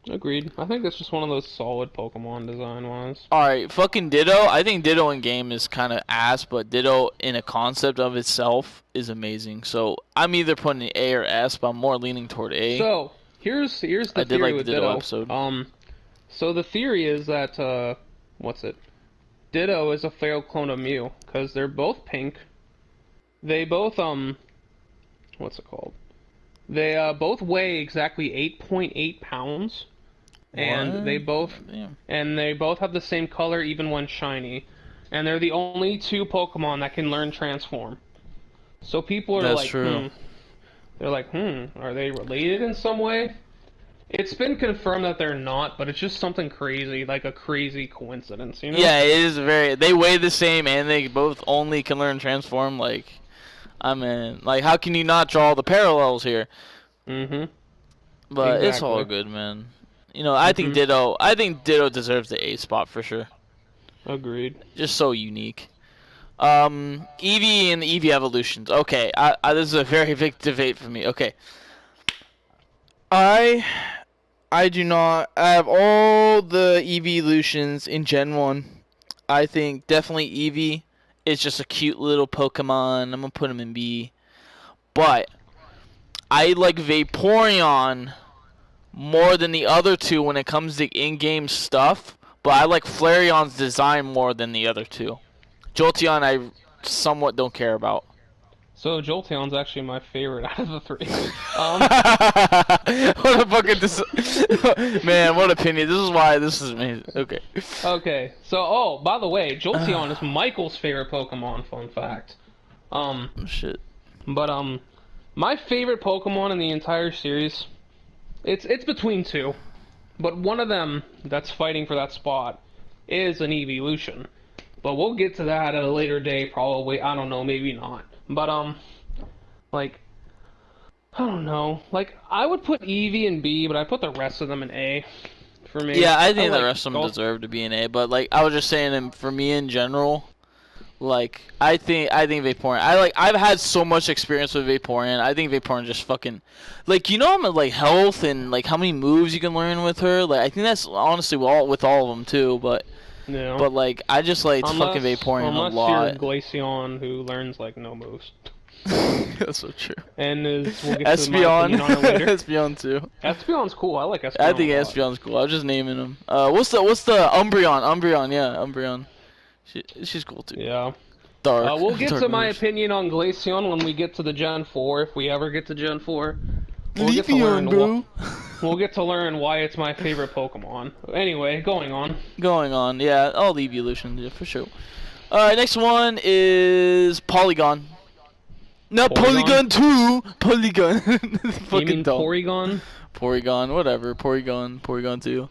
S2: Agreed. I think that's just one of those solid Pokemon design-wise.
S1: Alright, fucking Ditto. I think Ditto in game is kind of ass, but Ditto in a concept of itself is amazing. So I'm either putting an A or S, but I'm more leaning toward A.
S2: So here's the
S1: I did
S2: theory
S1: like the
S2: with
S1: Ditto
S2: Ditto.
S1: episode.
S2: So the theory is that what's it? Ditto is a failed clone of Mew because they're both pink. They both what's it called? They both weigh exactly 8.8 pounds, and
S1: What?
S2: they both have the same color even when shiny, and they're the only two Pokemon that can learn Transform. So people are
S1: That's
S2: like,
S1: true.
S2: They're like, are they related in some way? It's been confirmed that they're not, but it's just something crazy, like a crazy coincidence, you know?
S1: Yeah, it is very. They weigh the same, and they both only can learn Transform. Like, I mean, like, how can you not draw the parallels here?
S2: Mm-hmm.
S1: But it's all
S2: Exactly.
S1: good, man. You know, I think
S2: Mhm.
S1: Ditto. I think Ditto deserves the A spot for sure.
S2: Agreed.
S1: Just so unique. Eevee and the Eevee evolutions. Okay, this is a very big debate for me. Okay, I do not. I have all the Eevee evolutions in Gen 1. I think definitely Eevee is just a cute little Pokemon. I'm gonna put him in B. But I like Vaporeon more than the other two when it comes to in-game stuff. But I like Flareon's design more than the other two. Jolteon I somewhat don't care about.
S2: So Jolteon's actually my favorite out of the three.
S1: What a fucking man, what opinion. This is why this is amazing. Okay.
S2: Okay, so by the way, Jolteon is Michael's favorite Pokemon. Fun fact.
S1: Shit.
S2: But my favorite Pokemon in the entire series, it's between two, but one of them that's fighting for that spot is an Evolution. But we'll get to that at a later day, probably. I don't know, maybe not. But like, I don't know. Like, I would put Eevee in B, but I put the rest of them in A. for me.
S1: Yeah, I think the
S2: like
S1: rest of them
S2: golf.
S1: deserve to be an A, but like I was just saying, for me in general, like I think Vaporeon. I've had so much experience with Vaporeon. I think Vaporeon just fucking, like, I'm at like health and like how many moves you can learn with her. Like I think that's honestly with all of them too. But
S2: Yeah.
S1: like I just like fucking Vaporeon a
S2: Unless
S1: lot.
S2: you're Glaceon, who learns like no moves.
S1: That's so true.
S2: And we'll get to my
S1: Espeon,
S2: opinion on it later.
S1: Espeon too.
S2: Espeon's cool. I like Espeon.
S1: I think
S2: a lot.
S1: Espeon's cool. I was just naming them. What's the Umbreon? Umbreon, yeah, Umbreon. She's cool too.
S2: Yeah.
S1: Dark.
S2: We'll get
S1: dark
S2: to my
S1: moves.
S2: opinion on Glaceon when we get to the Gen 4, if we ever get to Gen 4. We'll get to
S1: Leafeon,
S2: learn
S1: bro.
S2: We'll get to learn why it's my favorite Pokemon. Anyway, going on.
S1: Going on, yeah, all the evolutions, yeah, for sure. Alright, next one is Polygon. Not Polygon,
S2: Porygon?
S1: 2! Polygon.
S2: You
S1: Fucking
S2: mean
S1: dumb.
S2: Porygon?
S1: Porygon, whatever. Porygon 2.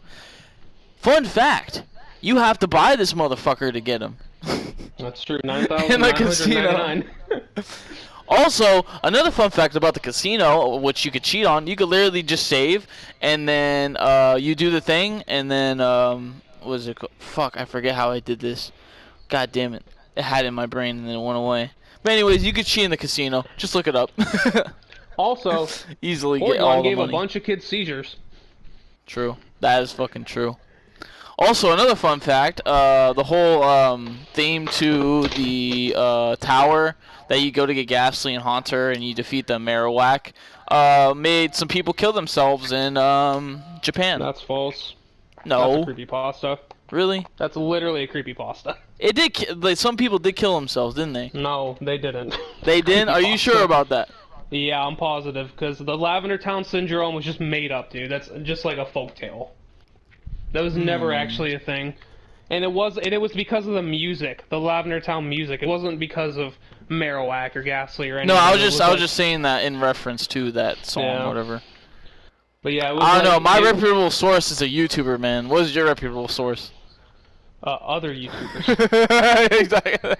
S1: Fun fact, you have to buy this motherfucker to get him.
S2: That's true.
S1: In the casino.
S2: 9,999.
S1: Also, another fun fact about the casino, which you could cheat on, you could literally just save, and then you do the thing, and then, what is it called? Fuck, I forget how I did this. God damn it. It had it in my brain, and then it went away. But anyways, you could cheat in the casino. Just look it up.
S2: Also,
S1: Easily get all
S2: Porygon
S1: the
S2: gave a
S1: money.
S2: bunch of kids seizures.
S1: True. That is fucking true. Also, another fun fact, the whole theme to the tower that you go to get Ghastly and Haunter and you defeat the Marowak made some people kill themselves in Japan.
S2: That's false.
S1: No.
S2: That's a creepypasta.
S1: Really?
S2: That's literally a creepypasta.
S1: It did. Like, some people did kill themselves, didn't they?
S2: No, they didn't.
S1: They didn't? Are you sure about that?
S2: Yeah, I'm positive, because the Lavender Town Syndrome was just made up, dude. That's just like a folktale. That was never actually a thing. And it was because of the music, the Lavender Town music. It wasn't because of Marowak or Ghastly or anything.
S1: No, I was
S2: It
S1: just
S2: like-
S1: saying that in reference to that song,
S2: Yeah.
S1: or whatever.
S2: But yeah, it was
S1: I don't know.
S2: like-
S1: My
S2: it-
S1: reputable source is a YouTuber, man. What is your reputable source?
S2: other YouTubers.
S1: Exactly.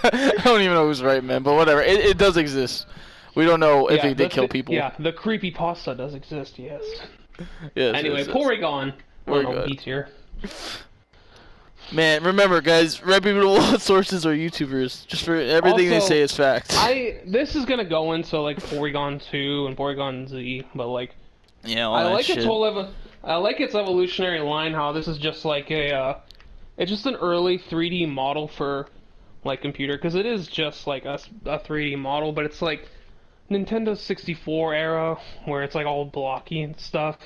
S1: I don't even know who's right, man. But whatever. It does exist. We don't know if
S2: Yeah,
S1: it did
S2: the
S1: kill
S2: thi-
S1: people.
S2: Yeah, the creepypasta does exist, yes.
S1: Yes,
S2: Anyway,
S1: yes, yes.
S2: Porygon.
S1: We're
S2: Oh, no,
S1: good.
S2: B tier.
S1: Man, remember, guys, reputable sources are YouTubers. Just for everything they
S2: Also,
S1: say is fact.
S2: This is gonna go into like Porygon 2 and Porygon Z, but like
S1: Yeah, all
S2: I
S1: that
S2: like
S1: shit.
S2: I like its evolutionary line. How this is just like it's just an early 3D model for like computer, because it is just like a 3D model, but it's like Nintendo 64 era where it's like all blocky and stuff.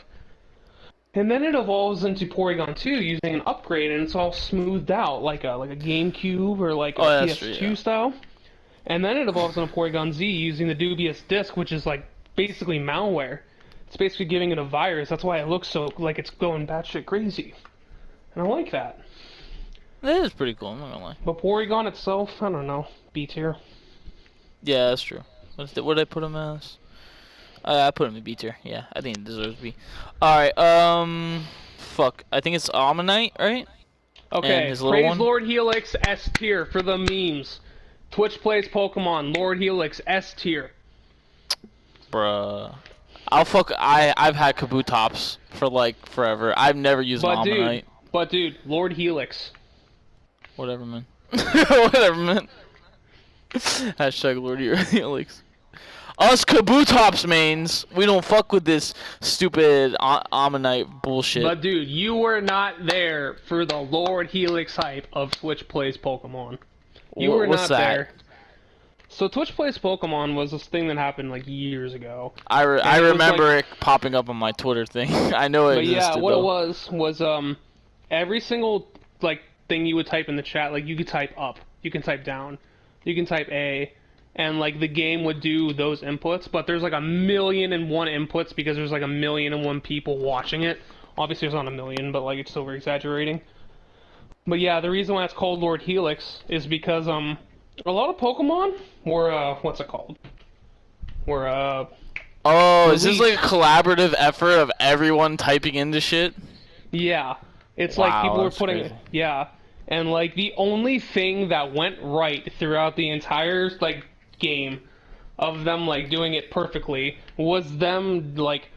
S2: And then it evolves into Porygon 2 using an upgrade, and it's all smoothed out like a GameCube or like a
S1: Oh, that's
S2: PS2
S1: true, yeah.
S2: style. And then it evolves into Porygon Z using the dubious disc, which is like basically malware. It's basically giving it a virus. That's why it looks so like it's going batshit crazy. And I like that.
S1: That is pretty cool, I'm not gonna lie.
S2: But Porygon itself, I don't know, B tier.
S1: Yeah, that's true. What did I put him as? I put him in B tier. Yeah, I think it deserves B. Alright, fuck. I think it's Ammonite, right?
S2: Okay,
S1: his little
S2: praise
S1: one?
S2: Lord Helix S tier for the memes. Twitch plays Pokemon, Lord Helix S tier.
S1: Bruh. I've had Kabutops for like forever. I've never used an Ammonite.
S2: But dude, Lord Helix.
S1: Whatever, man. Whatever, man. Hashtag Lord Helix. Us Kabutops mains, we don't fuck with this stupid Ammonite bullshit.
S2: But dude, you were not there for the Lord Helix hype of Twitch plays Pokemon. You were
S1: What's
S2: not
S1: that?
S2: there. So Twitch plays Pokemon was this thing that happened like years ago.
S1: I
S2: it was
S1: remember
S2: like-
S1: it popping up on my Twitter thing. I know it
S2: But
S1: existed,
S2: yeah, what
S1: though.
S2: it was every single like thing you would type in the chat, like you could type up, you can type down, you can type A, and like the game would do those inputs, but there's like 1,000,001 inputs because there's like 1,000,001 people watching it. Obviously there's not 1,000,000, but like it's over exaggerating. But yeah, the reason why it's called Lord Helix is because a lot of Pokemon were what's it called? Were
S1: Oh, is this like
S2: released.
S1: a collaborative effort of everyone typing into shit?
S2: Yeah. It's
S1: Wow,
S2: like people were
S1: that's
S2: putting
S1: crazy.
S2: yeah. And like the only thing that went right throughout the entire like game of them like doing it perfectly was them like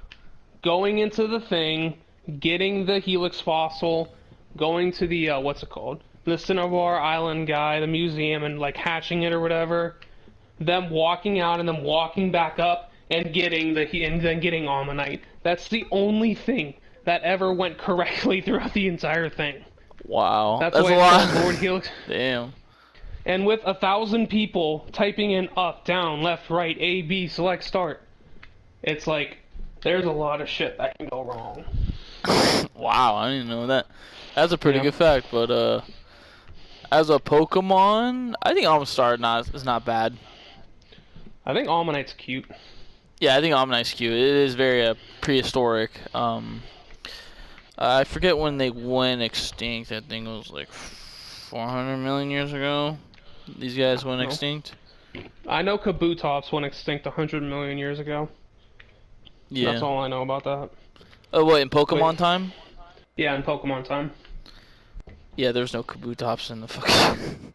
S2: going into the thing getting the Helix fossil, going to the what's it called? The Cinnabar Island guy, the museum, and like hatching it or whatever. Them walking out and then walking back up and getting and then getting Ammonite. That's the only thing that ever went correctly throughout the entire thing.
S1: Wow.
S2: That's
S1: a
S2: why
S1: lot.
S2: it's called Lord Helix.
S1: Damn.
S2: And with 1,000 people typing in up, down, left, right, A, B, select, start, it's like there's a lot of shit that can go wrong.
S1: Wow, I didn't know that. That's a pretty
S2: Yeah.
S1: good fact, but as a Pokemon, I think Omastar is not bad.
S2: I think Ammonite's cute.
S1: Yeah, I think Omnite's cute. It is very prehistoric. I forget when they went extinct. I think it was like 400 million years ago. These guys went
S2: No.
S1: extinct.
S2: I know Kabutops went extinct 100 million years ago.
S1: Yeah.
S2: That's all I know about that.
S1: Oh, what, in Pokemon
S2: Wait.
S1: time?
S2: Yeah, in Pokemon time.
S1: Yeah, there's no Kabutops in the fucking...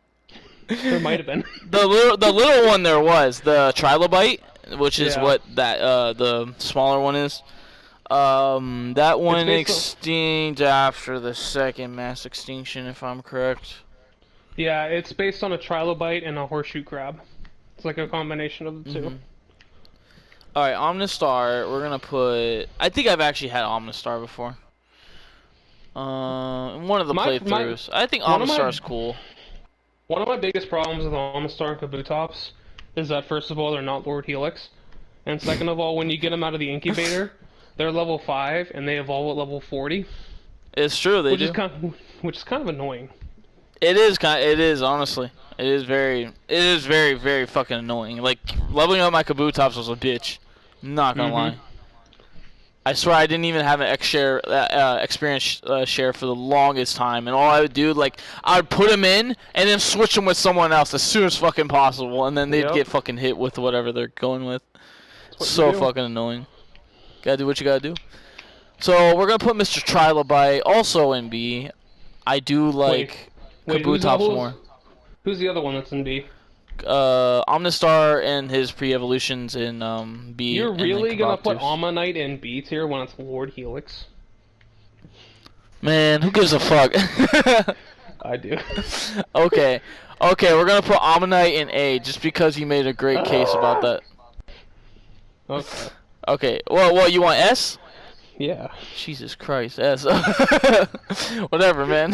S2: There might have been.
S1: The little one there was, the Trilobite, which is
S2: Yeah.
S1: what that the smaller one is. That one
S2: based on-
S1: extinct after the second mass extinction, if I'm correct.
S2: Yeah, it's based on a Trilobite and a horseshoe crab. It's like a combination of the 2.
S1: Mhm. Alright, Omnistar, we're gonna put... I think I've actually had Omnistar before. In one of the playthroughs. I think
S2: one of my-
S1: Omnistar's cool.
S2: One of my biggest problems with Omastar and Kabutops is that, first of all, they're not Lord Helix. And second of all, when you get them out of the incubator, they're level 5 and they evolve at level 40.
S1: It's true, they
S2: Which
S1: do.
S2: is kind of annoying.
S1: It is honestly. It is very, very fucking annoying. Like, leveling up my Kabutops was a bitch. Not gonna lie. I swear I didn't even have an experience share for the longest time, and all I would do, like, I would put them in and then switch them with someone else as soon as fucking possible, and then they'd
S2: Yep.
S1: get fucking hit with whatever they're going with.
S2: That's what
S1: So
S2: you do.
S1: fucking annoying. Gotta do what you gotta do. So we're gonna put Mr. Trilobite also in B. I do like
S2: Wait, who's
S1: Kabutops more.
S2: Who's the other one that's in B?
S1: Omnistar and his pre-evolutions in B.
S2: You're
S1: and then
S2: really gonna put
S1: Kaboptus.
S2: Ammonite in B tier when it's Lord Helix?
S1: Man, who gives a fuck?
S2: I do.
S1: Okay, we're gonna put Ammonite in A just because you made a great case about that.
S2: Okay.
S1: Okay, well, what you want S?
S2: Yeah.
S1: Jesus Christ, S. Whatever, man.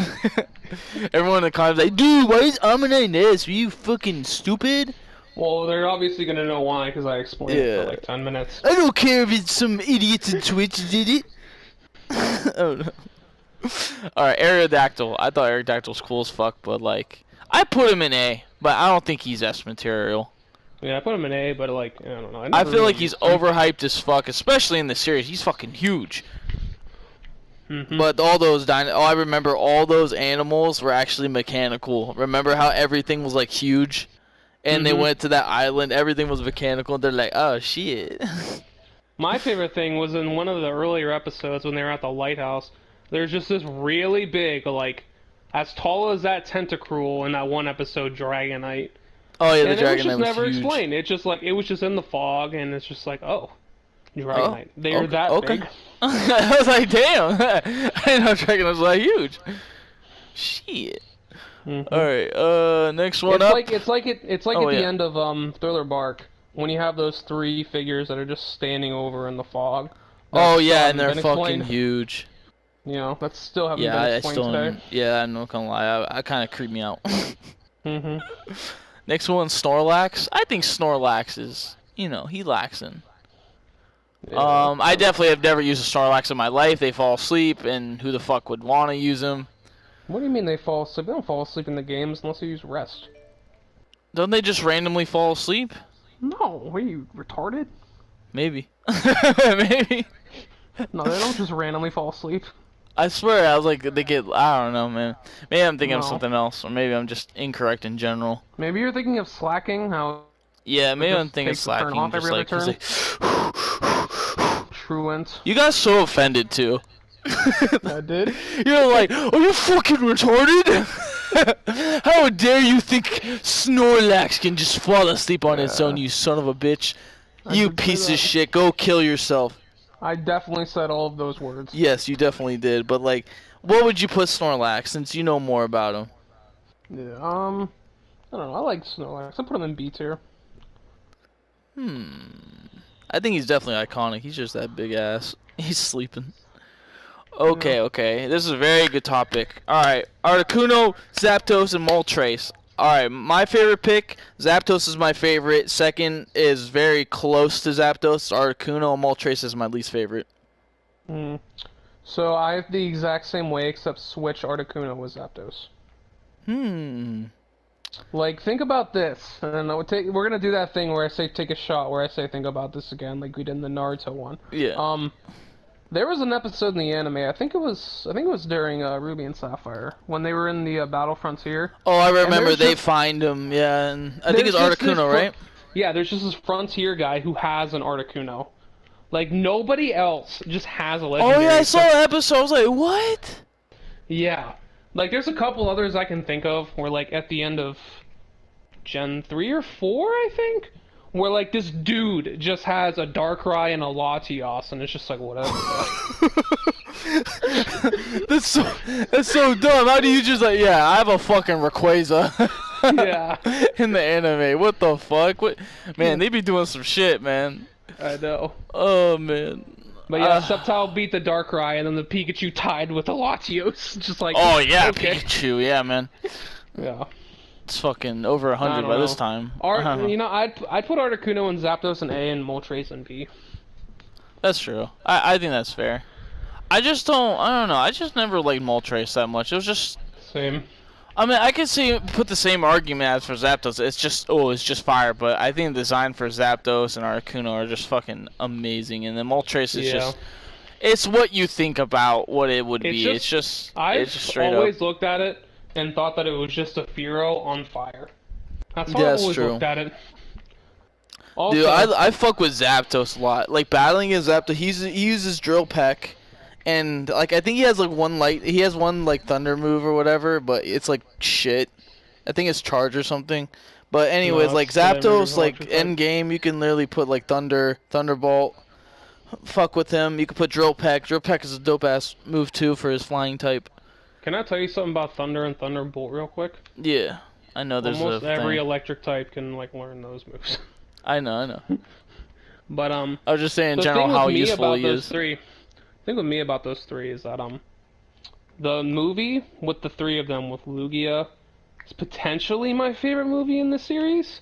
S1: Everyone in the comments like, dude, why is Ammonite in S? Are you fucking stupid?
S2: Well, they're obviously gonna know why because I explained it
S1: Yeah.
S2: for like 10 minutes.
S1: I don't care if it's some idiots in Twitch did it. Oh no. Alright, Aerodactyl. I thought Aerodactyl's cool as fuck, but like, I put him in A, but I don't think he's S material.
S2: Yeah, I put him in A, but like, I don't know.
S1: I
S2: never
S1: feel like
S2: really
S1: he's
S2: used him.
S1: overhyped as fuck, especially in the series. He's fucking huge.
S2: Mhm.
S1: But all those I remember all those animals were actually mechanical. Remember how everything was like huge? And they
S2: Mhm.
S1: went to that island, everything was mechanical, and they're like, oh shit.
S2: My favorite thing was in one of the earlier episodes when they were at the lighthouse. There's just this really big, like, as tall as that Tentacruel in that one episode, Dragonite.
S1: Oh yeah,
S2: And
S1: the
S2: it was
S1: dragon
S2: just
S1: was
S2: never
S1: huge.
S2: explained. It just like it was just in the fog, and it's just like, oh, Dragonite. They are
S1: okay,
S2: that
S1: okay.
S2: big.
S1: I was like, damn. I didn't know dragon was that huge. Shit.
S2: Mhm.
S1: Alright, next one
S2: It's
S1: up.
S2: like it's like
S1: Oh,
S2: at the
S1: yeah.
S2: end of Thriller Bark when you have those 3 figures that are just standing over in the fog.
S1: Oh
S2: That
S1: yeah,
S2: still
S1: and they're
S2: haven't
S1: fucking
S2: been explained.
S1: huge.
S2: You know, that still haven't
S1: Yeah,
S2: been
S1: I
S2: explained
S1: still
S2: today.
S1: yeah, I'm not gonna lie, I kind of creep me out.
S2: Mhm.
S1: Next one, Snorlax. I think Snorlax is, he laxing.
S2: Yeah.
S1: I definitely have never used a Snorlax in my life. They fall asleep, and who the fuck would want to use them?
S2: What do you mean they fall asleep? They don't fall asleep in the games unless you use rest.
S1: Don't they just randomly fall asleep?
S2: No, are you retarded?
S1: Maybe. Maybe.
S2: No, they don't just randomly fall asleep.
S1: I swear, I was like, they get, I don't know, man. Maybe I'm thinking of
S2: No.
S1: something else, or maybe I'm just incorrect in general.
S2: Maybe you're thinking of slacking, how
S1: Yeah, maybe
S2: just
S1: I'm thinking of
S2: takes the turn
S1: slacking,
S2: off
S1: just
S2: every
S1: like,
S2: other
S1: 'cause
S2: truant.
S1: you got so offended, too.
S2: I did.
S1: You're like, are you fucking retarded? How dare you think Snorlax can just fall asleep on its own, you son of a bitch.
S2: I
S1: You
S2: did say
S1: piece
S2: that.
S1: of shit, go kill yourself.
S2: I definitely said all of those words.
S1: Yes, you definitely did. But like, what would you put Snorlax since you know more about him?
S2: Yeah, I don't know. I like Snorlax. I put him in B tier.
S1: I think he's definitely iconic. He's just that big ass. He's sleeping.
S2: Yeah.
S1: Okay, okay. This is a very good topic. Alright. Articuno, Zapdos, and Moltres. Alright, my favorite pick. Zapdos is my favorite. Second is very close to Zapdos. Articuno and Moltres is my least favorite.
S2: Mm. So I have the exact same way, except switch Articuno with Zapdos. Like, think about this, and then we're gonna do that thing where I say take a shot, where I say think about this again, like we did in the Naruto one.
S1: Yeah.
S2: There was an episode in the anime. I think it was during Ruby and Sapphire when they were in the Battle Frontier.
S1: Oh, I remember they
S2: just-
S1: find him. Yeah, and I think it's
S2: There's just this
S1: Articuno, right?
S2: Yeah, there's just this Frontier guy who has an Articuno. Like nobody else just has a
S1: Oh
S2: legendary.
S1: yeah, I saw that episode. I was like, what?
S2: Yeah. Like there's a couple others I can think of where like at the end of Gen 3 or 4, I think, where like this dude just has a Darkrai and a Latios and it's just like whatever.
S1: that's so dumb. How do you just like, yeah, I have a fucking Rayquaza.
S2: Yeah.
S1: In the anime. What the fuck? What man, they be doing some shit, man.
S2: I know.
S1: Oh man.
S2: But yeah, Sceptile beat the Darkrai and then the Pikachu tied with the Latios. Just like
S1: Oh yeah,
S2: okay.
S1: Pikachu, yeah man.
S2: Yeah.
S1: It's fucking over 100
S2: don't
S1: by this
S2: know.
S1: time.
S2: You know, I'd put Articuno and Zapdos in A and Moltres in B.
S1: That's true. I think that's fair. I don't know. I just never liked Moltres that much. It was just
S2: Same.
S1: I mean, I could see put the same argument as for Zapdos. It's just fire. But I think the design for Zapdos and Articuno are just fucking amazing. And then Moltres is just, it's what you think about what it would be. It's just straight
S2: always
S1: up.
S2: looked at it and thought that it was just a Fearow on fire. That's how
S1: Yeah,
S2: I
S1: that's
S2: always
S1: true.
S2: looked at it. Also,
S1: Dude, I fuck with Zapdos a lot. Like battling against Zapdos, he uses Drill Peck. And like I think he has like one thunder move or whatever, but it's like shit. I think it's charge or something. But anyways,
S2: No,
S1: like
S2: it's whatever,
S1: Zapdos,
S2: he's
S1: like
S2: electric type.
S1: end game, you can literally put like Thunderbolt. Fuck with him. You can put Drill Peck. Drill Peck is a dope ass move too for his flying type.
S2: can I tell you something about Thunder and Thunderbolt real quick?
S1: Yeah, I know there's
S2: Almost
S1: a
S2: every
S1: thing.
S2: electric type can like learn those moves.
S1: I know.
S2: But
S1: I was just saying in
S2: the
S1: general
S2: thing with
S1: how
S2: me
S1: useful
S2: about
S1: he
S2: those
S1: is.
S2: three, the thing with me about those three is that the movie with the three of them with Lugia is potentially my favorite movie in the series.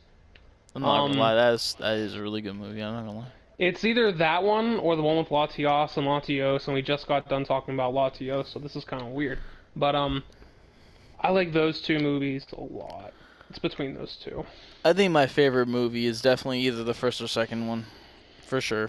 S1: I'm not gonna lie, that is a really good movie. I'm not gonna lie.
S2: It's either that one or the one with Latios and Latios, and we just got done talking about Latios, so this is kind of weird. But I like those two movies a lot. It's between those two.
S1: I think my favorite movie is definitely either the first or second one. For sure.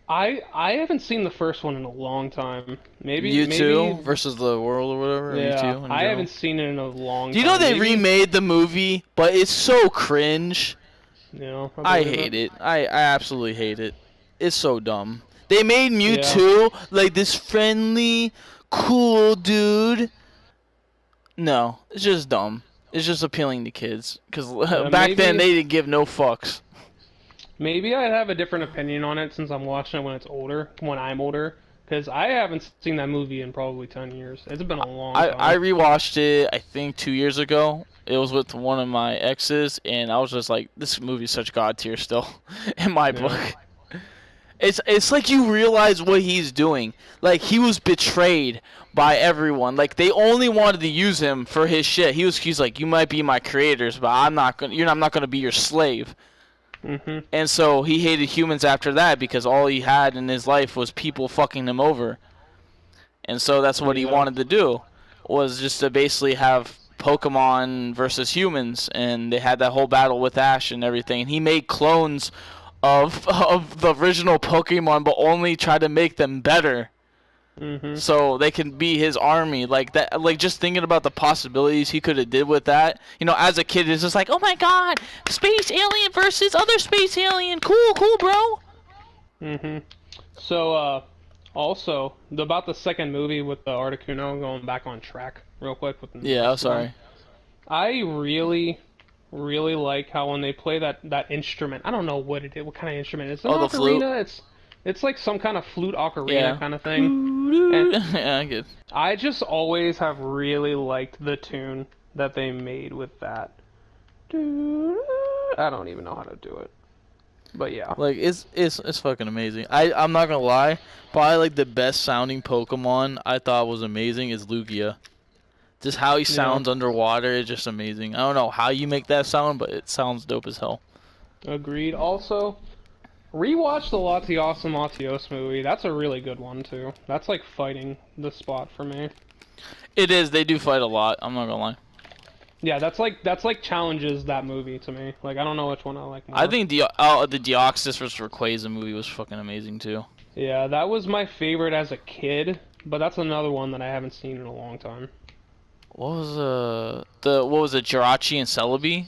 S2: I haven't seen the first one in a long time. Maybe
S1: U2 versus the world or whatever. Or
S2: Yeah,
S1: U2 in
S2: I
S1: general.
S2: haven't seen it in a long time.
S1: Do you know they
S2: Maybe-
S1: remade the movie, but it's so cringe.
S2: You know,
S1: I hate it. I absolutely hate it. It's so dumb. They made Mewtwo like this friendly, cool dude. No, it's just dumb. It's just appealing to kids. Because back then they didn't give no fucks.
S2: Maybe I'd have a different opinion on it since I'm watching it when I'm older. Because I haven't seen that movie in probably 10 years. It's been a long time.
S1: I rewatched it, I think, 2 years ago. It was with one of my exes, and I was just like, this movie's such god tier still, in my book. It's like you realize what he's doing. Like, he was betrayed by everyone. Like, they only wanted to use him for his shit. He's like, you might be my creators, but I'm not gonna be your slave.
S2: Mm-hmm.
S1: And so he hated humans after that because all he had in his life was people fucking him over. And so that's what he wanted to do, was just to basically have Pokemon versus humans, and they had that whole battle with Ash and everything. And he made clones of the original Pokemon, but only tried to make them better.
S2: Mm-hmm.
S1: So they can be his army. Like that, like just thinking about the possibilities he could have did with that. You know, as a kid, it's just like, oh my god, space alien versus other space alien. Cool, bro.
S2: Mm-hmm. So, also, about the second movie with the Articuno, going back on track real quick. With the
S1: Yeah, I'm sorry.
S2: I really like how when they play that instrument, I don't know what kind of instrument it is. It's
S1: Oh,
S2: not
S1: the flute?
S2: ocarina, It's like some kind of flute ocarina
S1: Yeah.
S2: kind of thing. And
S1: Yeah, I get.
S2: I just always have really liked the tune that they made with that. I don't even know how to do it. But yeah.
S1: Like it's fucking amazing. I'm not gonna lie, probably like the best sounding Pokemon I thought was amazing is Lugia. Just how he
S2: Yeah.
S1: sounds underwater is just amazing. I don't know how you make that sound, but it sounds dope as hell.
S2: Agreed. Also, rewatch the Latios and Latios movie. That's a really good one too. That's like fighting the spot for me.
S1: It is. They do fight a lot. I'm not gonna lie.
S2: Yeah, that's like challenges that movie to me. Like I don't know which one I like more.
S1: I think the Deoxys vs Rayquaza movie was fucking amazing too.
S2: Yeah, that was my favorite as a kid, but that's another one that I haven't seen in a long time.
S1: What was what was it, Jirachi and Celebi?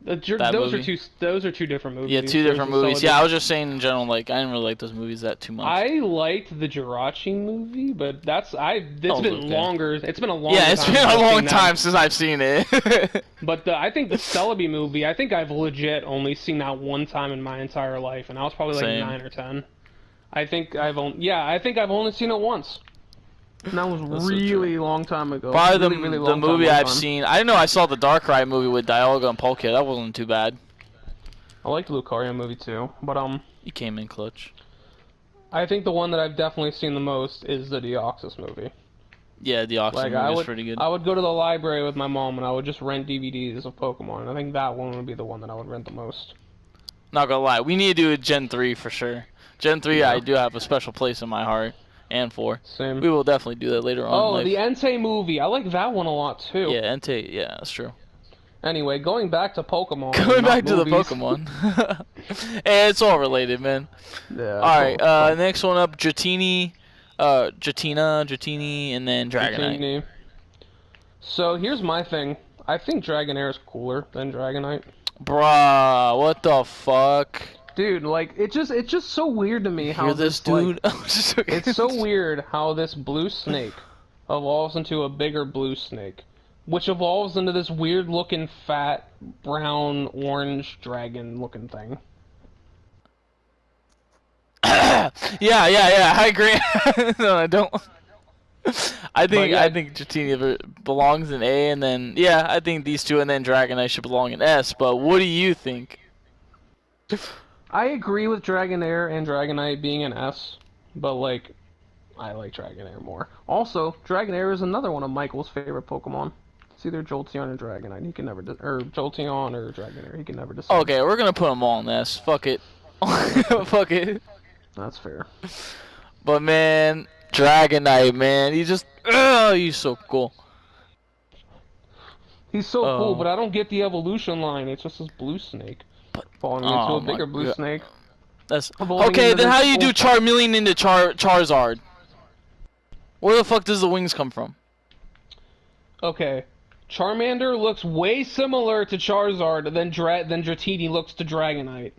S1: That
S2: Those
S1: movie?
S2: are two different movies.
S1: Yeah, two
S2: There's
S1: different
S2: the
S1: movies.
S2: Celebi-
S1: Yeah, I was just saying in general, like I didn't really like those movies that too much.
S2: I liked the Jirachi movie, but it's
S1: was
S2: been
S1: okay.
S2: longer. It's been a long
S1: Yeah, it's
S2: time
S1: been
S2: since
S1: a
S2: I've
S1: long
S2: seen that.
S1: time since I've seen it.
S2: But I think the Celebi movie, I think I've legit only seen that one time in my entire life, and I was probably like
S1: Same.
S2: 9 or 10. I think I've only seen it once. And that was
S1: That's so
S2: really long time ago.
S1: Probably
S2: Really
S1: the
S2: long
S1: movie
S2: time.
S1: I've seen. I didn't know I saw the Darkrai movie with Dialga and Palkia. That wasn't too bad.
S2: I liked the Lucario movie too, but
S1: He came in clutch.
S2: I think the one that I've definitely seen the most is the Deoxys movie.
S1: Yeah, the Deoxys
S2: Like
S1: movie was pretty good.
S2: I would go to the library with my mom and I would just rent DVDs of Pokemon. And I think that one would be the one that I would rent the most.
S1: Not gonna lie, we need to do a Gen 3 for sure. Gen 3,
S2: Yeah.
S1: I do have a special place in my heart, and 4.
S2: Same.
S1: We will definitely do that later on
S2: Oh,
S1: in
S2: the
S1: life.
S2: Entei movie. I like that one a lot too.
S1: Yeah, Entei, yeah, that's true.
S2: Anyway, going back to Pokemon.
S1: Going
S2: not
S1: back to the
S2: movies.
S1: Pokemon. Hey, it's all related, man.
S2: Yeah.
S1: Alright, next one up, Dratini, Dratini, and then Dragonite.
S2: Dratini. So here's my thing. I think Dragonair is cooler than Dragonite.
S1: Bruh, what the fuck?
S2: Dude, like it's just so weird to me how
S1: Hear this,
S2: like,
S1: dude?
S2: it's so weird how this blue snake evolves into a bigger blue snake, which evolves into this weird looking fat brown orange dragon looking thing.
S1: Yeah, I agree. No, I don't. I think
S2: yeah.
S1: I think Dratini belongs in A, and then yeah, I think these two, and then Dragonite should belong in S. But what do you think?
S2: I agree with Dragonair and Dragonite being an S, but like I like Dragonair more. Also, Dragonair is another one of Michael's favorite Pokemon. It's either Jolteon or Dragonite. He can never or Jolteon or Dragonair. He can never decide.
S1: Okay, we're gonna put them all in S. Fuck it. Fuck it.
S2: That's fair.
S1: But man, Dragonite, man, he's so cool.
S2: He's so
S1: Oh.
S2: cool, but I don't get the evolution line. It's just this blue snake falling into
S1: Oh
S2: a
S1: my
S2: bigger blue
S1: God.
S2: snake.
S1: That's
S2: Evolving
S1: okay.
S2: into
S1: Then how
S2: this
S1: do you do
S2: full-
S1: Charmeleon into Charizard? Where the fuck does the wings come from?
S2: Okay, Charmander looks way similar to Charizard than Dratini looks to Dragonite.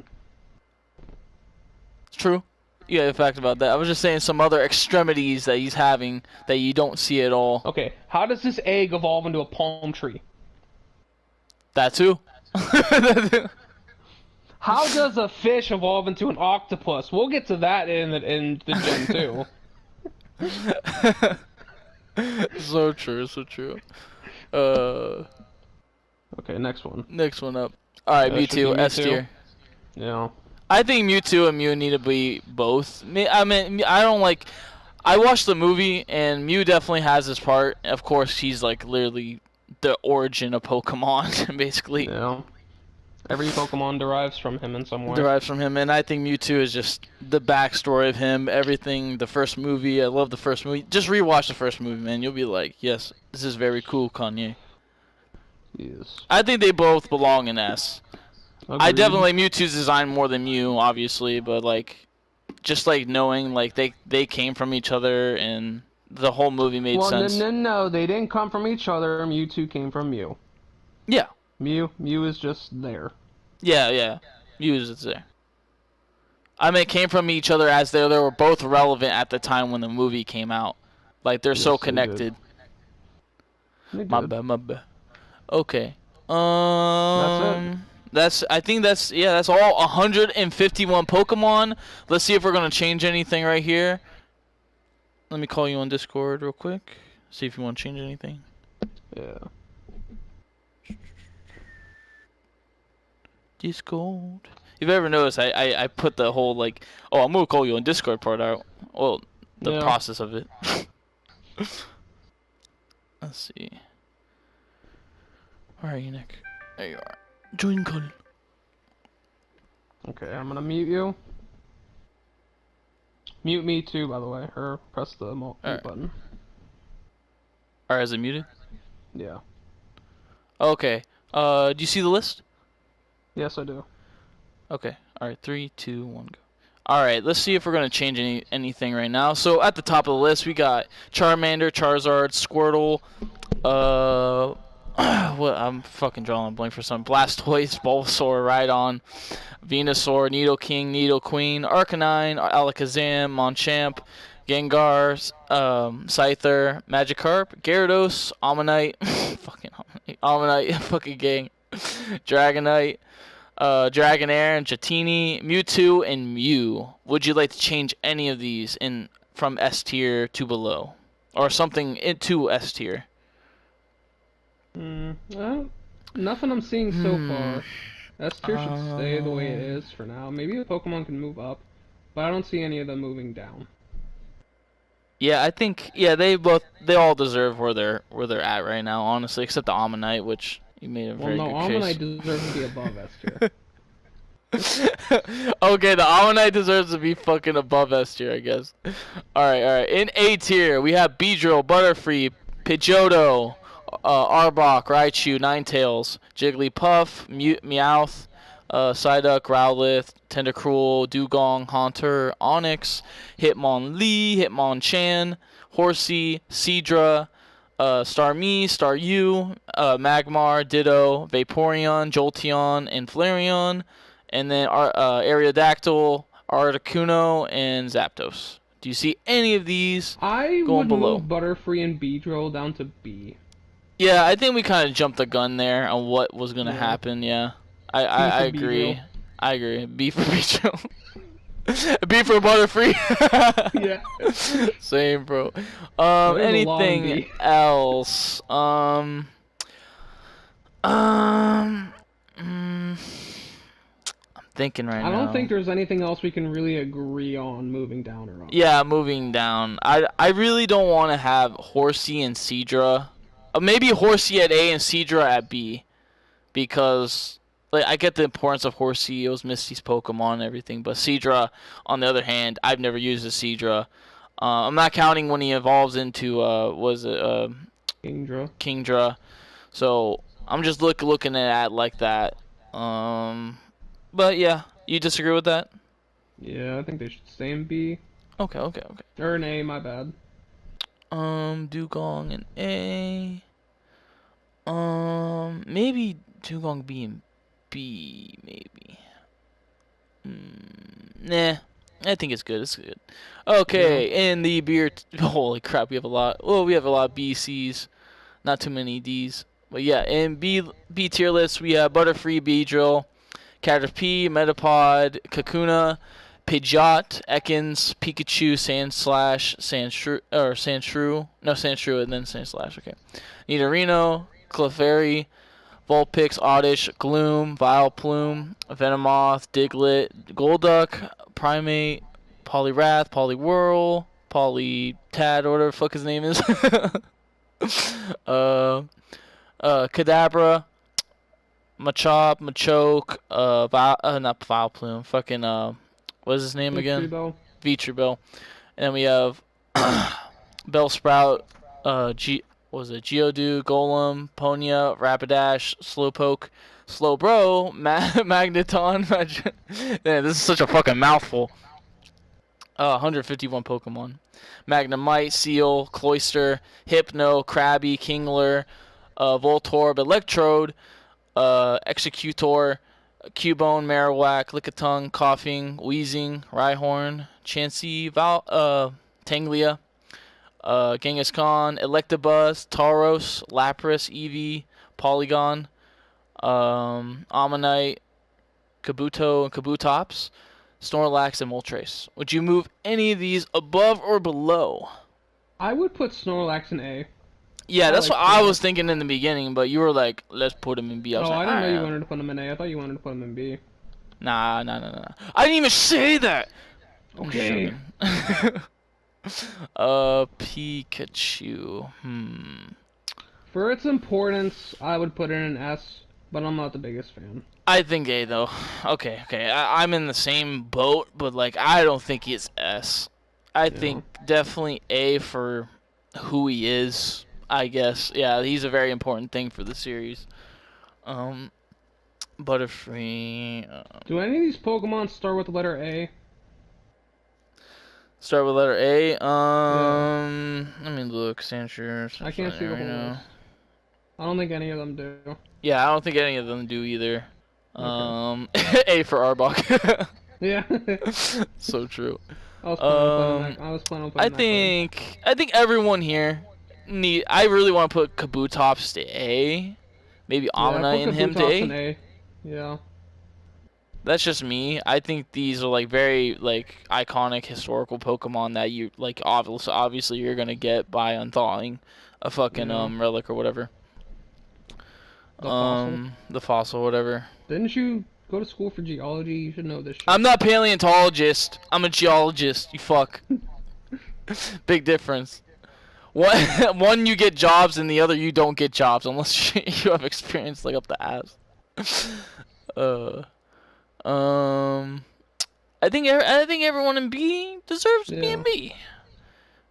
S1: It's true. You got a fact about that. I was just saying some other extremities that he's having that you don't see at all.
S2: Okay, how does this egg evolve into a palm tree?
S1: That too.
S2: How does a fish evolve into an octopus? We'll get to that in the Gen 2.
S1: So true, so true.
S2: Okay, next one.
S1: Next one up. Alright,
S2: Should be
S1: Mewtwo, S
S2: Mewtwo.
S1: tier.
S2: Yeah.
S1: I think Mewtwo and Mew need to be both. I mean, I don't like. I watched the movie, and Mew definitely has his part. Of course, he's like literally the origin of Pokemon, basically.
S2: Yeah. Every Pokemon derives from him in some way.
S1: Derives from him, and I think Mewtwo is just the backstory of him, everything. The first movie, I love the first movie. Just rewatch the first movie, man. You'll be like, yes, this is very cool, Kanye.
S2: Yes.
S1: I think they both belong in S. I
S2: Agreed.
S1: definitely like Mewtwo's design more than Mew, obviously, but like, just like knowing like they came from each other and the whole movie made sense.
S2: No, they didn't come from each other. Mewtwo came from Mew.
S1: Yeah,
S2: Mew is just there.
S1: yeah. Mew is there. I mean, it came from each other as they were both relevant at the time when the movie came out. Like they're so
S2: Yes, they did.
S1: connected.
S2: They
S1: My
S2: did.
S1: bad. Okay.
S2: That's
S1: I think that's all 151 Pokemon. Let's see if we're gonna change anything right here. Let me call you on Discord real quick. See if you want to change anything.
S2: Yeah.
S1: Discord. If you ever noticed, I put the whole like, oh, I'm gonna call you on Discord part out. Well, the
S2: Yeah.
S1: process of it. Let's see. Where are you, Nick? There you are. Join call.
S2: Okay, I'm gonna mute you. Mute me too, by the way, or press the mute
S1: Alright.
S2: button.
S1: Alright, is it muted?
S2: Yeah.
S1: Okay. Do you see the list?
S2: Yes, I do.
S1: Okay. Alright, 3, 2, 1, go. Alright, let's see if we're gonna change anything right now. So at the top of the list we got Charmander, Charizard, Squirtle, what I'm fucking drawing a blank for some. Blastoise, Bulbasaur, Rhydon, Venusaur, Nidoking, Nidoqueen, Arcanine, Alakazam, Machamp, Gengar, Scyther, Magikarp, Gyarados, Ammonite, fucking Ammonite, fucking gang, Dragonite, Dragonair, and Jatini, Mewtwo, and Mew. Would you like to change any of these from S tier to below, or something into S tier?
S2: Nothing I'm seeing so far. S tier should stay the way it is for now. Maybe a Pokemon can move up, but I don't see any of them moving down.
S1: Yeah, I think they all deserve where they're at right now, honestly, except the Ammonite, which you made a very good case.
S2: Ammonite deserves to be above S tier.
S1: Okay, the Ammonite deserves to be fucking above S tier, I guess. Alright. In A tier, we have Beedrill, Butterfree, Pidgeotto, Arbok, Raichu, Ninetales, Jigglypuff, Meowth, Psyduck, Growlithe, Tentacruel, Dugong, Haunter, Onix, Hitmonlee, Hitmonchan, Horsey, Seadra, Starmie, Staryu, Magmar, Ditto, Vaporeon, Jolteon, and Flareon, and then Aerodactyl, Articuno, and Zapdos. Do you see any of these
S2: I
S1: going
S2: would
S1: below?
S2: move Butterfree and Beedrill down to B.
S1: Yeah, I think we kind of jumped the gun there on what was gonna
S2: Yeah.
S1: happen. Yeah, I agree.
S2: Beedrill.
S1: I agree. B for Beedrill. B for Butterfree.
S2: Yeah.
S1: Same, bro.
S2: There's a long
S1: Anything
S2: B.
S1: else? I'm thinking right now.
S2: I don't think there's anything else we can really agree on moving down or up.
S1: Yeah, moving down. I really don't want to have Horsey and Seadra. Maybe Horsey at A and Seadra at B, because like I get the importance of Horsey. It was Misty's Pokemon and everything, but Seadra, on the other hand, I've never used a Seadra. I'm not counting when he evolves into
S2: Kingdra.
S1: Kingdra. So I'm just looking at it like that. But yeah, you disagree with that?
S2: Yeah, I think they should stay in B.
S1: Okay.
S2: Or in A, my bad.
S1: Dugong and A. Maybe Dugong B and B, maybe. Nah, I think it's good. It's good. Okay, in the beer. Holy crap, we have a lot. Well, we have a lot of B, C's, not too many D's. But yeah, in B tier list, we have Butterfree, Beedrill, Caterpie, Metapod, Kakuna, Pidgeot, Ekans, Pikachu, Sandslash, Sandshrew. No, Sandshrew and then Sandslash. Okay. Nidorino, Clefairy, Vulpix, Oddish, Gloom, Vileplume, Venomoth, Diglett, Golduck, Primate, Poliwrath, Poliwhirl, Polytad, or whatever the fuck his name is. Kadabra, Machop, Machoke, not Vileplume, fucking, what is his name again? Vitreebel. And then we have Bellsprout, Geodude, Golem, Ponya, Rapidash, Slowpoke, Slowbro, Magneton. Man, this is such a fucking mouthful. 151 Pokemon. Magnemite, Seal, Cloyster, Hypno, Krabby, Kingler, Voltorb, Electrode, Executor, Cubone, Marowak, Lickitung, Coughing, Wheezing, Rhyhorn, Chansey, Tanglia, Genghis Khan, Electabuzz, Tauros, Lapras, Eevee, Polygon, Ammonite, Kabuto, and Kabutops, Snorlax, and Moltres. Would you move any of these above or below?
S2: I would put Snorlax in A.
S1: Yeah,
S2: I
S1: that's
S2: like
S1: what I was
S2: Snorlax.
S1: thinking in the beginning, but you were like, let's put him in B. I was
S2: Oh,
S1: like,
S2: I didn't know you
S1: alright.
S2: wanted to put him in A. I thought you wanted to put him in B.
S1: Nah, nah, nah, nah. I didn't even say that! I'm just
S2: Okay.
S1: joking. Pikachu.
S2: For its importance, I would put it in S, but I'm not the biggest fan.
S1: I think A though. Okay, okay. I'm in the same boat, but like I don't think he's S. I
S2: Yeah.
S1: think definitely A for who he is. I guess. Yeah, he's a very important thing for the series. Um, Butterfree.
S2: Do any of these Pokemon start with the letter A?
S1: Start with letter A.
S2: Yeah.
S1: Let me look. Sandshrew.
S2: I can't see the whole
S1: Rhino.
S2: list. I don't think any of them do.
S1: Yeah, I don't think any of them do either.
S2: Okay.
S1: A for Arbok.
S2: Yeah.
S1: So true.
S2: I was planning on putting that. I was planning on
S1: I
S2: putting that card.
S1: think everyone here need. I really want to put Kabutops to A. Maybe
S2: Yeah,
S1: Ammonite
S2: put
S1: and him to
S2: Kabutops in
S1: A.
S2: A. Yeah.
S1: That's just me. I think these are like very like iconic historical Pokemon that you like. Obviously, you're gonna get by unthawing a fucking
S2: Yeah.
S1: relic or whatever.
S2: The fossil.
S1: The fossil, whatever.
S2: Didn't you go to school for geology? You should know this shit.
S1: I'm not paleontologist. I'm a geologist. You fuck. Big difference. One you get jobs and the other you don't get jobs unless you have experience like up the ass. uh, um, I think everyone in B deserves to be in
S2: Yeah.
S1: B.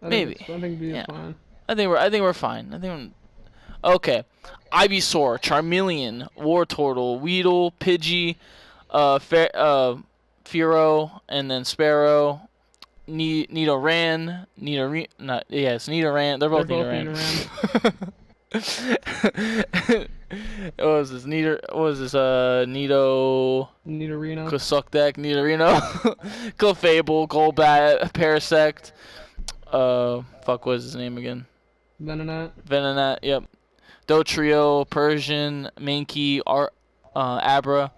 S2: I
S1: Maybe.
S2: think B is
S1: Yeah.
S2: fine.
S1: I think we're fine. Okay. Ivysaur, Charmeleon, Wartortle, Weedle, Pidgey, Fearow, and then Sparrow. Nidoran, not yeah, it's Nidoran. They're both Nidoran. What was this? What was this? Nido,
S2: Nidorino.
S1: Kusukdeck, Nidorino, Clefable, Golbat, Parasect. Fuck, what was his name again?
S2: Venonat.
S1: Venonat. Yep. Dotrio, Persian, Mankey, Abra.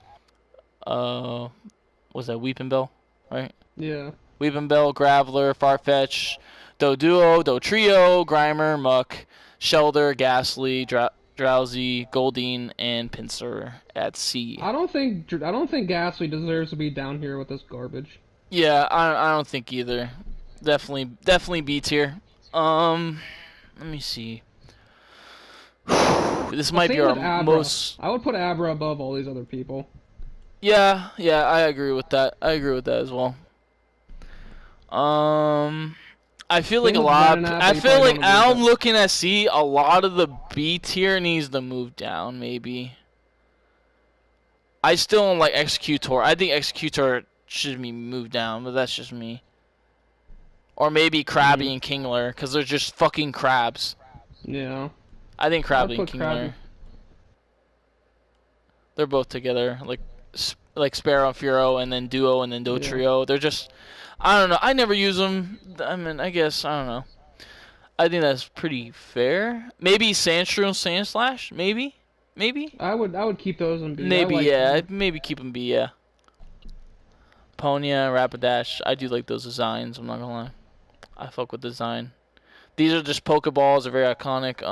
S1: Was that Weepinbell? Right.
S2: Yeah.
S1: Weepinbell, Graveler, Farfetch, Doduo, Dotrio, Grimer, Muck, Shelder, Ghastly, Drowsy, Goldeen, and Pinsir at C.
S2: I don't think Ghastly deserves to be down here with this garbage.
S1: Yeah, I don't think either. Definitely B tier. Let me see. This might be our most.
S2: I would put Abra above all these other people.
S1: Yeah, I agree with that. I agree with that as well. I feel like a lot. I feel like I'm looking at C. A lot of the B tier needs to move down. Maybe. I still don't like Executor. I think Executor should be moved down, but that's just me. Or maybe Krabby and Kingler, because they're just fucking crabs.
S2: Yeah.
S1: I think Krabby and Kingler. They're both together, like Sparrow and Fearow, and then Duo, and then Dotrio. Yeah. They're just, I don't know. I never use them. I mean, I guess I don't know. I think that's pretty fair. Maybe Sandshrew and Sandslash. Maybe.
S2: I would keep those in B.
S1: Maybe yeah. Maybe keep them B. Yeah. Ponya, Rapidash. I do like those designs. I'm not gonna lie. I fuck with design. These are just Pokeballs. They're very iconic.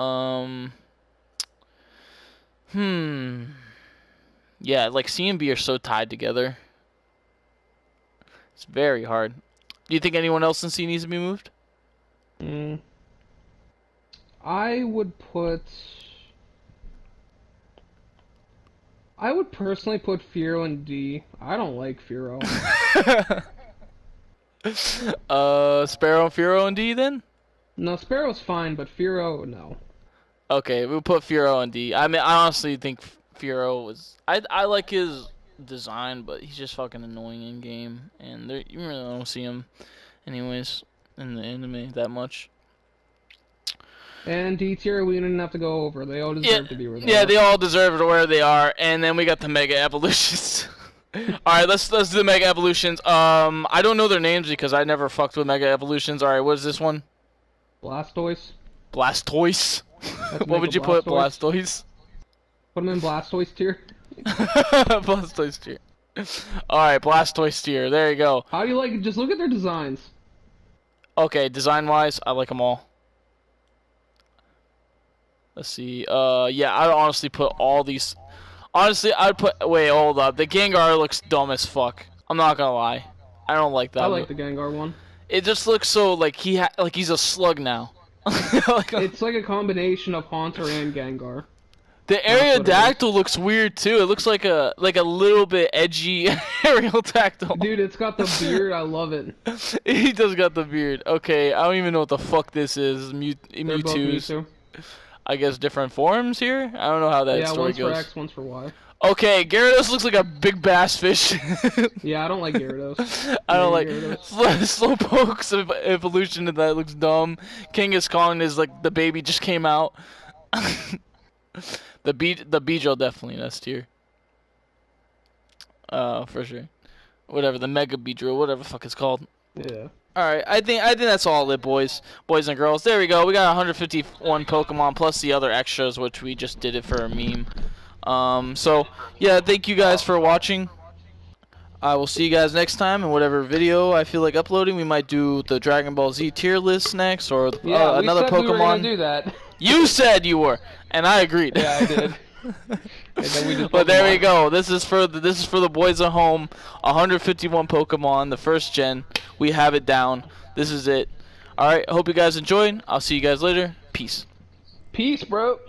S1: Yeah, like C and B are so tied together. It's very hard. Do you think anyone else in C needs to be moved?
S2: I would personally put Fearow in D. I don't like Fearow.
S1: Sparrow and Fearow in D then?
S2: No, Sparrow's fine, but Fearow, no.
S1: Okay, we'll put Fearow in D. I mean, I honestly think Fearow was... I like his design, but he's just fucking annoying in game. And you really don't see him anyways in the anime that much.
S2: And D tier, we didn't have to go over. They all deserve to be where they are.
S1: Yeah, they all deserve to where they are. And then we got the Mega Evolutions. Alright, let's do the Mega Evolutions. I don't know their names because I never fucked with Mega Evolutions. Alright, what is this one?
S2: Blastoise.
S1: Blastoise? What would you put, Blastoise?
S2: Put them in Blastoise tier.
S1: Blastoise tier. Alright, Blastoise tier. There you go.
S2: How do you like? Just look at their designs.
S1: Okay, design-wise, I like them all. Let's see. Yeah, I'd honestly put all these. Honestly, I'd put. Wait, hold up. The Gengar looks dumb as fuck. I'm not gonna lie. I don't like that.
S2: I like the Gengar one.
S1: It just looks so like like he's a slug now.
S2: It's like a combination of Haunter and Gengar.
S1: The Aerodactyl looks weird too. It looks like a little bit edgy Aerodactyl.
S2: Dude, it's got the beard. I love it.
S1: He does got the beard. Okay, I don't even know what the fuck this is.
S2: They're both
S1: Mewtwo's.
S2: Mewtwo.
S1: I guess different forms here. I don't know how that
S2: Yeah,
S1: story
S2: one's
S1: goes.
S2: for X, one's for Y.
S1: Okay, Gyarados looks like a big bass fish.
S2: Yeah, I don't like Gyarados.
S1: I don't like
S2: Gyarados.
S1: Slowpoke's evolution of that looks dumb. Kangaskhan is like the baby just came out. the Beedrill definitely in S tier. For sure. Whatever, the Mega Beedrill, whatever the fuck it's called.
S2: Yeah.
S1: Alright, I think that's all it, boys and girls. There we go. We got 151 Pokemon plus the other extras, which we just did it for a meme. So yeah, thank you guys for watching. I will see you guys next time in whatever video I feel like uploading. We might do the Dragon Ball Z tier list next, or
S2: Yeah,
S1: another
S2: we said
S1: Pokemon.
S2: We were gonna do that.
S1: You said you were, and I agreed.
S2: Yeah, I did. And then we just
S1: But there we
S2: Pokemon.
S1: go. This is for the boys at home. 151 Pokemon, the first gen. We have it down. This is it. All right. Hope you guys enjoyed. I'll see you guys later. Peace.
S2: Peace, bro.